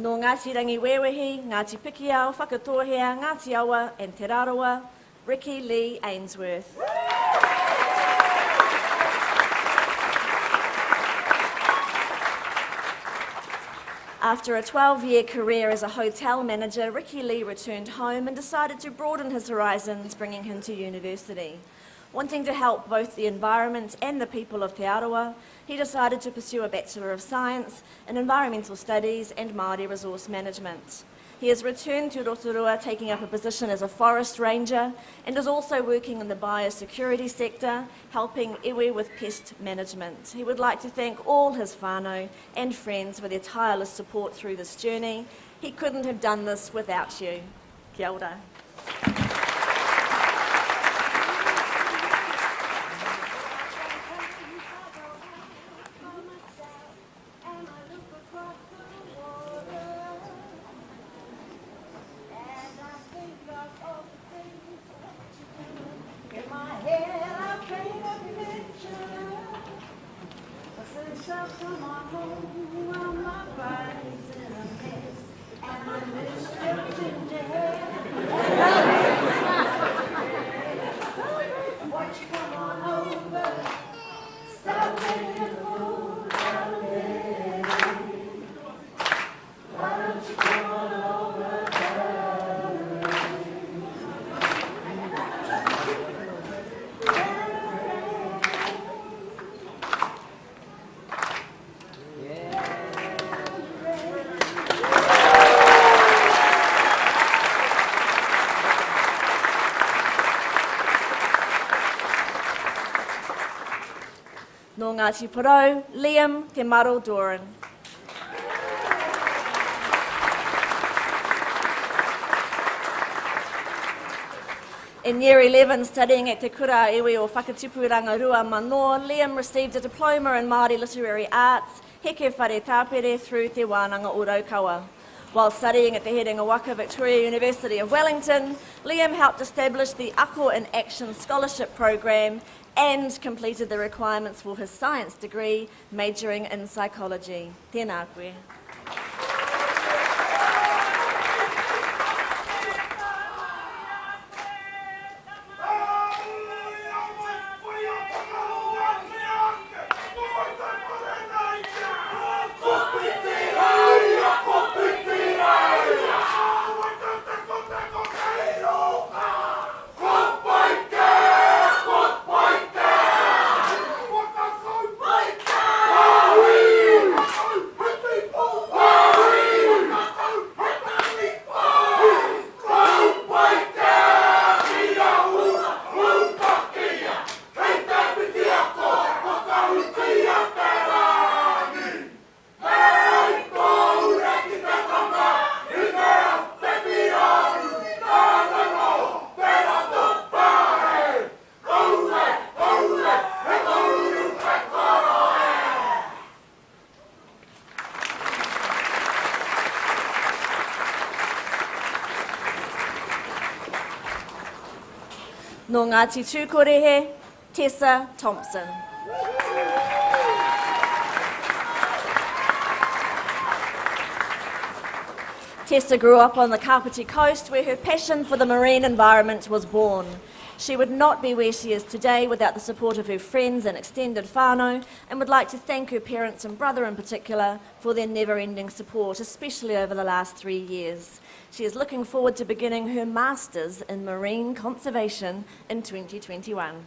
No Ngāti Rangiwewehi, Ngāti Pikiao, Whakatohea, Ngāti Awa and Te Raroa, Ricky Lee Ainsworth. After a 12-year career as a hotel manager, Ricky Lee returned home and decided to broaden his horizons, bringing him to university. Wanting to help both the environment and the people of Te Arawa, he decided to pursue a Bachelor of Science in Environmental Studies and Māori Resource Management. He has returned to Rotorua, taking up a position as a forest ranger and is also working in the biosecurity sector, helping iwi with pest management. He would like to thank all his whānau and friends for their tireless support through this journey. He couldn't have done this without you. Kia ora. No Ngāti Porou, Liam Te Maro Doran. In Year 11, studying at Te Kura Iwi o Whakatipu Rangarua Manoa, Liam received a diploma in Māori Literary Arts, heke whare tāpere through Te Wānanga o Raukawa. While studying at the Herenga Waka, Victoria University of Wellington, Liam helped establish the Ako in Action Scholarship Program and completed the requirements for his science degree, majoring in psychology. Tēnā koe. Nō Ngāti Tūkorehe, Tessa Thompson. Tessa grew up on the Kapiti coast where her passion for the marine environment was born. She would not be where she is today without the support of her friends and extended whānau, and would like to thank her parents and brother in particular for their never-ending support, especially over the last 3 years. She is looking forward to beginning her Masters in Marine Conservation in 2021.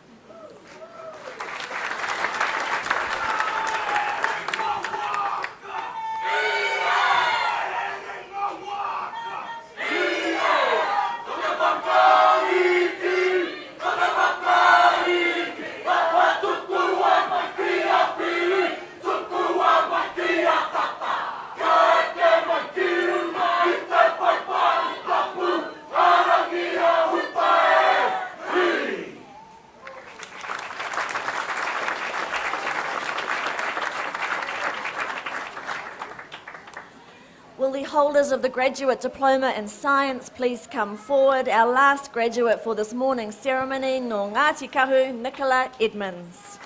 Will the holders of the Graduate Diploma in Science please come forward? Our last graduate for this morning's ceremony, Nō Ngāti Kahu, Nicola Edmonds.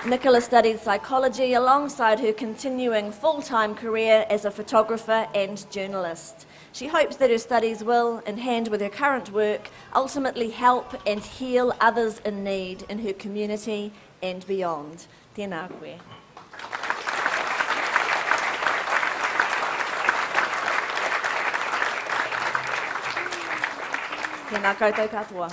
Nicola studied psychology alongside her continuing full-time career as a photographer and journalist. She hopes that her studies will, in hand with her current work, ultimately help and heal others in need in her community and beyond. Tēnā koe. Tēnā koutou katoa.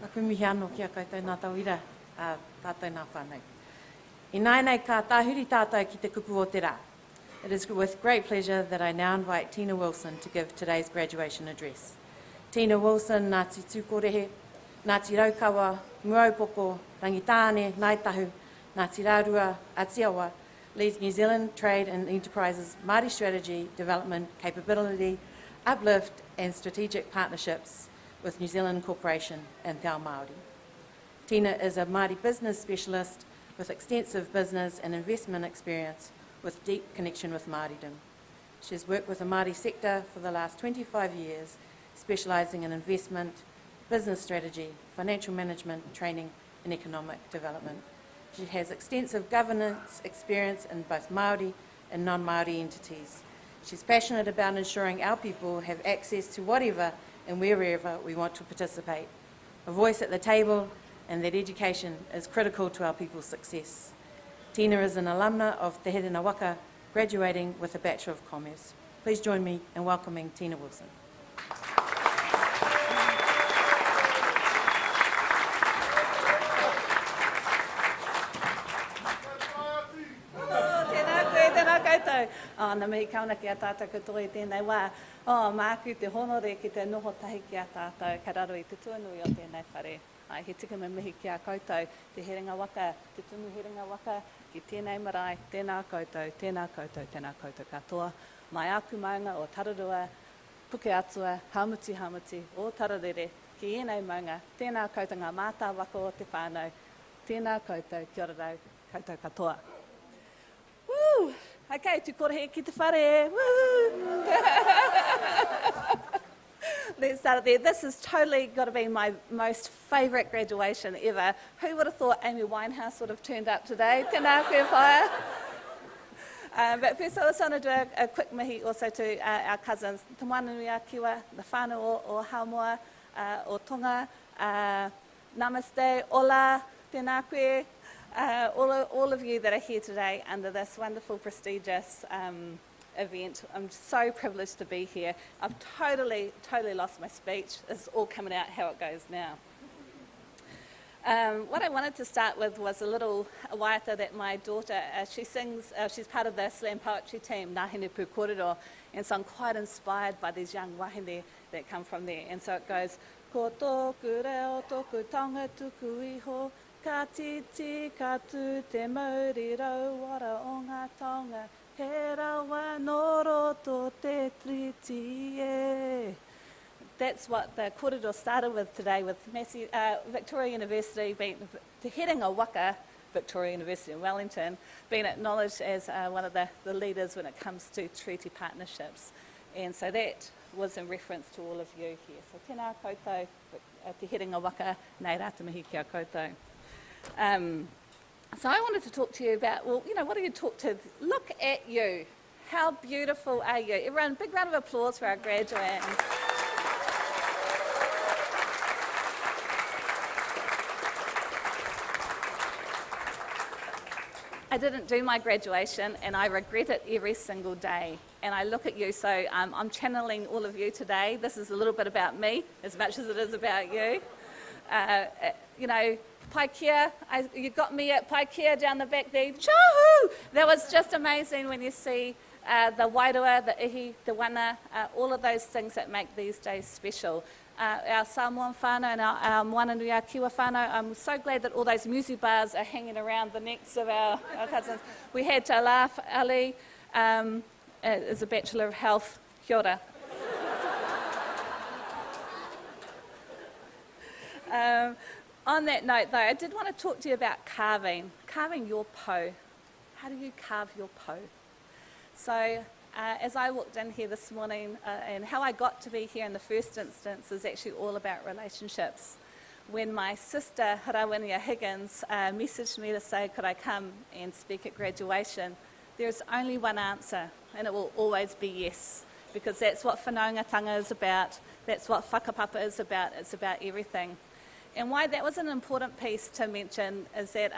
Aku mihi anō kia koutou nā tauira, tātou nā whānau. I nāi ka tāhuri tātou ki te kupu o te rā. It is with great pleasure that I now invite Tina Wilson to give today's graduation address. Tina Wilson, Ngāti Tūkorehe, Ngāti Raukawa, Muaupoko, Rangitāne, Ngaitahu, Ngāti Rārua, Atiawa, leads New Zealand Trade and Enterprises Māori Strategy, Development, Capability, Uplift and Strategic Partnerships with New Zealand Corporation and Te Ao Māori. Tina is a Māori business specialist with extensive business and investment experience with deep connection with Māoridom. She has worked with the Māori sector for the last 25 years, specialising in investment, business strategy, financial management, training and economic development. She has extensive governance experience in both Māori and non-Māori entities. She's passionate about ensuring our people have access to whatever and wherever we want to participate, a voice at the table, and that education is critical to our people's success. Tina is an alumna of Te Herenga Waka, graduating with a Bachelor of Commerce. Please join me in welcoming Tina Wilson. Nā mihi kauna ki a tātou katoa i tēnei wā. Māku te honore ki te noho tahi ki a tātou, ka raro i te tuanui o tēnei whare. He tikana mihi ki a koutou, te Herenga Waka, te tumu Herenga Waka, ki tēnei marae, tēnā koutou, tēnā koutou, tēnā koutou katoa. Mai aku maunga o Tararua, puke atua, hamuti hamuti, o tararere, ki enei maunga, tēnā koutou ngā mātā waka o te whānau, tēnā koutou, kia ora rau, koutou katoa. Woo! Okay, tūkorehe ki te whare, woo! Let's start there. This has totally got to be my most favourite graduation ever. Who would have thought Amy Winehouse would have turned up today? Tēnā koe whaia. But first I just want to do a quick mihi also to our cousins. Te moana nui a kiwa, the whānau o Hamoa, o Tonga, namaste, ola, tēnā koe, all of you that are here today under this wonderful, prestigious event. I'm so privileged to be here. I've totally lost my speech. It's all coming out how it goes now. What I wanted to start with was a little waiata that my daughter, she sings, she's part of the slam poetry team, Ngāhine Pūkōrero, and so I'm quite inspired by these young wahine that come from there. And so it goes, ko tōku reo, tōku tonga tuku iho, ka titi katu te mauri rau wara o ngā tonga, he rawa noro tō te triti e. That's what the kōrero started with today, with Victoria University, being the Herenga Waka, Victoria University in Wellington, being acknowledged as one of the leaders when it comes to treaty partnerships. And so that was in reference to all of you here. So tēnā koutou, te Herenga Waka, nei rā te mihi kia koutou. So I wanted to talk to you about, well, you know, what do you talk to? Look at you. How beautiful are you? Everyone, big round of applause for our graduates. I didn't do my graduation and I regret it every single day. And I look at you, so I'm channeling all of you today. This is a little bit about me as much as it is about you. You know, Paikea, you got me at Paikea down the back there. Chahoo! That was just amazing when you see the wairua, the ihi, the wana, all of those things that make these days special. Our Samoan whānau and our moana nui a kiwa whānau, I'm so glad that all those music bars are hanging around the necks of our cousins. We had Jalaf Ali, is a Bachelor of Health, kia ora. On that note though, I did want to talk to you about carving your po. How do you carve your po? So as I walked in here this morning, and how I got to be here in the first instance is actually all about relationships. When my sister, Harawinia Higgins, messaged me to say could I come and speak at graduation, there's only one answer, and it will always be yes, because that's what whanaungatanga is about, that's what whakapapa is about, it's about everything. And why that was an important piece to mention is that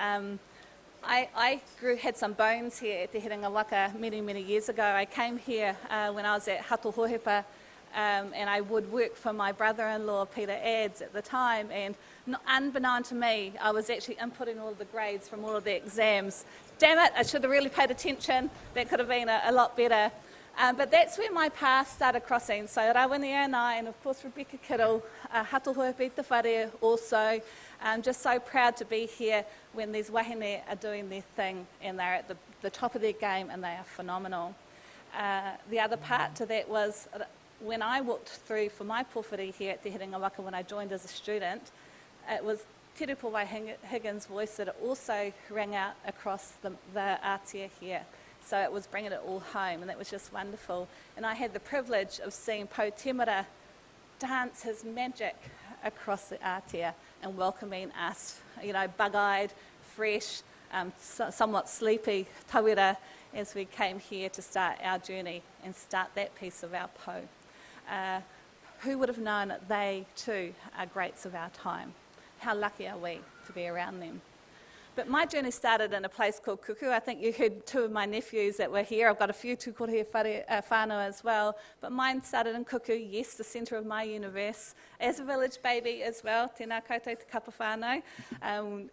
I had some bones here at the Herenga Waka many, many years ago. I came here when I was at Hatohohepa, and I would work for my brother-in-law, Peter Ads, at the time, and unbeknown to me, I was actually inputting all of the grades from all of the exams. Damn it, I should have really paid attention. That could have been a lot better. But that's where my path started crossing. So Rawinia and I, and of course Rebecca Kittle, Hatohohepa Te Whare also, I'm just so proud to be here when these wahine are doing their thing and they're at the top of their game and they are phenomenal. The other part to that was when I walked through for my pōwhiri here at Te Herenga Waka when I joined as a student, it was Te Rupawai Higgins' voice that also rang out across the atia here. So it was bringing it all home, and that was just wonderful. And I had the privilege of seeing Po Temara dance his magic across the atia and welcoming us, you know, bug-eyed, fresh, somewhat sleepy tawera as we came here to start our journey and start that piece of our po. Who would have known that they too are greats of our time? How lucky are we to be around them? But my journey started in a place called Kuku. I think you heard two of my nephews that were here. I've got a few tūkore whānau as well. But mine started in Kuku, yes, the centre of my universe. As a village baby as well, tēnā koutou te kapa whānau.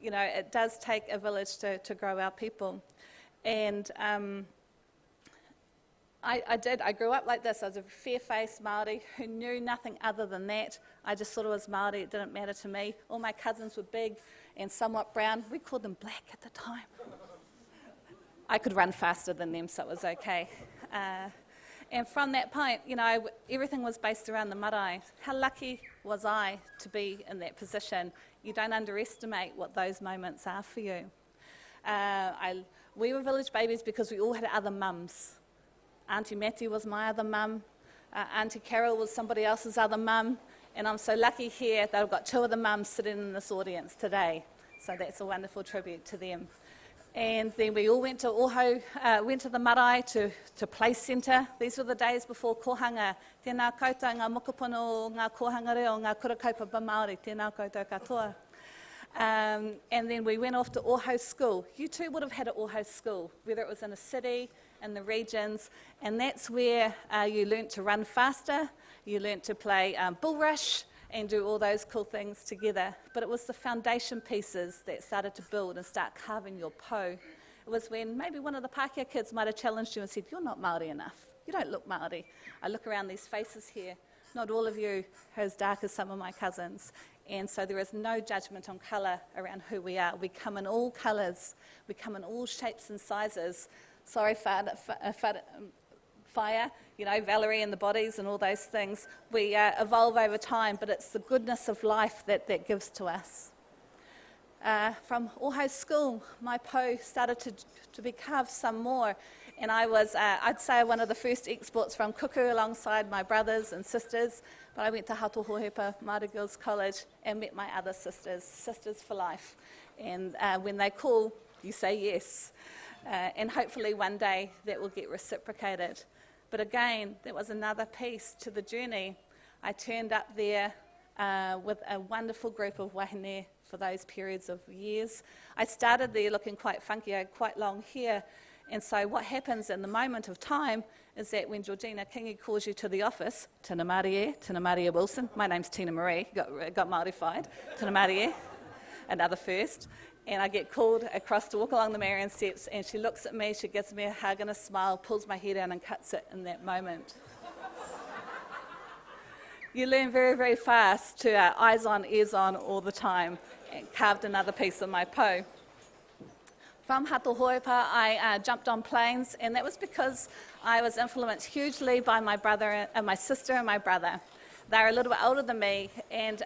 You know, it does take a village to grow our people. And I grew up like this. I was a fair-faced Māori who knew nothing other than that. I just thought I was Māori. It didn't matter to me. All my cousins were big and somewhat brown. We called them black at the time. I could run faster than them, so it was okay. And from that point, you know, everything was based around the marae. How lucky was I to be in that position? You don't underestimate what those moments are for you. We were village babies because we all had other mums. Auntie Matty was my other mum. Auntie Carol was somebody else's other mum. And I'm so lucky here that I've got two of the mums sitting in this audience today. So that's a wonderful tribute to them. And then we all went to went to the Marae to play centre. These were the days before kohanga. Tēnā koutou ngā mokopono, ngā kohanga reo, ngā kura kaupapa Māori, tēnā koutou katoa. And then we went off to all-house school. You too would have had an all-house school, whether it was in a city, in the regions, and that's where you learnt to run faster, you learnt to play bull rush, and do all those cool things together. But it was the foundation pieces that started to build and start carving your po. It was when maybe one of the Pākehā kids might have challenged you and said, "You're not Māori enough. You don't look Māori." I look around these faces here. Not all of you are as dark as some of my cousins. And so there is no judgment on colour around who we are. We come in all colours. We come in all shapes and sizes. Sorry, fire, you know, Valerie and the bodies and all those things. We evolve over time, but it's the goodness of life that gives to us. From all-house school, my po started to be carved some more, and I was, I'd say, one of the first exports from Kuku alongside my brothers and sisters, but I went to Hatohohepa Māori Girls College and met my other sisters for life. And when they call, you say yes. And hopefully one day that will get reciprocated. But again, that was another piece to the journey. I turned up there with a wonderful group of wahine for those periods of years. I started there looking quite funky, I had quite long hair. And so what happens in the moment of time is that when Georgina Kingi calls you to the office, Tina Marae Wilson, my name's Tina Marae, got Māorified, Tina Marae, another first. And I get called across to walk along the Marion steps, and she looks at me, she gives me a hug and a smile, pulls my hair down and cuts it in that moment. You learn very, very fast to eyes on, ears on all the time, and carved another piece of my po. From Hatohoepa, I jumped on planes, and that was because I was influenced hugely by my brother, my sister and my brother. They're a little bit older than me, and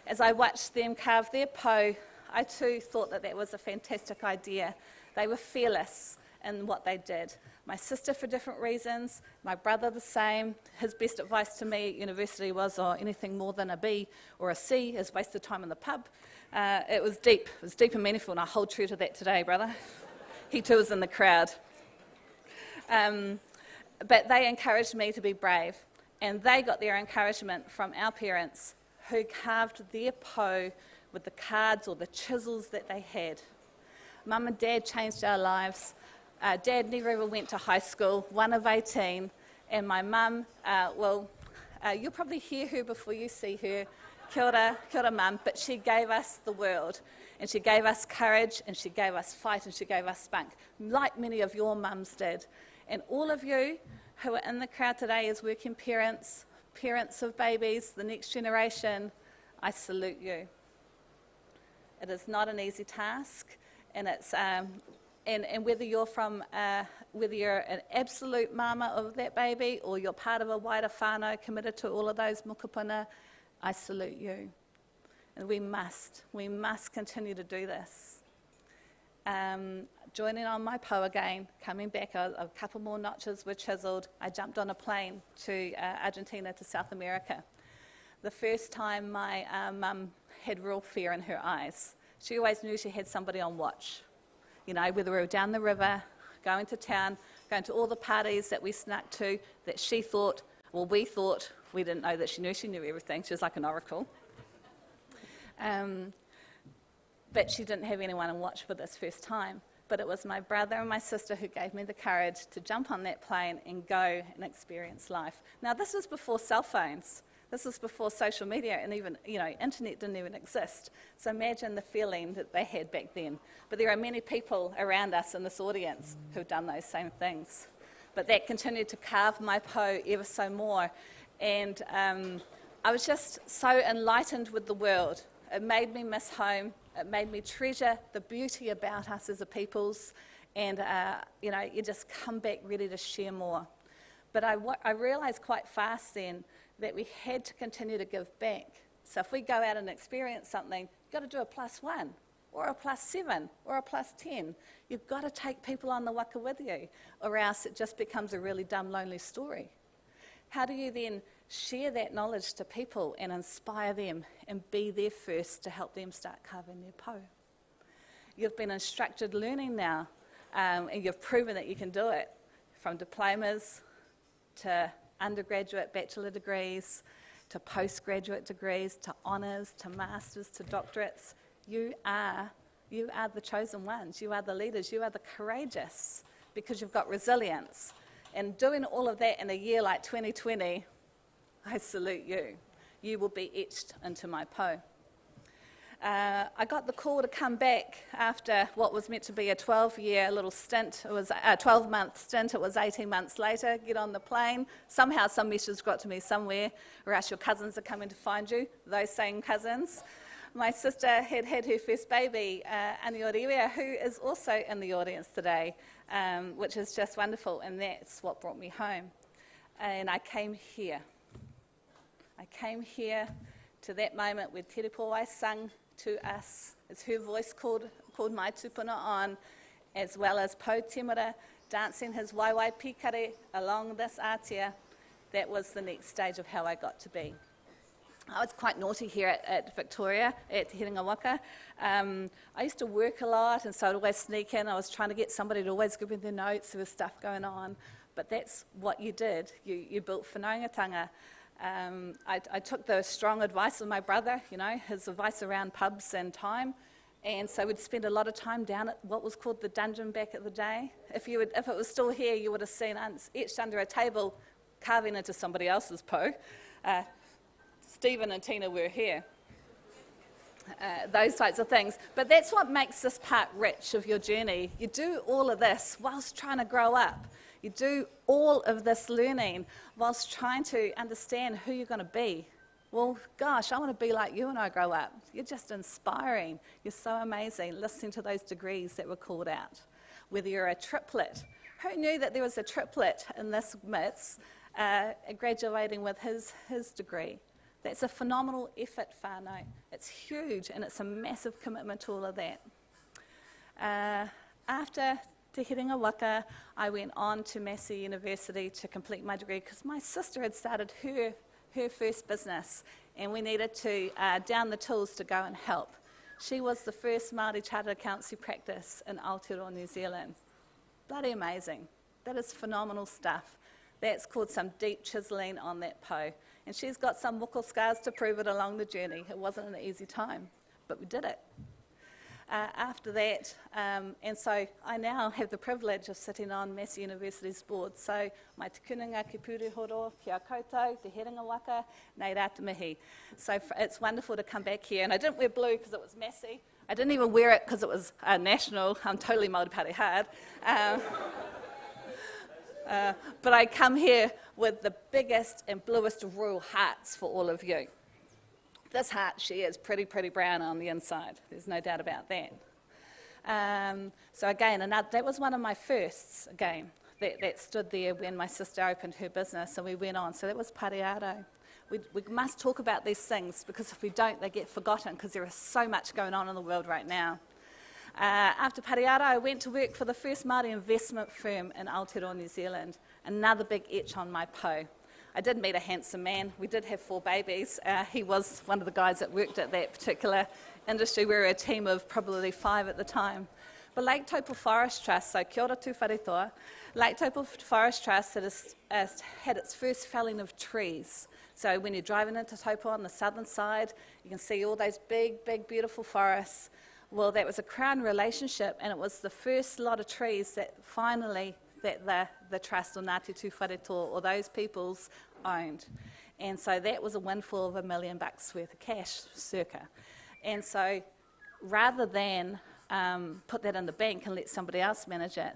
as I watched them carve their po, I too thought that was a fantastic idea. They were fearless in what they did. My sister for different reasons, my brother the same. His best advice to me at university was, anything more than a B or a C is wasted time in the pub. It was deep and meaningful, and I hold true to that today, brother. He too was in the crowd. But they encouraged me to be brave, and they got their encouragement from our parents who carved their po with the cards or the chisels that they had. Mum and Dad changed our lives. Dad never ever went to high school, one of 18, and my mum, you'll probably hear her before you see her. Kia ora Mum, but she gave us the world, and she gave us courage, and she gave us fight, and she gave us spunk, like many of your mums did. And all of you who are in the crowd today as working parents, parents of babies, the next generation, I salute you. It is not an easy task, and it's and whether you're whether you're an absolute mama of that baby or you're part of a wider whānau committed to all of those mokopuna, I salute you. And we must continue to do this. Joining on my po again, coming back, a couple more notches were chiselled. I jumped on a plane to Argentina, to South America. The first time my mum had real fear in her eyes. She always knew she had somebody on watch. You know, whether we were down the river, going to town, going to all the parties that we snuck to, that she thought, well, we thought, we didn't know that she knew everything. She was like an oracle. But she didn't have anyone on watch for this first time. But it was my brother and my sister who gave me the courage to jump on that plane and go and experience life. Now, this was before cell phones. This was before social media, and even, internet didn't even exist. So imagine the feeling that they had back then. But there are many people around us in this audience who've done those same things. But that continued to carve my po ever so more. And I was just so enlightened with the world. It made me miss home. It made me treasure the beauty about us as a peoples. And, you just come back ready to share more. But I realised quite fast then that we had to continue to give back. So if we go out and experience something, you've got to do a +1, or a +7, or a +10. You've got to take people on the waka with you, or else it just becomes a really dumb, lonely story. How do you then share that knowledge to people and inspire them and be there first to help them start carving their po? You've been instructed learning now, and you've proven that you can do it, from diplomas to undergraduate bachelor degrees, to postgraduate degrees, to honours, to masters, to doctorates. You are the chosen ones. You are the leaders. You are the courageous, because you've got resilience. And doing all of that in a year like 2020, I salute you. You will be etched into my po. I got the call to come back after what was meant to be a 12-year little stint. It was a 12-month stint. It was 18 months later. Get on the plane. Somehow some message got to me somewhere, or else your cousins are coming to find you, those same cousins. My sister had her first baby, Anioriwea, who is also in the audience today, which is just wonderful, and that's what brought me home. And I came here. I came here to that moment where Te Repowai sung to us. It's her voice called Mai Tupuna on, as well as Po Temura dancing his waiwai pikare along this atia. That was the next stage of how I got to be. I was quite naughty here at Victoria, at Herenga Waka. I used to work a lot, and so I'd always sneak in. I was trying to get somebody to always give me their notes. There was stuff going on. But that's what you did. You built whanaungatanga. I took the strong advice of my brother, his advice around pubs and time, and so we'd spend a lot of time down at what was called the dungeon back at the day. If it was still here, you would have seen us etched under a table, carving into somebody else's po. Stephen and Tina were here. Those types of things. But that's what makes this part rich of your journey. You do all of this whilst trying to grow up. You do all of this learning whilst trying to understand who you're going to be. Well, gosh, I want to be like you when I grow up. You're just inspiring. You're so amazing, listening to those degrees that were called out. Whether you're a triplet. Who knew that there was a triplet in this midst graduating with his degree? That's a phenomenal effort, whānau. It's huge, and it's a massive commitment to all of that. After Te Herenga Waka, I went on to Massey University to complete my degree because my sister had started her first business, and we needed to down the tools to go and help. She was the first Māori chartered accountancy practice in Aotearoa, New Zealand. Bloody amazing. That is phenomenal stuff. That's called some deep chiselling on that po. And she's got some muckle scars to prove it along the journey. It wasn't an easy time, but we did it. After that, and so I now have the privilege of sitting on Massey University's board. So mai te kununga ki pūrehoro, kia koutou, te Herenga Waka, nei rā te mihi. So it's wonderful to come back here. And I didn't wear blue because it was Massey. I didn't even wear it because it was national. I'm totally Māori Pāti hard. But I come here with the biggest and bluest of royal hearts for all of you. This heart, she is pretty brown on the inside. There's no doubt about that. So again, that was one of my firsts, again, that stood there when my sister opened her business and we went on. So that was Pariaro. We must talk about these things because if we don't, they get forgotten because there is so much going on in the world right now. After Pariaro, I went to work for the first Māori investment firm in Aotearoa, New Zealand. Another big etch on my po. I did meet a handsome man. We did have 4 babies. He was one of the guys that worked at that particular industry. We were a team of probably 5 at the time. But Lake Taupo Forest Trust, so kia ora tu wharetoa, Lake Taupo Forest Trust has had its first felling of trees. So when you're driving into Taupo on the southern side, you can see all those big, beautiful forests. Well, that was a Crown relationship, and it was the first lot of trees that finally the trust or Ngāti Tū Wharetoa or those peoples owned. And so that was a windfall of $1 million worth of cash, circa. And so rather than put that in the bank and let somebody else manage it,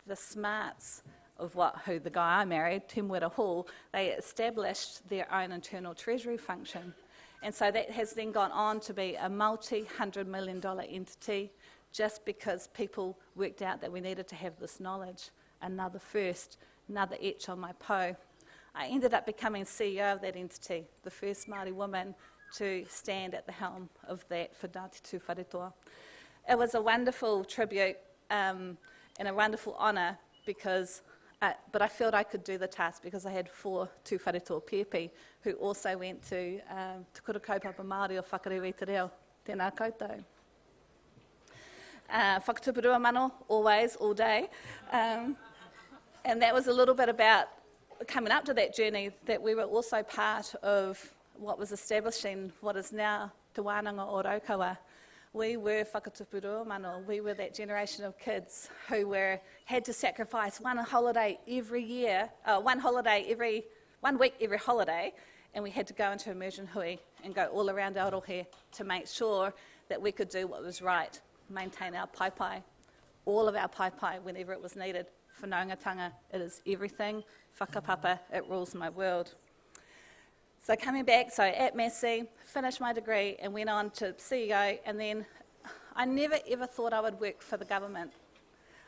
the smarts of who the guy I married, Tim Wera Hall, they established their own internal treasury function. And so that has then gone on to be a multi-$100 million entity just because people worked out that we needed to have this knowledge. Another first, another etch on my po. I ended up becoming CEO of that entity, the first Māori woman to stand at the helm of that for Ngāti Tū Wharetoa. It was a wonderful tribute and a wonderful honour because, but I felt I could do the task because I had 4 Tū Wharetoa piepi who also went to Te Kura Kaupapa Māori o Whakarewe Te Reo. Tēnā koutou. Whakatupurua mano, always, all day. And that was a little bit about coming up to that journey, that we were also part of what was establishing what is now Te Wānanga o Raukawa. We were whakatupurua mano. We were that generation of kids who had to sacrifice one holiday every year, 1 week every holiday, and we had to go into immersion hui and go all around Aotearoa to make sure that we could do what was right, maintain our paipai, all of our paipai whenever it was needed. Whanaungatanga, it is everything. Whakapapa, it rules my world. So coming back, so at Massey, finished my degree and went on to CEO, and then I never ever thought I would work for the government.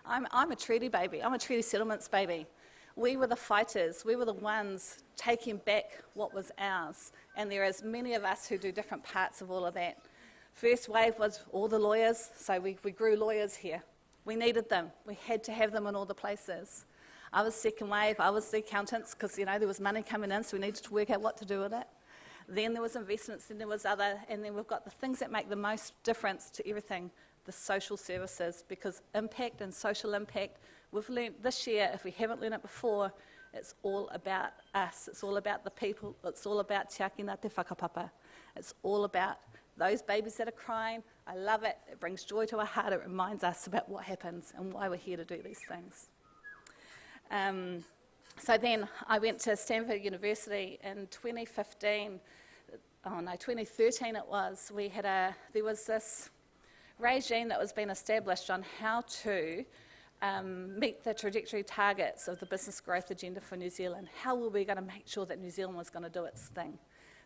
I'm a treaty baby, I'm a treaty settlements baby. We were the fighters, we were the ones taking back what was ours, and there is many of us who do different parts of all of that. First wave was all the lawyers, so we grew lawyers here. We needed them, we had to have them in all the places. I was second wave, I was the accountants, because there was money coming in, so we needed to work out what to do with it. Then there was investments, then there was other, and then we've got the things that make the most difference to everything, the social services, because impact and social impact, we've learned this year, if we haven't learned it before, it's all about us, it's all about the people, it's all about te akina te whakapapa. It's all about those babies that are crying. I love it, it brings joy to our heart, it reminds us about what happens and why we're here to do these things. So then I went to Stanford University in 2013 it was. There was this regime that was being established on how to meet the trajectory targets of the business growth agenda for New Zealand. How were we going to make sure that New Zealand was going to do its thing?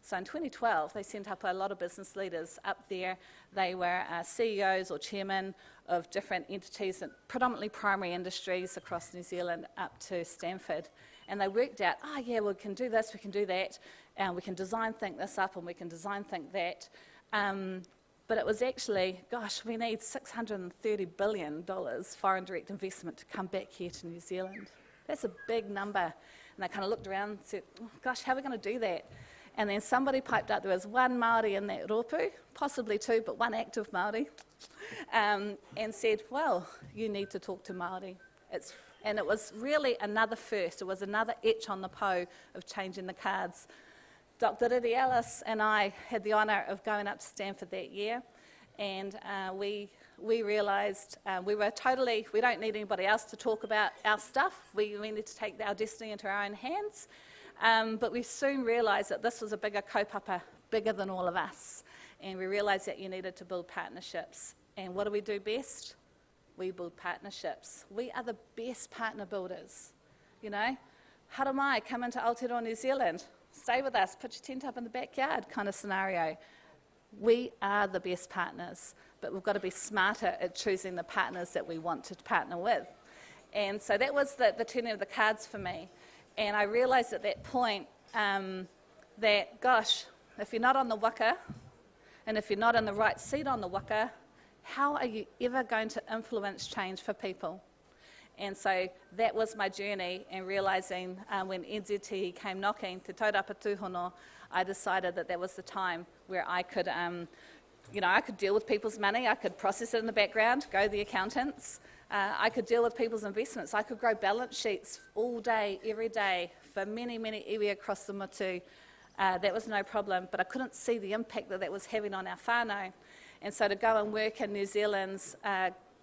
So in 2012, they sent up a lot of business leaders up there. They were CEOs or chairmen of different entities, and predominantly primary industries across New Zealand, up to Stanford. And they worked out, we can do this, we can do that, and we can design think this up, and we can design think that. But it was actually, we need $630 billion foreign direct investment to come back here to New Zealand. That's a big number. And they kind of looked around and said, how are we going to do that? And then somebody piped up, there was 1 Māori in that rōpū, possibly 2, but 1 active Māori, and said, you need to talk to Māori. And it was really another first, it was another etch on the po of changing the cards. Dr. Riri Ellis and I had the honour of going up to Stanford that year, and we realised we don't need anybody else to talk about our stuff. We need to take our destiny into our own hands. But we soon realised that this was a bigger kaupapa, bigger than all of us. And we realised that you needed to build partnerships. And what do we do best? We build partnerships. We are the best partner builders. Haramai, come into Aotearoa, New Zealand. Stay with us, put your tent up in the backyard kind of scenario. We are the best partners, but we've got to be smarter at choosing the partners that we want to partner with. And so that was the turning of the cards for me. And I realised at that point that, if you're not on the waka, and if you're not in the right seat on the waka, how are you ever going to influence change for people? And so that was my journey, and realising when NZT came knocking, Te Taurapa Tūhono, I decided that was the time where I could, I could deal with people's money, I could process it in the background, go to the accountants, I could deal with people's investments, I could grow balance sheets all day, every day, for many, many iwi across the motu. That was no problem, but I couldn't see the impact that was having on our whānau. And so to go and work in New Zealand's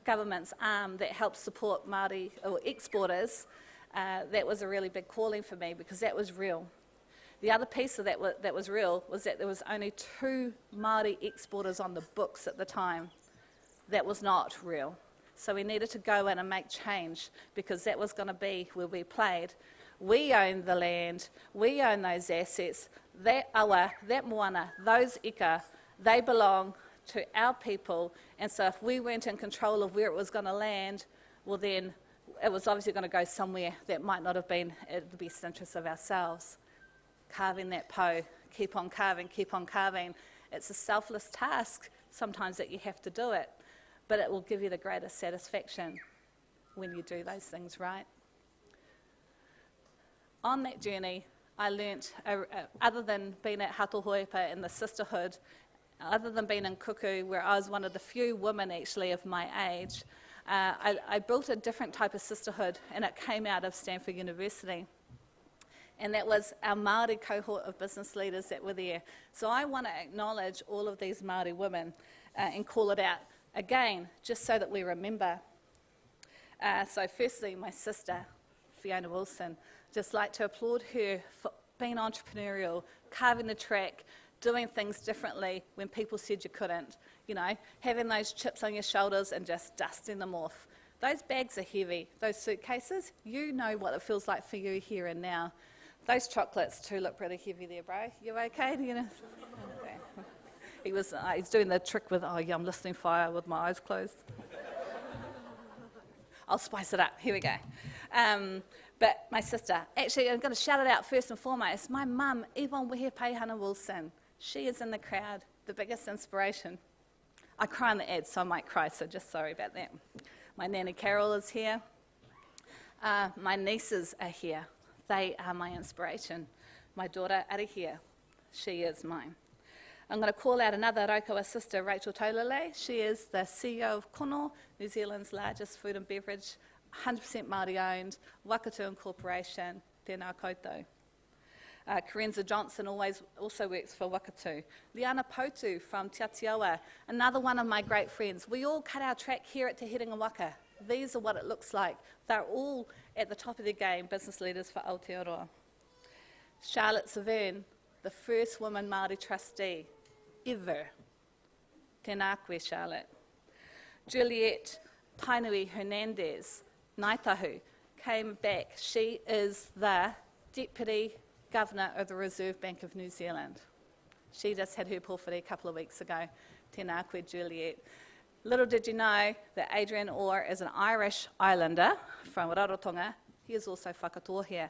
government's arm that helps support Māori or exporters, that was a really big calling for me, because that was real. The other piece of that was real was that there was only 2 Māori exporters on the books at the time. That was not real. So we needed to go in and make change, because that was going to be where we played. We own the land, we own those assets, that awa, that moana, those ika, they belong to our people. And so if we weren't in control of where it was going to land, well then it was obviously going to go somewhere that might not have been in the best interest of ourselves. Carving that po, keep on carving, keep on carving. It's a selfless task sometimes that you have to do it, but it will give you the greatest satisfaction when you do those things right. On that journey, I learnt, other than being at Hatohoepa in the sisterhood, other than being in Kuku, where I was one of the few women actually of my age, I built a different type of sisterhood, and it came out of Stanford University. And that was our Māori cohort of business leaders that were there. So I want to acknowledge all of these Māori women and call it out again, just so that we remember. So firstly, my sister, Fiona Wilson, just like to applaud her for being entrepreneurial, carving the track, doing things differently when people said you couldn't. You know, having those chips on your shoulders and just dusting them off. Those bags are heavy. Those suitcases, you know what it feels like for you here and now. Those chocolates too look pretty heavy there, bro. You okay? You know? He's doing the trick with, oh yeah, I'm listening fire with my eyes closed. I'll spice it up. Here we go. But my sister, actually, I'm going to shout it out first and foremost. My mum, Yvonne Wehepeihana Wilson, she is in the crowd, the biggest inspiration. I cry in the ad, so I might cry, so just sorry about that. My nanny Carol is here. My nieces are here. They are my inspiration. My daughter, Arihia, she is mine. I'm going to call out another Raukawa sister, Rachel Taulele. She is the CEO of Kono, New Zealand's largest food and beverage, 100% Māori owned, Wakatu Incorporation, tēnā koutou. Karenza Johnson also works for Wakatu. Liana Potu from Te Atiawa, another one of my great friends. We all cut our track here at Te Herenga Waka. These are what it looks like. They're all at the top of their game, business leaders for Aotearoa. Charlotte Severn, the first woman Māori trustee ever. Tēnā koe, Charlotte. Juliette Tainui Hernandez, Naitahu, came back. She is the Deputy Governor of the Reserve Bank of New Zealand. She just had her pōwhiri a couple of weeks ago. Tēnā koe, Juliette. Little did you know that Adrian Orr is an Irish islander from Rarotonga. He is also whakatoa here.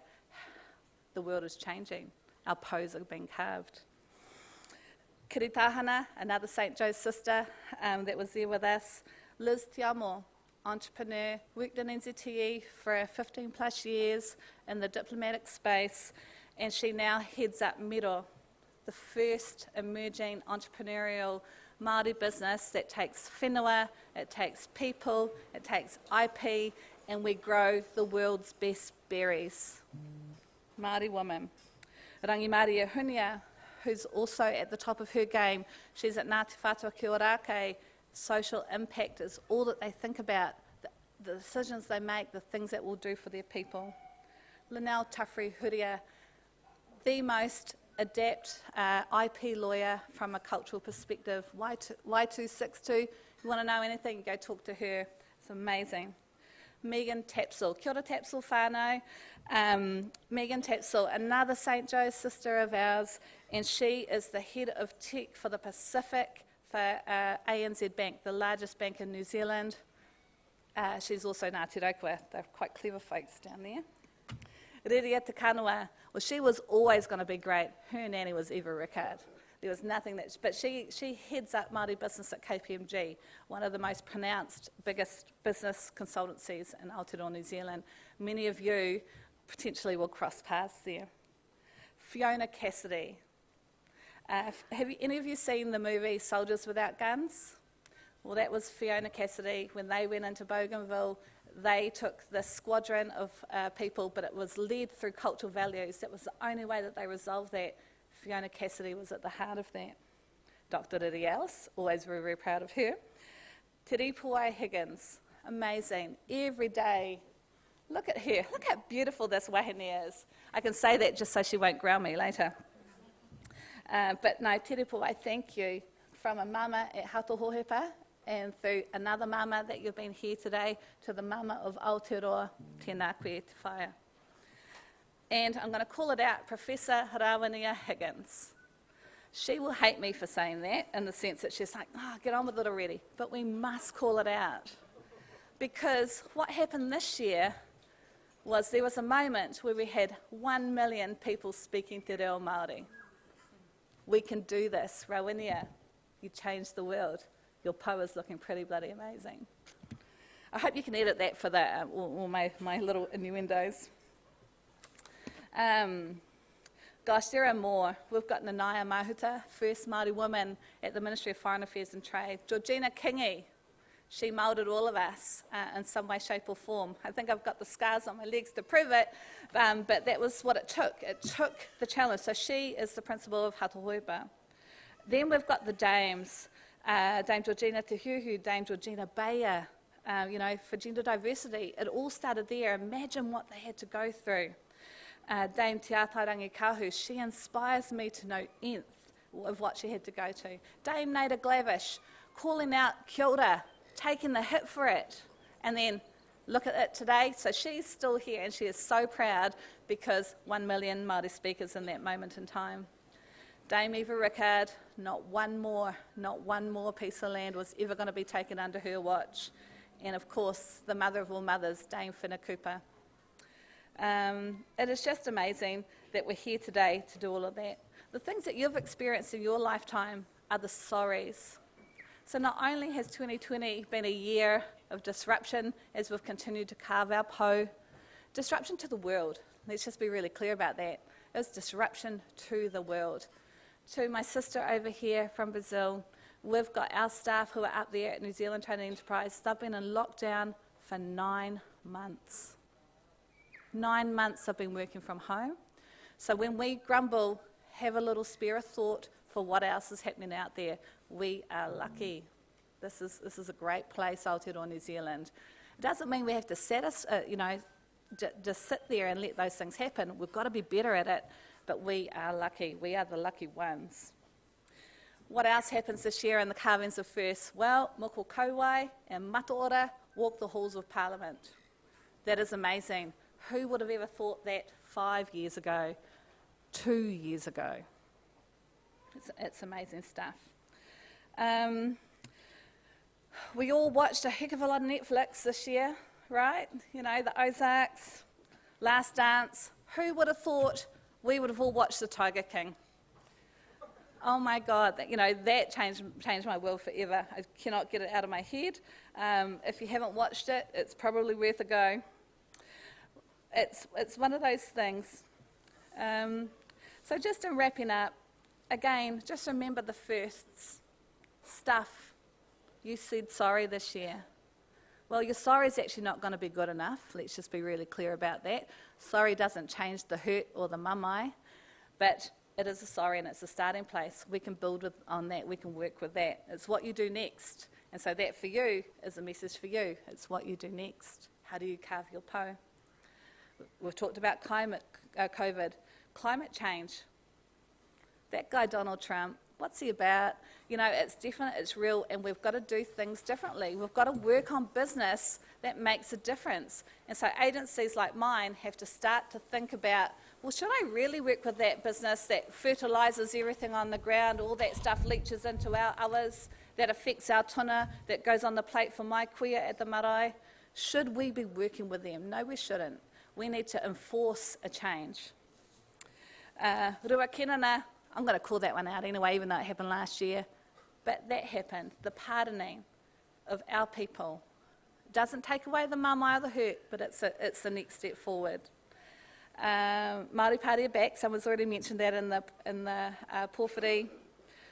The world is changing. Our pos are being carved. Kiritahana, another St. Joe's sister that was there with us. Liz Tiamo, entrepreneur, worked in NZTE for 15 plus years in the diplomatic space, and she now heads up Miro, the first emerging entrepreneurial Māori business that takes whenua, it takes people, it takes IP, and we grow the world's best berries. Māori woman. Rangi Maria Hunia, who's also at the top of her game. She's at Ngāti Whātua Ki Ōrākei. Social impact is all that they think about, the decisions they make, the things that will do for their people. Linnell Tuffrey Huria, the most adept IP lawyer from a cultural perspective. Y262, you want to know anything, go talk to her. It's amazing. Megan Tapsell, kia ora Tapsell whānau. Megan Tapsell, another St. Joe's sister of ours, and she is the head of tech for the Pacific for ANZ Bank, the largest bank in New Zealand. She's also Ngāti Raukwa, they're quite clever folks down there. Reria Te Kanua, well, she was always going to be great. Her nanny was Eva Rickard. There was nothing that, but she heads up Māori business at KPMG, one of the most pronounced, biggest business consultancies in Aotearoa, New Zealand. Many of you potentially will cross paths there. Fiona Cassidy. Have any of you seen the movie Soldiers Without Guns? Well, that was Fiona Cassidy. When they went into Bougainville, they took this squadron of people, but it was led through cultural values. That was the only way that they resolved that. Fiona Cassidy was at the heart of that. Dr. Riri Alice, always very, very proud of her. Te Rīpōai Higgins, amazing. Every day, look at her. Look how beautiful this wahine is. I can say that just so she won't ground me later. But no, Te Rīpōai, thank you. From a mama at Hatohoepa, and through another mama that you've been here today, to the mama of Aotearoa, tēnā koe te whaia. And I'm going to call it out, Professor Rawania Higgins. She will hate me for saying that, in the sense that she's like, oh, get on with it already. But we must call it out. because what happened this year was there was a moment where we had 1 million people speaking Te Reo Māori. We can do this. Rawenia, you changed the world. Your po is looking pretty bloody amazing. I hope you can edit that for the, all my little innuendos. Gosh, there are more. We've got Nanaia Mahuta, first Māori woman at the Ministry of Foreign Affairs and Trade. Georgina Kingi, she moulded all of us in some way, shape or form. I think I've got the scars on my legs to prove it, but that was what it took. It took the challenge. So she is the principal of Hatahoipa. Then we've got the dames, Dame Georgina Te Huhu, Dame Georgina Bayer, for gender diversity. It all started there. Imagine what they had to go through. Dame Te Atairangi Kahu, she inspires me to no nth of what she had to go to. Dame Nada Glavish, calling out kia ora, taking the hit for it, and then look at it today. So she's still here, and she is so proud because 1 million Māori speakers in that moment in time. Dame Eva Rickard, not one more piece of land was ever going to be taken under her watch. And of course, the mother of all mothers, Dame Whenekupa. It is just amazing that we're here today to do all of that. The things that you've experienced in your lifetime are the sorries. So not only has 2020 been a year of disruption as we've continued to carve our po, disruption to the world. Let's just be really clear about that. It was disruption to the world. To my sister over here from Brazil, we've got our staff who are up there at New Zealand Trade and Enterprise. They've been in lockdown for 9 months. 9 months I've been working from home. So when we grumble, have a little spare thought for what else is happening out there. We are lucky. This is a great place, Aotearoa New Zealand. It doesn't mean we have to just sit there and let those things happen. We've got to be better at it, but we are lucky. We are the lucky ones. What else happens this year in the carvings of first? Well, Moko Kauai and Mataora walk the halls of Parliament. That is amazing. Who would have ever thought that 5 years ago, 2 years ago? It's amazing stuff. We all watched a heck of a lot of Netflix this year, right? You know, the Ozarks, Last Dance. Who would have thought we would have all watched The Tiger King? Oh my God, that changed my world forever. I cannot get it out of my head. If you haven't watched it, it's probably worth a go. It's one of those things. So just in wrapping up, again, just remember the firsts. Stuff. You said sorry this year. Well, your sorry is actually not going to be good enough. Let's just be really clear about that. Sorry doesn't change the hurt or the mamae, but it is a sorry and it's a starting place. We can build on that. We can work with that. It's what you do next. And so that for you is a message for you. It's what you do next. How do you carve your po? We've talked about COVID, climate change. That guy, Donald Trump, what's he about? It's definite, it's real, and we've got to do things differently. We've got to work on business that makes a difference. And so agencies like mine have to start to think about, well, should I really work with that business that fertilises everything on the ground, all that stuff leaches into our others, that affects our tuna, that goes on the plate for my kuia at the marae? Should we be working with them? No, we shouldn't. We need to enforce a change. Ruakinana, I'm going to call that one out anyway, even though it happened last year. But that happened, the pardoning of our people. It doesn't take away the mamae or the hurt, but it's the next step forward. Māori Party are back. Someone's already mentioned that in the pōwhiri.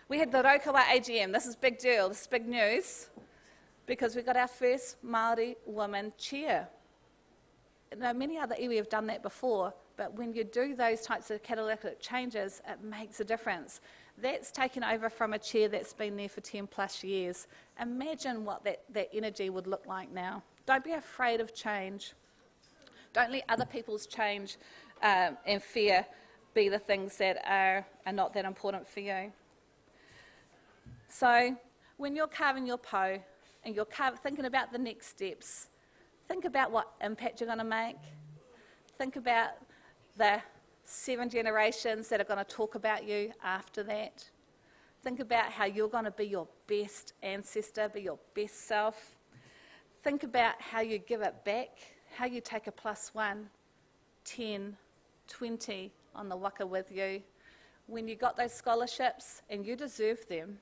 We had the Raukawa AGM. This is big deal. This is big news because we got our first Māori woman chair. Now, many other iwi have done that before, but when you do those types of catalytic changes, it makes a difference. That's taken over from a chair that's been there for 10 plus years. Imagine what that energy would look like now. Don't be afraid of change. Don't let other people's change and fear be the things that are not that important for you. So when you're carving your po and you're thinking about the next steps, think about what impact you're going to make. Think about the 7 generations that are going to talk about you after that. Think about how you're going to be your best ancestor, be your best self. Think about how you give it back, how you take a +1, 10, 20 on the waka with you. When you got those scholarships and you deserve them,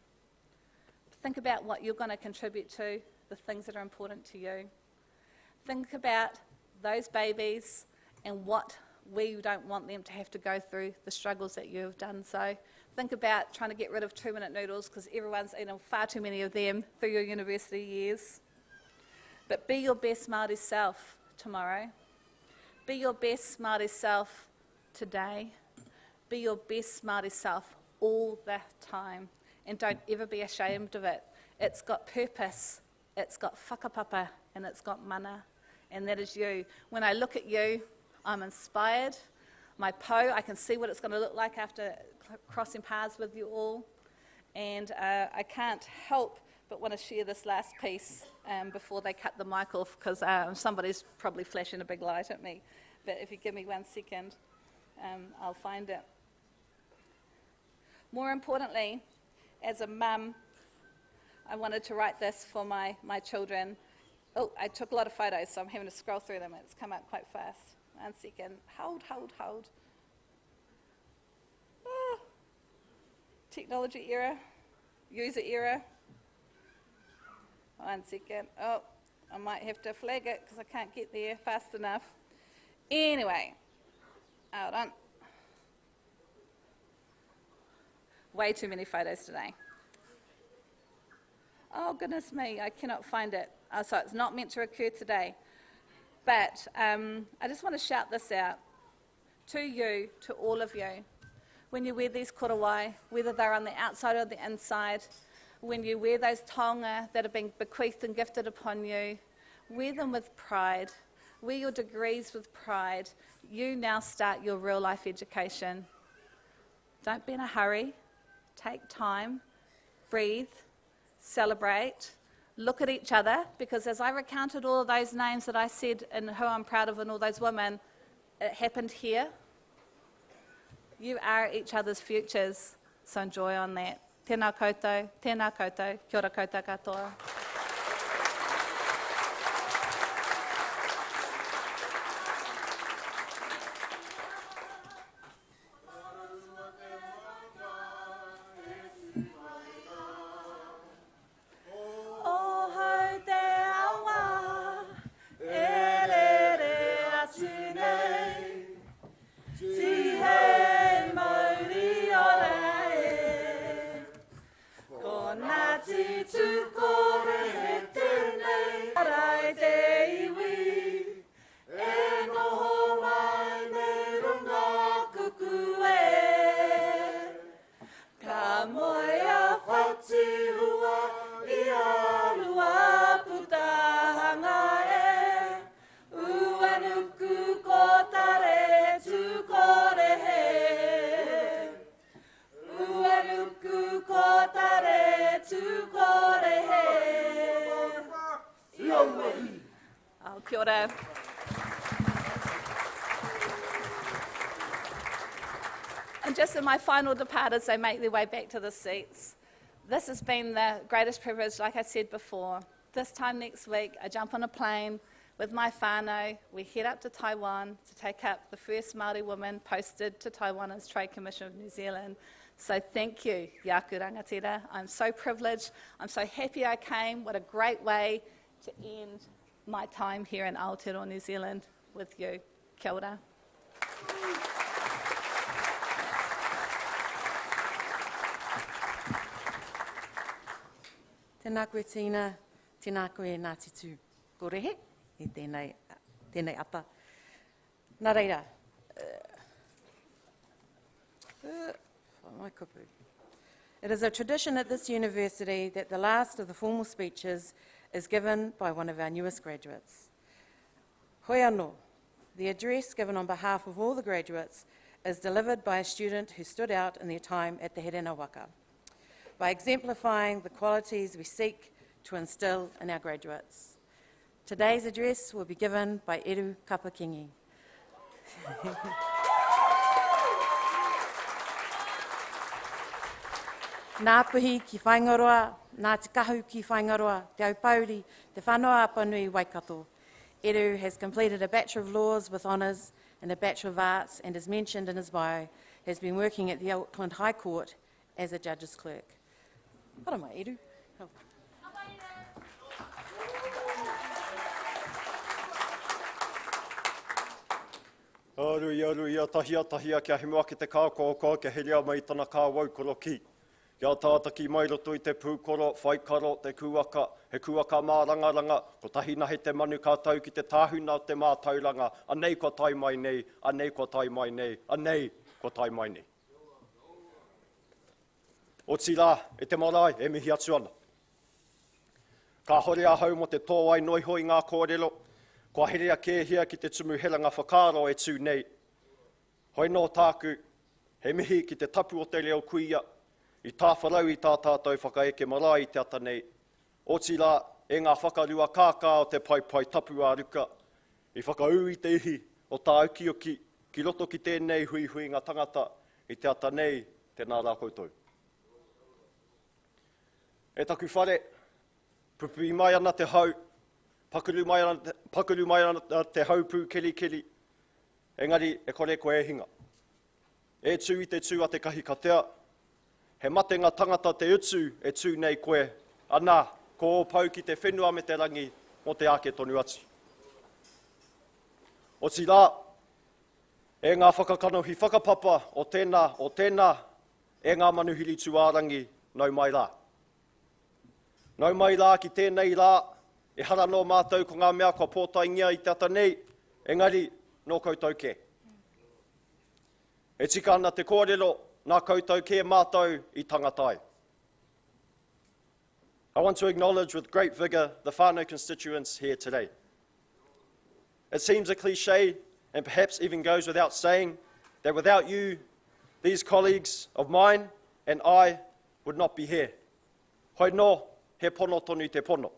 think about what you're going to contribute to, the things that are important to you. Think about those babies and what we don't want them to have to go through, the struggles that you've done. So think about trying to get rid of 2-minute noodles because everyone's eaten far too many of them through your university years. But be your best Māori self tomorrow. Be your best Māori self today. Be your best Māori self all the time. And don't ever be ashamed of it. It's got purpose, it's got whakapapa, and it's got mana. And that is you. When I look at you, I'm inspired. My po, I can see what it's going to look like after crossing paths with you all. And I can't help but want to share this last piece before they cut the mic off, because somebody's probably flashing a big light at me. But if you give me 1 second, I'll find it. More importantly, as a mum, I wanted to write this for my children. Oh, I took a lot of photos, so I'm having to scroll through them. It's come up quite fast. 1 second. Hold. Oh. Technology error. User error. 1 second. Oh, I might have to flag it because I can't get there fast enough. Anyway, hold on. Way too many photos today. Oh, goodness me, I cannot find it. So it's not meant to occur today. But I just want to shout this out to you, to all of you. When you wear these korowai, whether they're on the outside or the inside, when you wear those taonga that have been bequeathed and gifted upon you, wear them with pride. Wear your degrees with pride. You now start your real life education. Don't be in a hurry. Take time. Breathe. Celebrate. Look at each other, because as I recounted all of those names that I said and who I'm proud of and all those women, it happened here. You are each other's futures, so enjoy on that. Tēnā koutou, kia ora koutou katoa. Kia ora. And just in my final depart as they make their way back to the seats, this has been the greatest privilege, like I said before. This time next week, I jump on a plane with my whānau. We head up to Taiwan to take up the first Māori woman posted to Taiwan as Trade Commission of New Zealand. So thank you, Yaku Rangatira. I'm so privileged. I'm so happy I came. What a great way to end my time here in Aotearoa, New Zealand with you. Kia ora. Tēnā koe Tina, tēnā koe Ngāti Tū Korehe, I tēnei apa. Nā reira, mai kupu. It is a tradition at this university that the last of the formal speeches is given by one of our newest graduates. Hoi anō, the address given on behalf of all the graduates is delivered by a student who stood out in their time at the Herenga Waka, by exemplifying the qualities we seek to instil in our graduates. Today's address will be given by Eru Kapakingi. Nā puhi ki whaingaroa, nā te kahu ki whaingaroa, te aupauri, te whanoa apanui Waikato. Eru has completed a Bachelor of Laws with honours and a Bachelor of Arts, and as mentioned in his bio, has been working at the Auckland High Court as a judge's clerk. Hara mai, Eru. Oh. Arui, tahia kia himua ki te kākōkō, kia herea mai tana kāwaukoro ki. Kia tāta ki mai roto i te pūkoro, whaikaro, te kuaka, he kuaka mā rangaranga, ko tahina he te manu kātau ki te tāhuna o te mātauranga, anei ko tai mai nei, anei ko tai mai nei, anei ko tai mai nei. O tira, e te marae, e mihi atu ana. Ka hore a hau mo te tōai noihoi ngā kōrero, kua herea kēhia ki te tumu Herenga Whakaaro e tū nei. Hoi nō tāku, he mihi ki te tapu o te reo kuia, i tā wharau i tā tātou whakaeke marae i te ata nei. O tira, e ngā whakarua kākā o te pai tapu a ruka, i whakau i te ihi o tā ukioki, ki roto ki tēnei hui ngā tangata, i te ata nei, te nā rā koutou. E taku whare, pupu i mai ana te hau, pakuru mai ana te haupū keri, engari e kore koe e hinga. E tū i te tū a te kahi katea, he mate ngā tangata te utu e tū nei koe, anā, ko o pau ki te whenua me te rangi o te ake tonu atu. O ti rā, e ngā whakakanohi whakapapa o tēnā, e ngā manuhiri tuārangi nau mai rā. Nau mai rā ki tēnei rā, e hara no mātou ko ngā mea kua pōtaingia i te ata nei, engari no koutou ke. E tika ana te kōrero, nā koutou ke mātou i tangatai. I want to acknowledge with great vigour the whānau constituents here today. It seems a cliché, and perhaps even goes without saying, that without you, these colleagues of mine and I would not be here. Hoi no, he pono tonu te pono.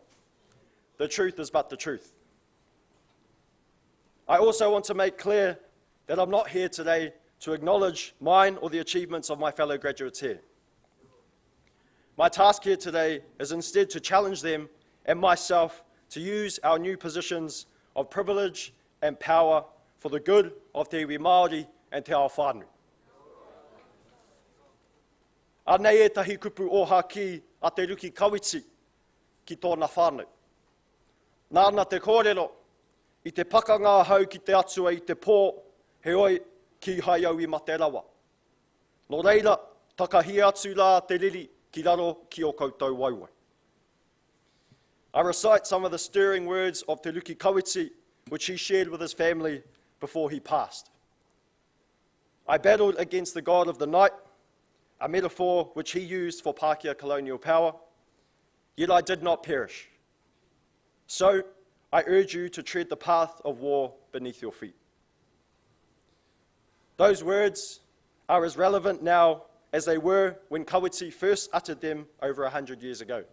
The truth is but the truth. I also want to make clear that I'm not here today to acknowledge mine or the achievements of my fellow graduates here. My task here today is instead to challenge them and myself to use our new positions of privilege and power for the good of te iwi Māori and te ao whānau. Anei e tahi kupu oha ki a te ruki kawiti ki tōna whānau. Nāna te kōrero, i te pakanga hau ki te atua i te pō, he oi ki hai au I mate rawa. Nō reira, takahi atu rā te riri ki raro ki o koutou wauwai. I recite some of the stirring words of Te Ruki Kawiti, which he shared with his family before he passed. I battled against the god of the night, a metaphor which he used for Pākehā colonial power, yet I did not perish. So, I urge you to tread the path of war beneath your feet. Those words are as relevant now as they were when Kawiti first uttered them over 100 years ago.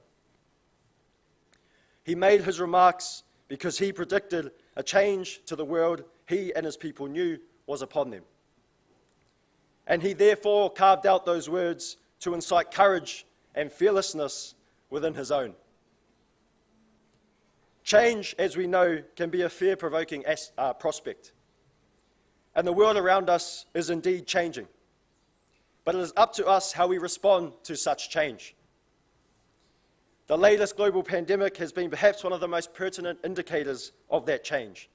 He made his remarks because he predicted a change to the world he and his people knew was upon them. And he therefore carved out those words to incite courage and fearlessness within his own. Change, as we know, can be a fear-provoking prospect. And the world around us is indeed changing. But it is up to us how we respond to such change. The latest global pandemic has been perhaps one of the most pertinent indicators of that change,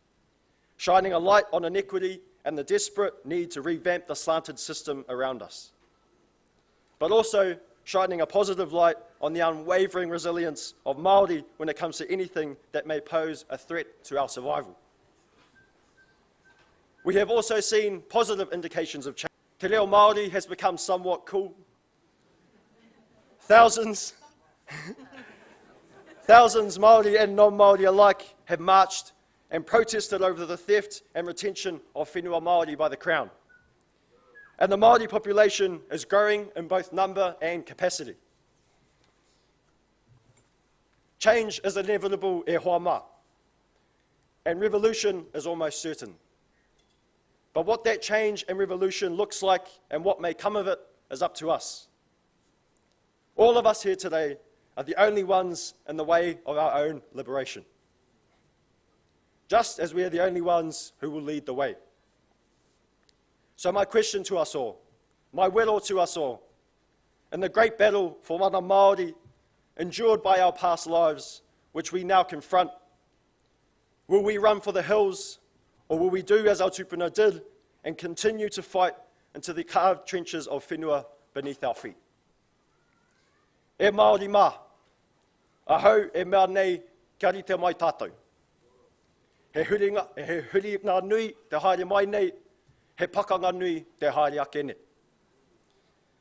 shining a light on inequity and the desperate need to revamp the slanted system around us, but also shining a positive light on the unwavering resilience of Māori when it comes to anything that may pose a threat to our survival. We have also seen positive indications of change. Te reo Māori has become somewhat cool. Thousands Māori and non-Māori alike have marched and protested over the theft and retention of whenua Māori by the Crown. And the Māori population is growing in both number and capacity. Change is inevitable e hoa mā, and revolution is almost certain. But what that change and revolution looks like and what may come of it is up to us. All of us here today are the only ones in the way of our own liberation, just as we are the only ones who will lead the way. So my question to us all, my wero to us all, in the great battle for mana Māori endured by our past lives, which we now confront, will we run for the hills, or will we do as our tupuna did and continue to fight into the carved trenches of whenua beneath our feet? E Māori mā, ahau e mea nei kia rite mai tātou. He huringa nui te haere mai nei, he pakanga nui te haere ake ne.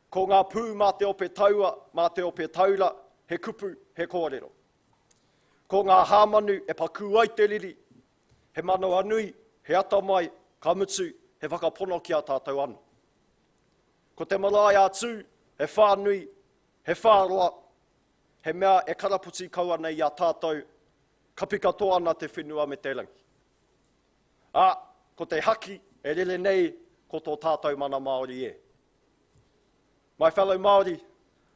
Ko ngā pū mā te ope taua, mā te ope taura, he kupu, he kōrero. Ko ngā hāmanu e paku ai te riri, he manawa nui, he ata mai, ka mutu, he whakapono ki a tātou anu. Ko te marae atu, he whānui, he whāroa, he mea e karaputi kaua nei a tātou, ka pika tō ana te whenua me te rangi. Ko te haki, e rere nei, ko tō tātou mana Māori e. My fellow Māori,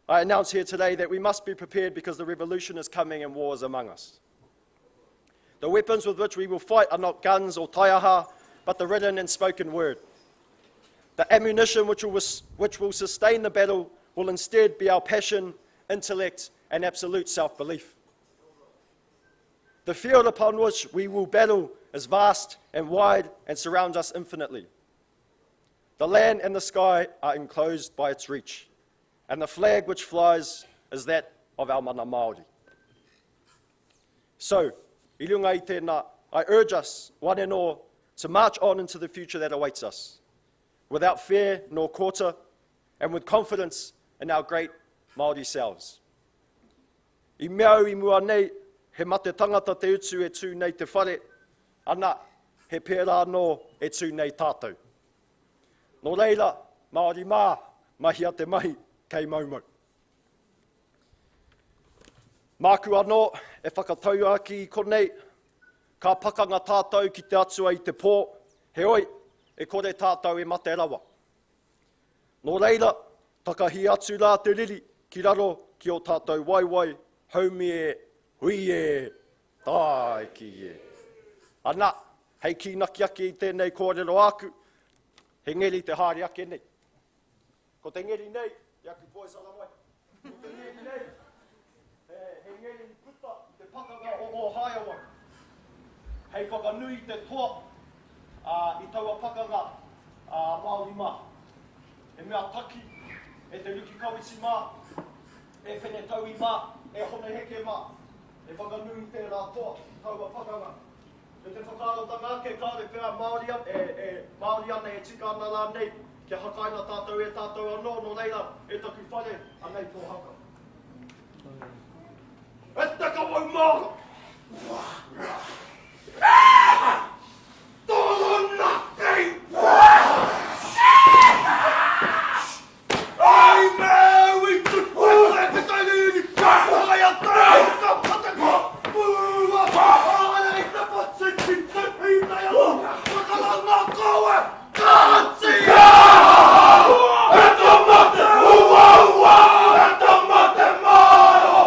I announce here today that we must be prepared because the revolution is coming and war is among us. The weapons with which we will fight are not guns or taiaha, but the written and spoken word. The ammunition which will sustain the battle will instead be our passion, intellect, and absolute self-belief. The field upon which we will battle is vast and wide and surrounds us infinitely. The land and the sky are enclosed by its reach, and the flag which flies is that of our mana Māori. So, I runga i tēnā, I urge us, one and all, to march on into the future that awaits us, without fear nor kōta, and with confidence in our great Māori selves. I meau I mua nei, he mate tangata te utu e tū nei te whare, ana he pērā no e tū nei tātou. Nō reira, Māori mā, mahi a te mahi, kei maumau. Māku anō, e whakataua ki I konei, ka pakanga tātou ki te atua I te pō, he oi, e kore tātou e mate rawa. Nō reira, takahi atu rā te riri, ki raro ki o tātou waiwai, haumi e, hui e, tai ki e. Ana, hei ki naki ake I tēnei kōrero aku, he ngeri te haere ake nei. Ko te ngeri nei, iaku poe sarawai. Ko te ngeri nei, he ngeri puta te pakanga o haiawai. Hei whakanui te toa I taua pakanga Māori mā. He mea taki, e te ruki kawiti mā, e whene taui mā, e hone heke mā. E whakanui te rā toa, taua pakanga. E te whakarotanga ake kāre pēr Māori ana e tika ana rā nei, kia hakaina tātou e tātou anō, no reira e taku whare anei tō haka. E te kawau māra! Tōro naki! Ai mea ui tu kore te tairiri! Ai a tēi ka patako! Pūwa! Ai te patiki te pītai alo! Wakala ngā koe! Kāti! E te mate ua ua! E te mate māro!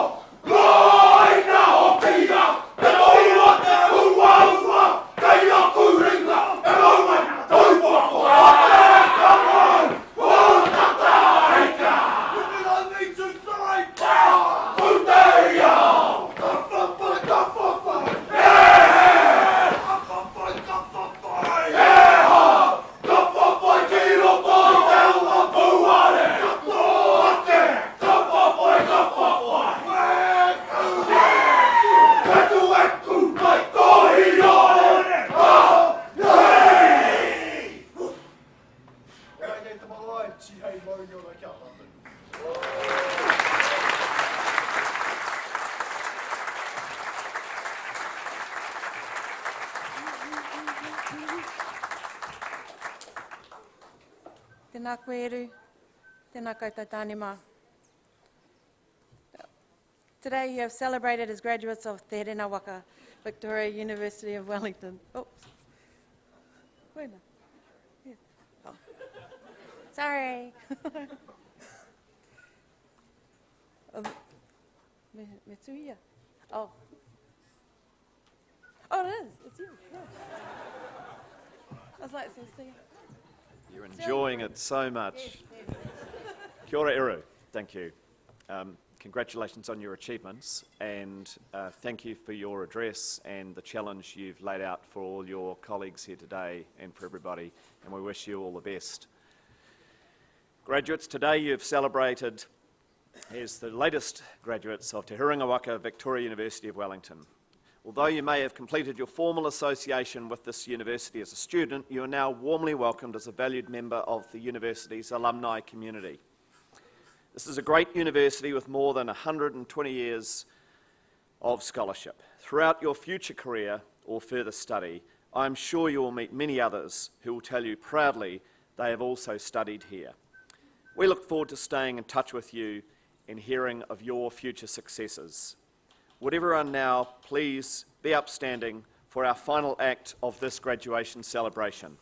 Gai nā o pia! E oia te ua ua! Kei a kuringa! E maumai! Taupako! E kamai! O tata eika! We don't need to fight! Kuteia! Kapapa! Kapapa! Yeah! Kapapa! Kapapa! Yeah! Kapapa! Ki roto I te uma puare! Kapoate! Kapapa! Kapapa! Eku eku! Mai kohi ore! Nei! Rai nei te marae, ti hei mauri ora kia tātou. Tēnā koe eru, tēnā koutou tāne mā. Today you have celebrated as graduates of the Herenga Waka, Victoria University of Wellington. Oh, wait no. Yeah. Oh. Sorry. Me tuia. Oh. Oh, it is. It's you. Yeah. I was like, see. You're enjoying it so much. Kia ora Eru. Thank you. Congratulations on your achievements, and thank you for your address and the challenge you've laid out for all your colleagues here today and for everybody, and we wish you all the best. Graduates, today you've celebrated as the latest graduates of Te Herenga Waka, Victoria University of Wellington. Although you may have completed your formal association with this university as a student, you are now warmly welcomed as a valued member of the university's alumni community. This is a great university with more than 120 years of scholarship. Throughout your future career or further study, I am sure you will meet many others who will tell you proudly they have also studied here. We look forward to staying in touch with you and hearing of your future successes. Would everyone now please be upstanding for our final act of this graduation celebration.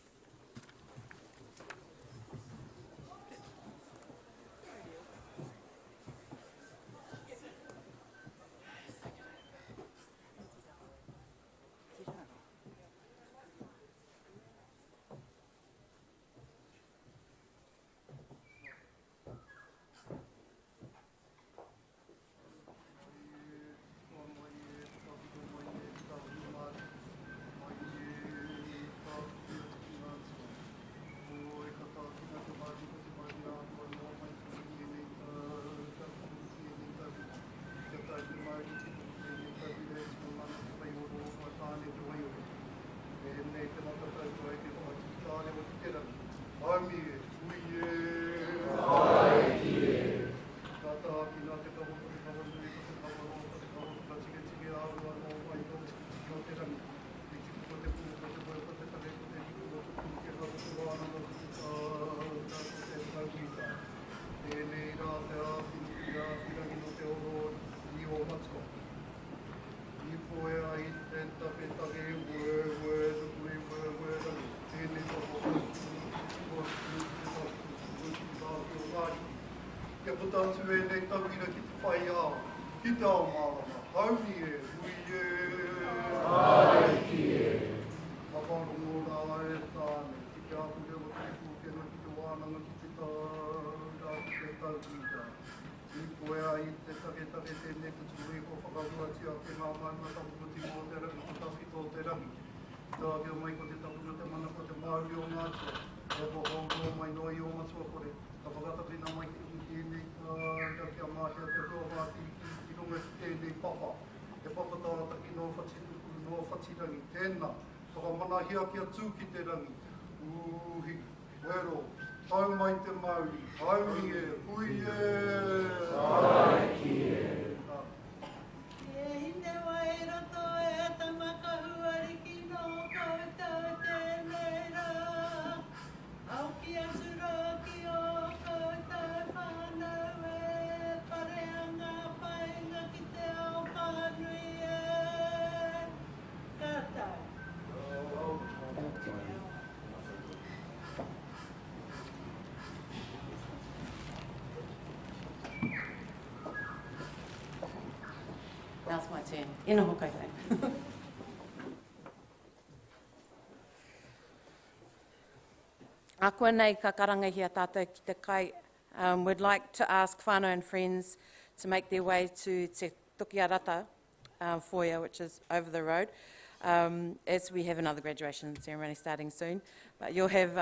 Now it's my turn. Ina hokai tai. A koe nei ka karangahi a tātou ki te kai. We'd like to ask whānau and friends to make their way to Te Tukiarata foyer, which is over the road, as we have another graduation ceremony starting soon. But you'll have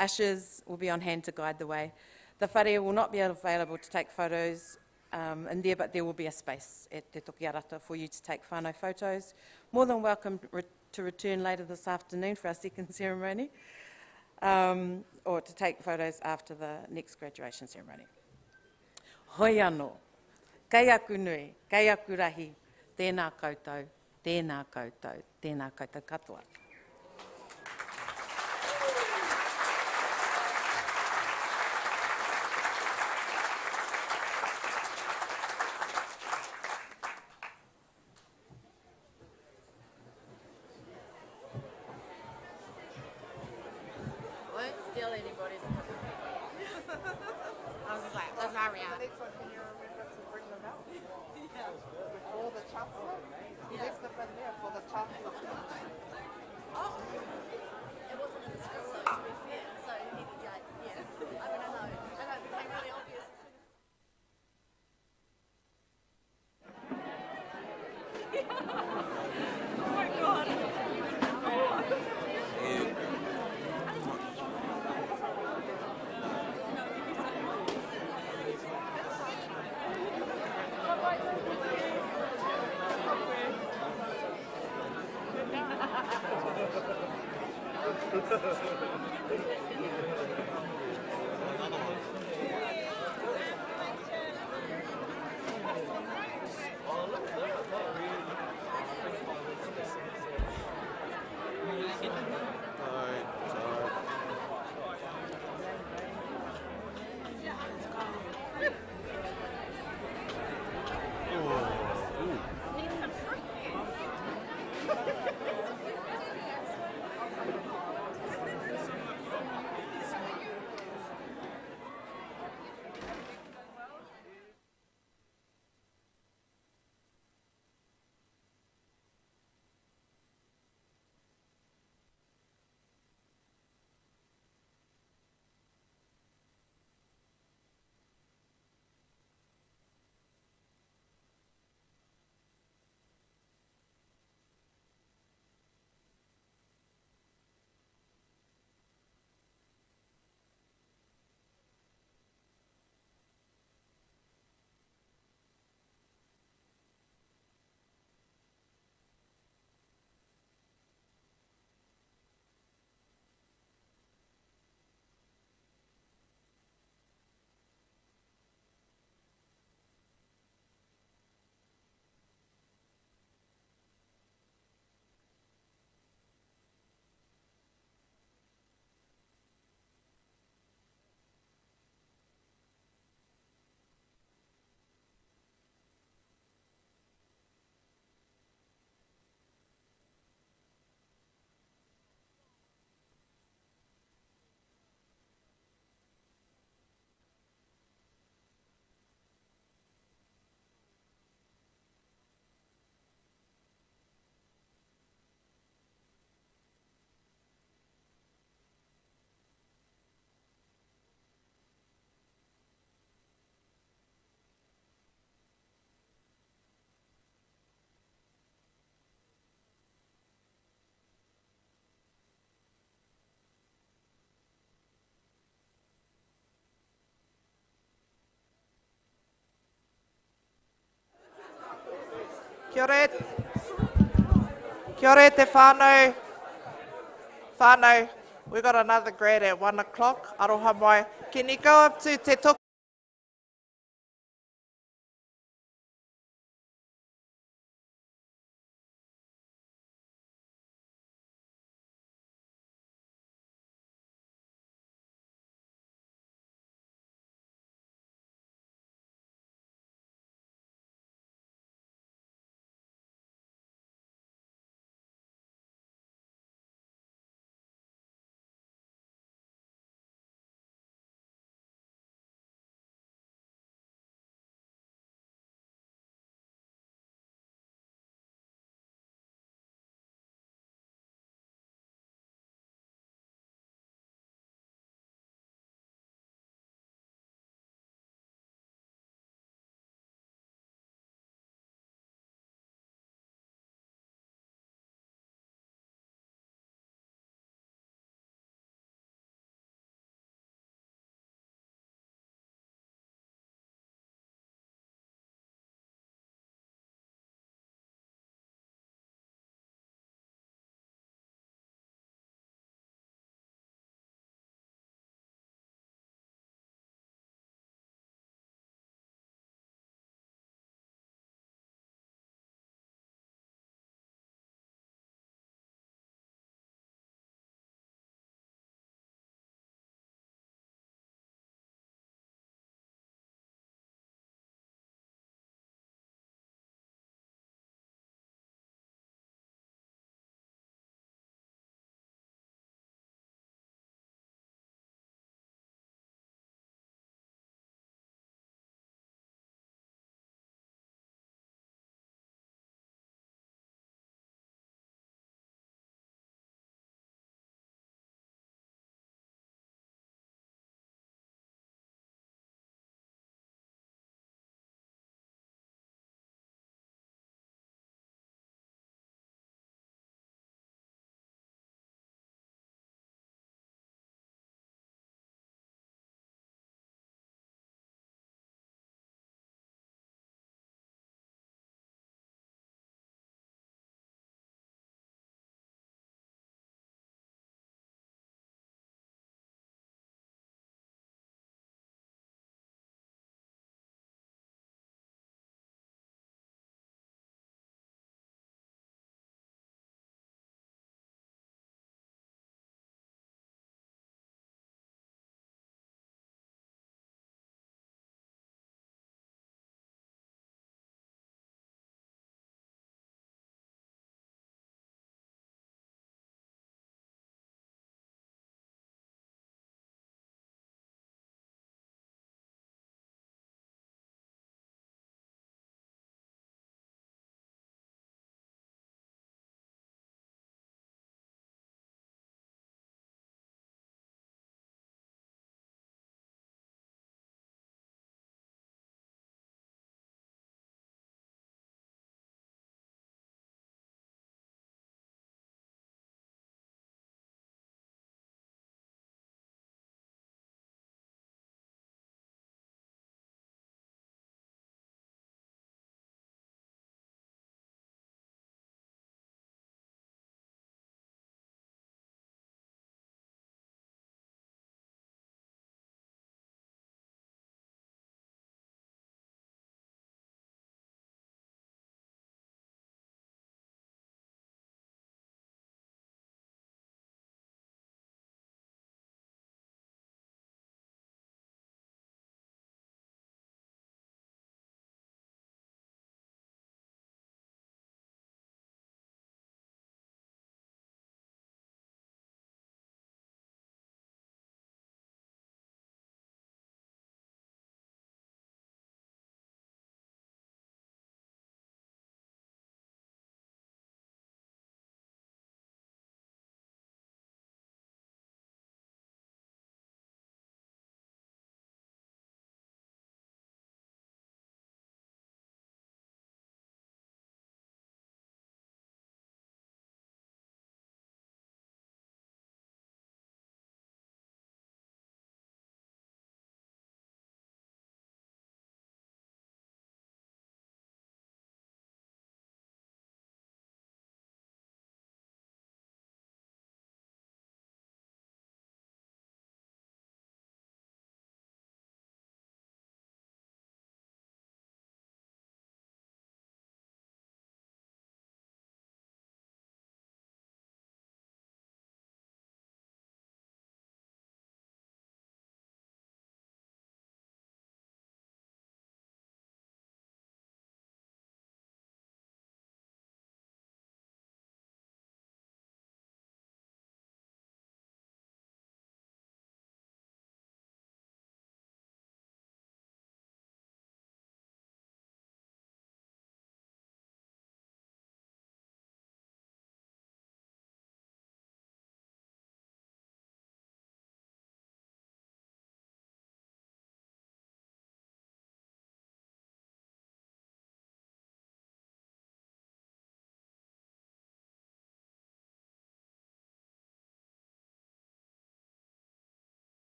ushers will be on hand to guide the way. The whare will not be available to take photos in there, but there will be a space at Te Tukiarata for you to take whānau photos. More than welcome to return later this afternoon for our second ceremony, or to take photos after the next graduation ceremony. Hoi anō, kei aku nui, kei aku rahi, tēnā koutou, tēnā koutou, tēnā koutou katoa. I was just like, let's hurry up. Kia ora. Kia ora te whānau. Whānau, we got another grad at 1 o'clock. Aroha mai. Can you go up to Te Toki?